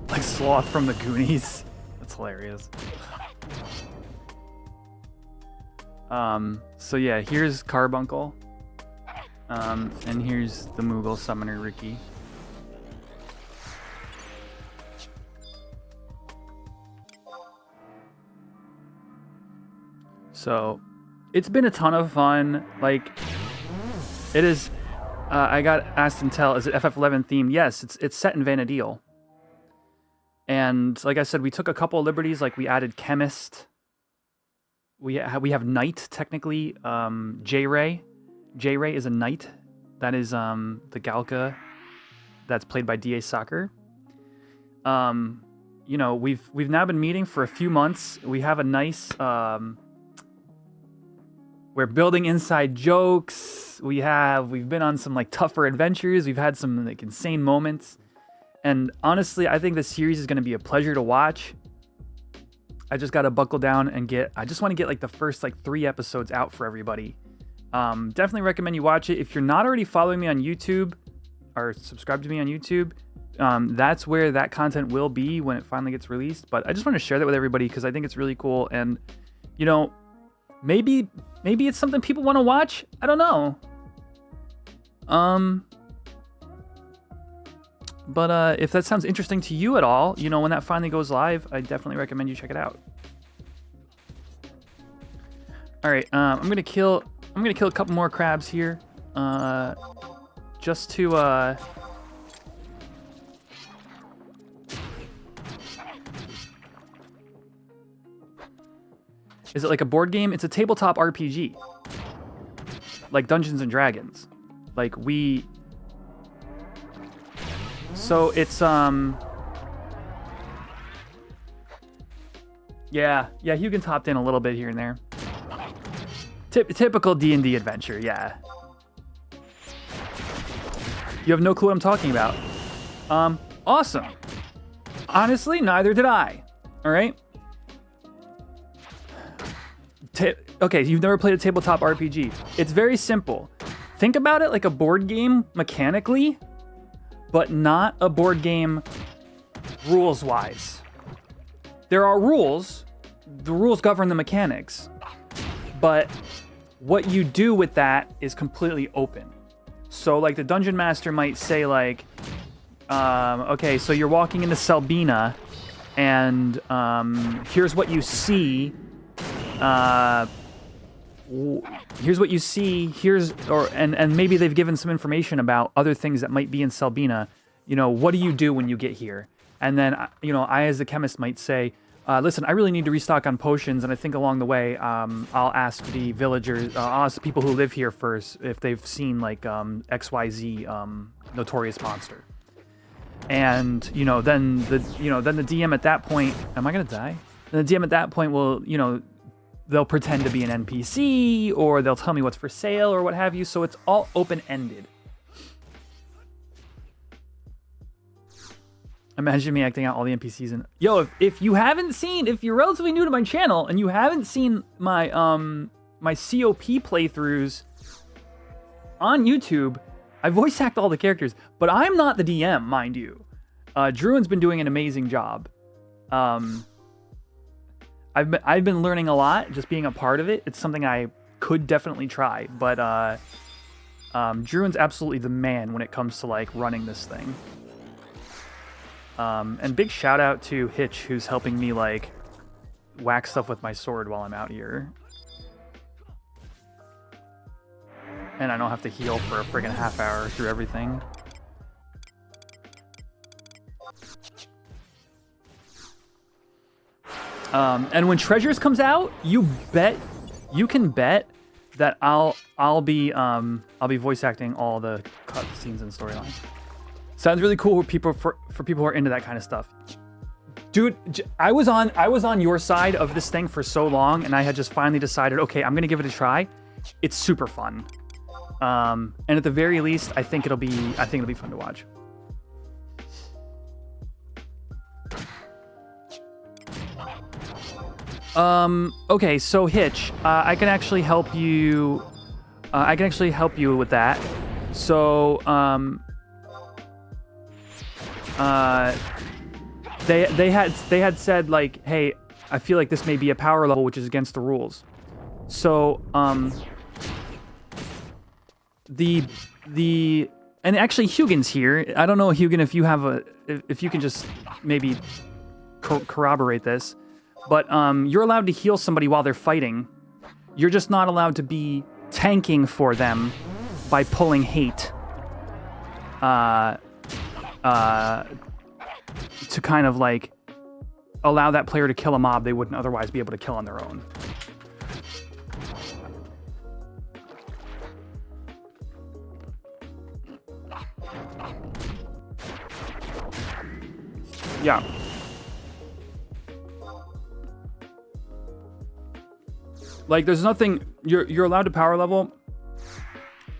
A: Like Sloth from the Goonies. That's hilarious. So yeah, here's Carbuncle. And here's the Moogle summoner Ricky. So it's been a ton of fun. Like, it is. I got asked and tell, is it FF11 themed? Yes, it's set in Vanadil. And like I said, we took a couple of liberties. Like, we added Chemist. We have Knight, technically. J-Ray. J-Ray is a Knight. That is the Galka that's played by DA Soccer. You know, we've now been meeting for a few months. We have a nice... we're building inside jokes. We've been on some like tougher adventures. We've had some like insane moments. And honestly, I think this series is going to be a pleasure to watch. I just got to buckle down and I just want to get like the first like 3 episodes out for everybody. Definitely recommend you watch it. If you're not already following me on YouTube or subscribed to me on YouTube, that's where that content will be when it finally gets released. But I just want to share that with everybody because I think it's really cool. And, you know, maybe it's something people want to watch. I don't know. But if that sounds interesting to you at all, you know, when that finally goes live, I definitely recommend you check it out. All right, I'm gonna kill I'm gonna kill a couple more crabs here, just to Is it like a board game? It's a tabletop RPG, like Dungeons and Dragons. Like so it's yeah, Hugin's hopped in a little bit here and there. Typical D&D adventure, yeah. You have no clue what I'm talking about. Awesome. Honestly, neither did I. All right. Okay, you've never played a tabletop RPG. It's very simple. Think about it like a board game mechanically, but not a board game rules-wise. There are rules. The rules govern the mechanics. But what you do with that is completely open. So like the dungeon master might say like, okay, so you're walking into Selbina and here's what you see. Here's what you see. And maybe they've given some information about other things that might be in Selbina. You know, what do you do when you get here? And then, you know, I as the chemist might say, listen, I really need to restock on potions, and I think along the way, I'll ask the villagers, I'll ask the people who live here first if they've seen like XYZ notorious monster. And you know, then the DM at that point, am I gonna die? Then the DM at that point will, you know, they'll pretend to be an NPC, or they'll tell me what's for sale, or what have you. So it's all open-ended. Imagine me acting out all the NPCs and yo, if you're relatively new to my channel and you haven't seen my my COP playthroughs on YouTube, I voice act all the characters, but I'm not the DM, mind you. Druin's been doing an amazing job. I've been learning a lot, just being a part of it. It's something I could definitely try, but Druin's absolutely the man when it comes to like running this thing. And big shout out to Hitch, who's helping me like whack stuff with my sword while I'm out here. And I don't have to heal for a friggin' half hour through everything. And when Treasures comes out, you can bet that I'll be voice acting all the cutscenes and storylines. Sounds really cool for people who are into that kind of stuff. Dude, I was on your side of this thing for so long, and I had just finally decided, okay, I'm gonna give it a try. It's super fun. And at the very least, I think it'll be fun to watch. Okay, so Hitch, I can actually help you. With that. So, they had said like, hey, I feel like this may be a power level which is against the rules. So, and actually Hugin's here. I don't know, Hugin, if you can just maybe corroborate this, but you're allowed to heal somebody while they're fighting. You're just not allowed to be tanking for them by pulling hate. To kind of like allow that player to kill a mob they wouldn't otherwise be able to kill on their own. Yeah. Like there's nothing, you're allowed to power level.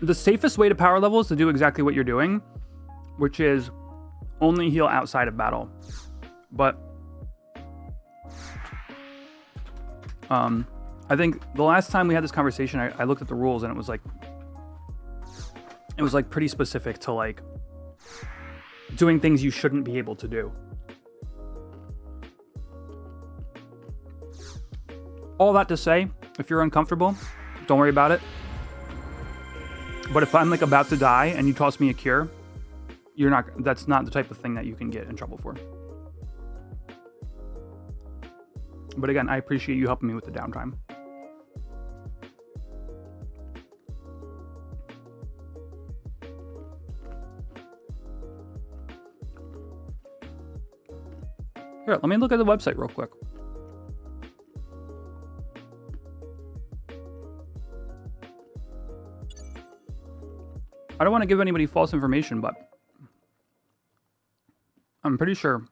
A: The safest way to power level is to do exactly what you're doing, which is only heal outside of battle. But I think the last time we had this conversation, I looked at the rules and it was like pretty specific to like doing things you shouldn't be able to do. All that to say, if you're uncomfortable, don't worry about it. But if I'm like about to die and you toss me a cure, that's not the type of thing that you can get in trouble for. But again, I appreciate you helping me with the downtime.
D: Here, let me look at the website real quick. I don't want to give anybody false information, but I'm pretty sure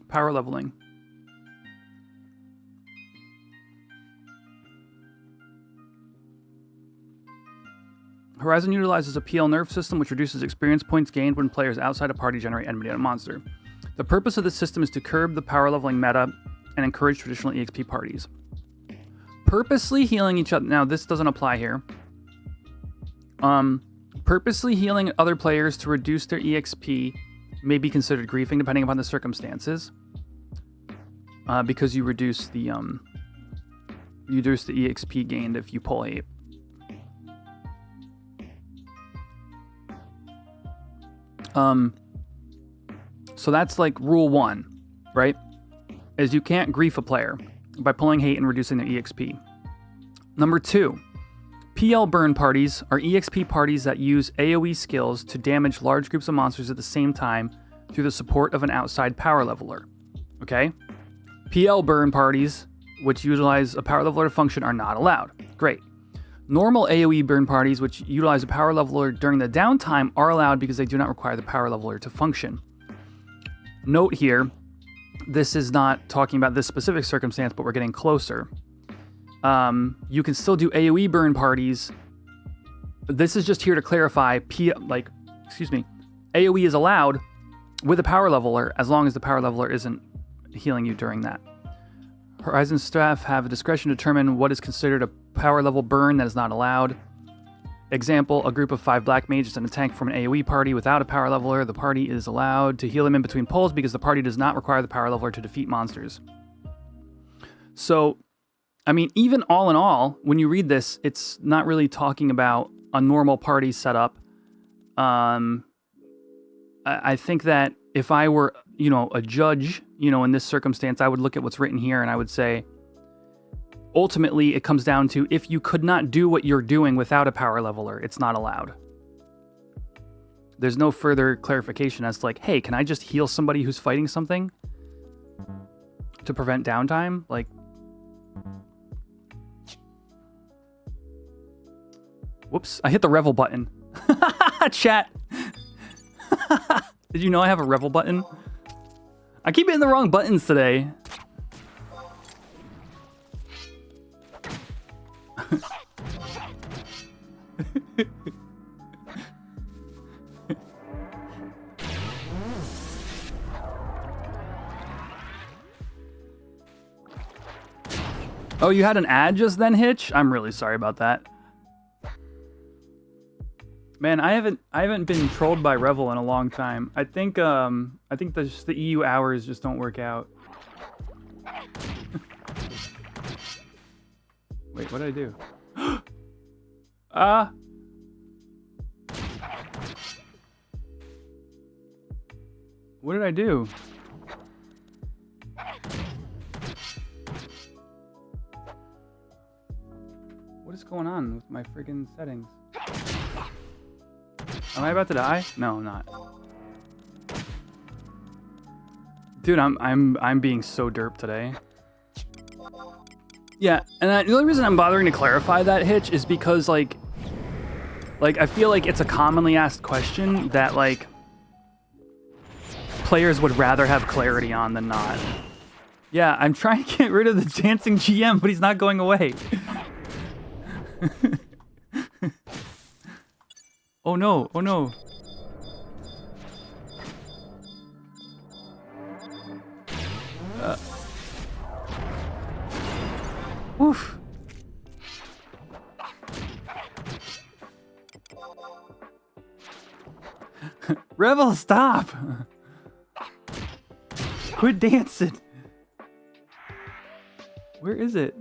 D: power leveling. Horizon utilizes a PL nerf system which reduces experience points gained when players outside a party generate enmity on a monster. The purpose of this system is to curb the power leveling meta and encourage traditional EXP parties. Purposely healing each other. Now, this doesn't apply here. Purposely healing other players to reduce their EXP may be considered griefing depending upon the circumstances. Because you reduce the EXP gained if you pull 8. So that's like rule 1, right? Is you can't grief a player by pulling hate and reducing their EXP. Number 2, PL burn parties are EXP parties that use AoE skills to damage large groups of monsters at the same time through the support of an outside power leveler. Okay? PL burn parties, which utilize a power leveler to function, are not allowed. Great. Normal AoE burn parties, which utilize a power leveler during the downtime, are allowed because they do not require the power leveler to function. Note here, this is not talking about this specific circumstance, but we're getting closer. You can still do AoE burn parties. This is just here to clarify, AoE is allowed with a power leveler as long as the power leveler isn't healing you during that. Horizon staff have a discretion to determine what is considered a power level burn that is not allowed. Example, a group of 5 black mages and a tank from an AoE party without a power leveler. The party is allowed to heal them in between pulls because the party does not require the power leveler to defeat monsters. So, I mean, even all in all, when you read this, it's not really talking about a normal party setup. I think that if I were, a judge, in this circumstance, I would look at what's written here and I would say, ultimately, it comes down to if you could not do what you're doing without a power leveler, it's not allowed. There's no further clarification as to like, hey, can I just heal somebody who's fighting something to prevent downtime? Like, whoops, I hit the revel button. Chat. Did you know I have a revel button? I keep hitting the wrong buttons today. Oh, you had an ad just then, Hitch? I'm really sorry about that. Man, I haven't been trolled by Revel in a long time. I think the EU hours just don't work out. Wait, what did I do? What did I do? What is going on with my friggin' settings? Am I about to die? No, I'm not. Dude, I'm being so derp today. Yeah, and the only reason I'm bothering to clarify that, Hitch, is because like I feel like it's a commonly asked question that like players would rather have clarity on than not. Yeah, I'm trying to get rid of the dancing GM, but he's not going away. Oh no, oh no. Oof. Revel, stop! Quit dancing! Where is it?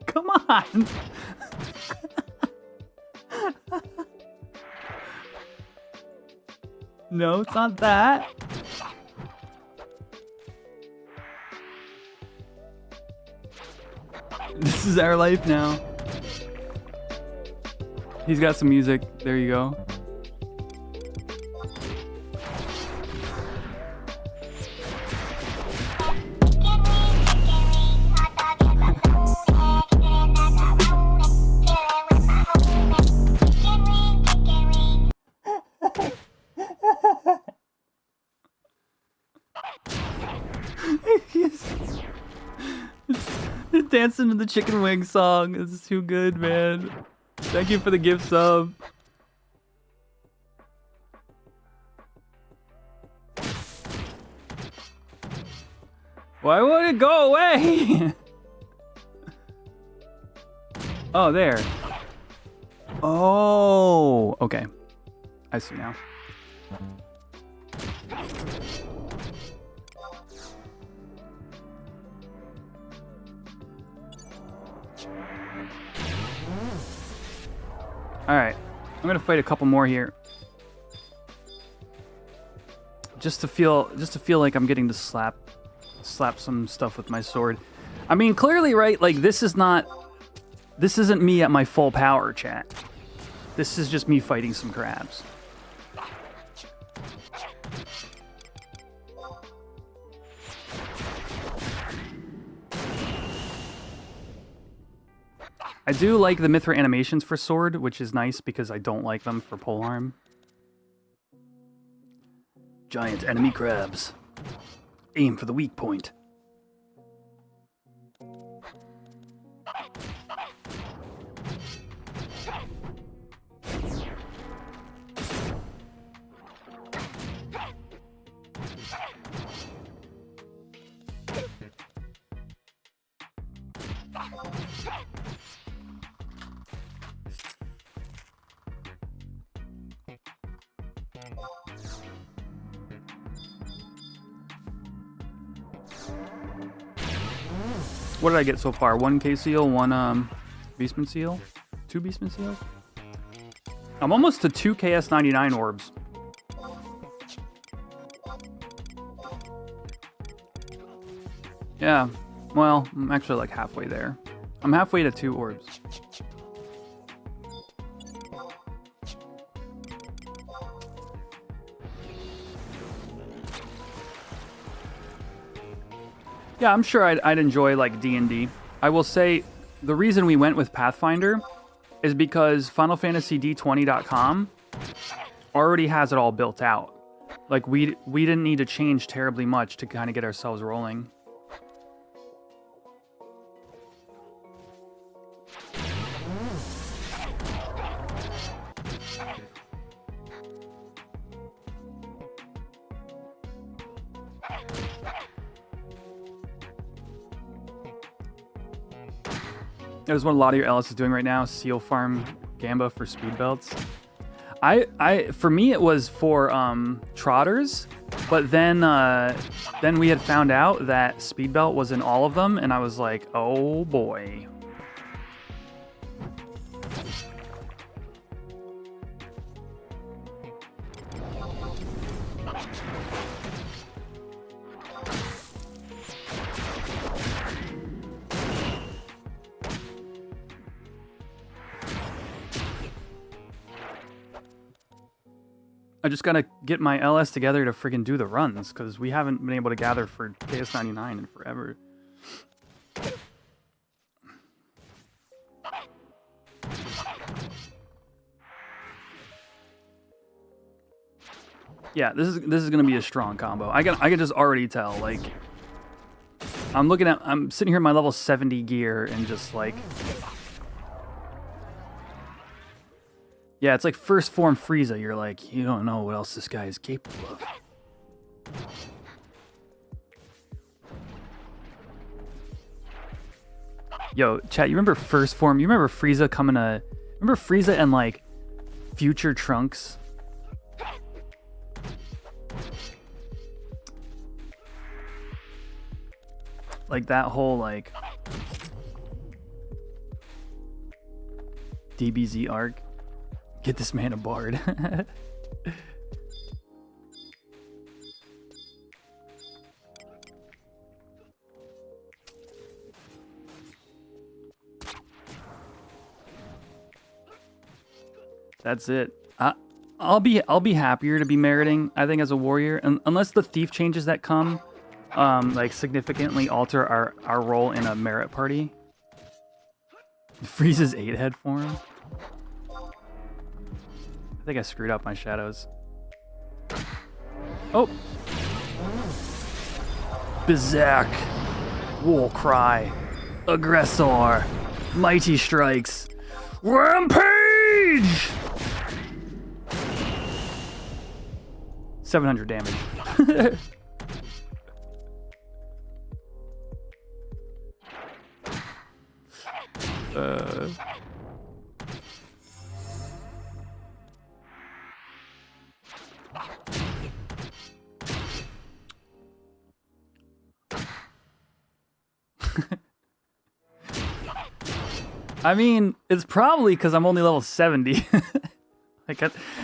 D: Come on! No, it's not that. This is our life now. He's got some music. There you go. He's dancing to the chicken wing song. This is too good, man. Thank you for the gift sub. Why would it go away? Oh, there. Oh, okay. I see now. All right, I'm gonna fight a couple more here, just to feel like I'm getting to slap some stuff with my sword. I mean, clearly, right? Like this isn't me at my full power, chat. This is just me fighting some crabs. I do like the Mithra animations for sword, which is nice because I don't like them for polearm. Giant enemy crabs. Aim for the weak point. What did I get so far? 1K seal, 1 Beastman seal, 2 Beastman seals? I'm almost to 2 KS99 orbs. Yeah, well, I'm actually like halfway there. I'm halfway to 2 orbs. Yeah, I'm sure I'd enjoy like D&D. I will say the reason we went with Pathfinder is because FinalFantasyD20.com already has it all built out. Like we didn't need to change terribly much to kind of get ourselves rolling. That is what a lot of your LS is doing right now. Seal farm Gamba for speed belts. For me it was for trotters, but then we had found out that speed belt was in all of them, and I was like, oh boy. I just gotta get my LS together to friggin' do the runs, because we haven't been able to gather for KS99 in forever. Yeah, this is gonna be a strong combo. I can just already tell. Like, I'm sitting here in my level 70 gear and just like. Yeah, it's like first form Frieza. You're like, you don't know what else this guy is capable of. Yo, chat, you remember first form? You remember Frieza coming to... Remember Frieza and, like, future Trunks? Like, that whole, like... DBZ arc. Get this man a bard. That's it. I'll be happier to be meriting, I think, as a warrior, unless the thief changes that come, like significantly alter our role in a merit party. Freeze's 8-head form. I think I screwed up my shadows. Oh. Berserk. War cry. Aggressor. Mighty strikes. Rampage! 700 damage. I mean, it's probably because I'm only level 70.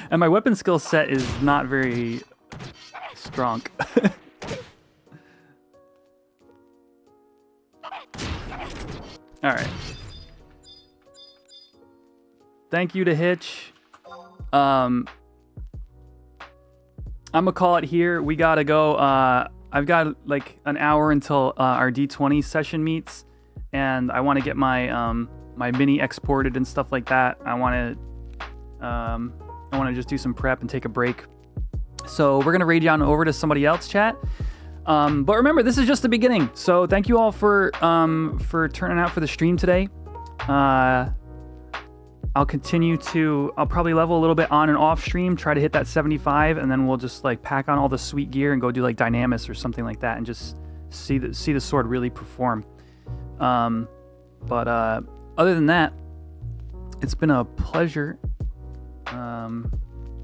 D: And my weapon skill set is not very strong. Alright. Thank you to Hitch. I'm gonna call it here. We gotta go. I've got like an hour until our D20 session meets, and I want to get my my mini exported and stuff like that. I want to just do some prep and take a break. So we're gonna raid you on over to somebody else, chat. But remember, this is just the beginning. So thank you all for turning out for the stream today. I'll probably level a little bit on and off stream, try to hit that 75, and then we'll just like pack on all the sweet gear and go do like Dynamis or something like that, and just see the sword really perform. But other than that, it's been a pleasure. I'm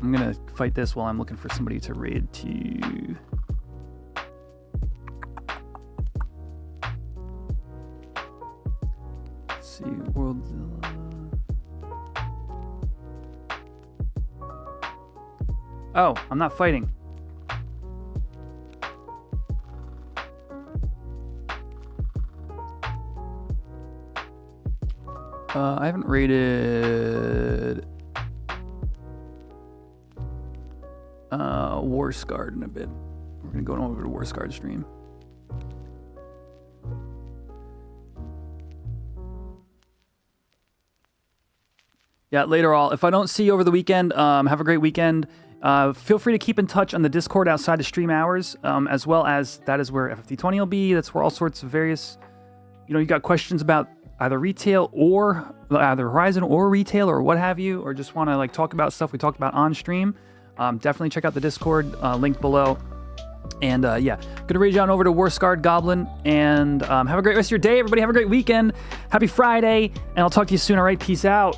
D: gonna fight this while I'm looking for somebody to raid to. Let's see, Worldzilla. Oh, I'm not fighting. I haven't raided War Scarred in a bit. We're gonna go over to War Scarred stream. Yeah, later all. If I don't see you over the weekend, have a great weekend. Feel free to keep in touch on the Discord outside of stream hours, as well as that is where FFT20 will be. That's where all sorts of various, you got questions about either retail or either Horizon or retail or what have you, or just want to like talk about stuff we talked about on stream. Definitely check out the Discord, link below. And yeah, gonna raid you on over to War Scarred Goblin, and have a great rest of your day. Everybody have a great weekend. Happy Friday, and I'll talk to you soon. All right, peace out.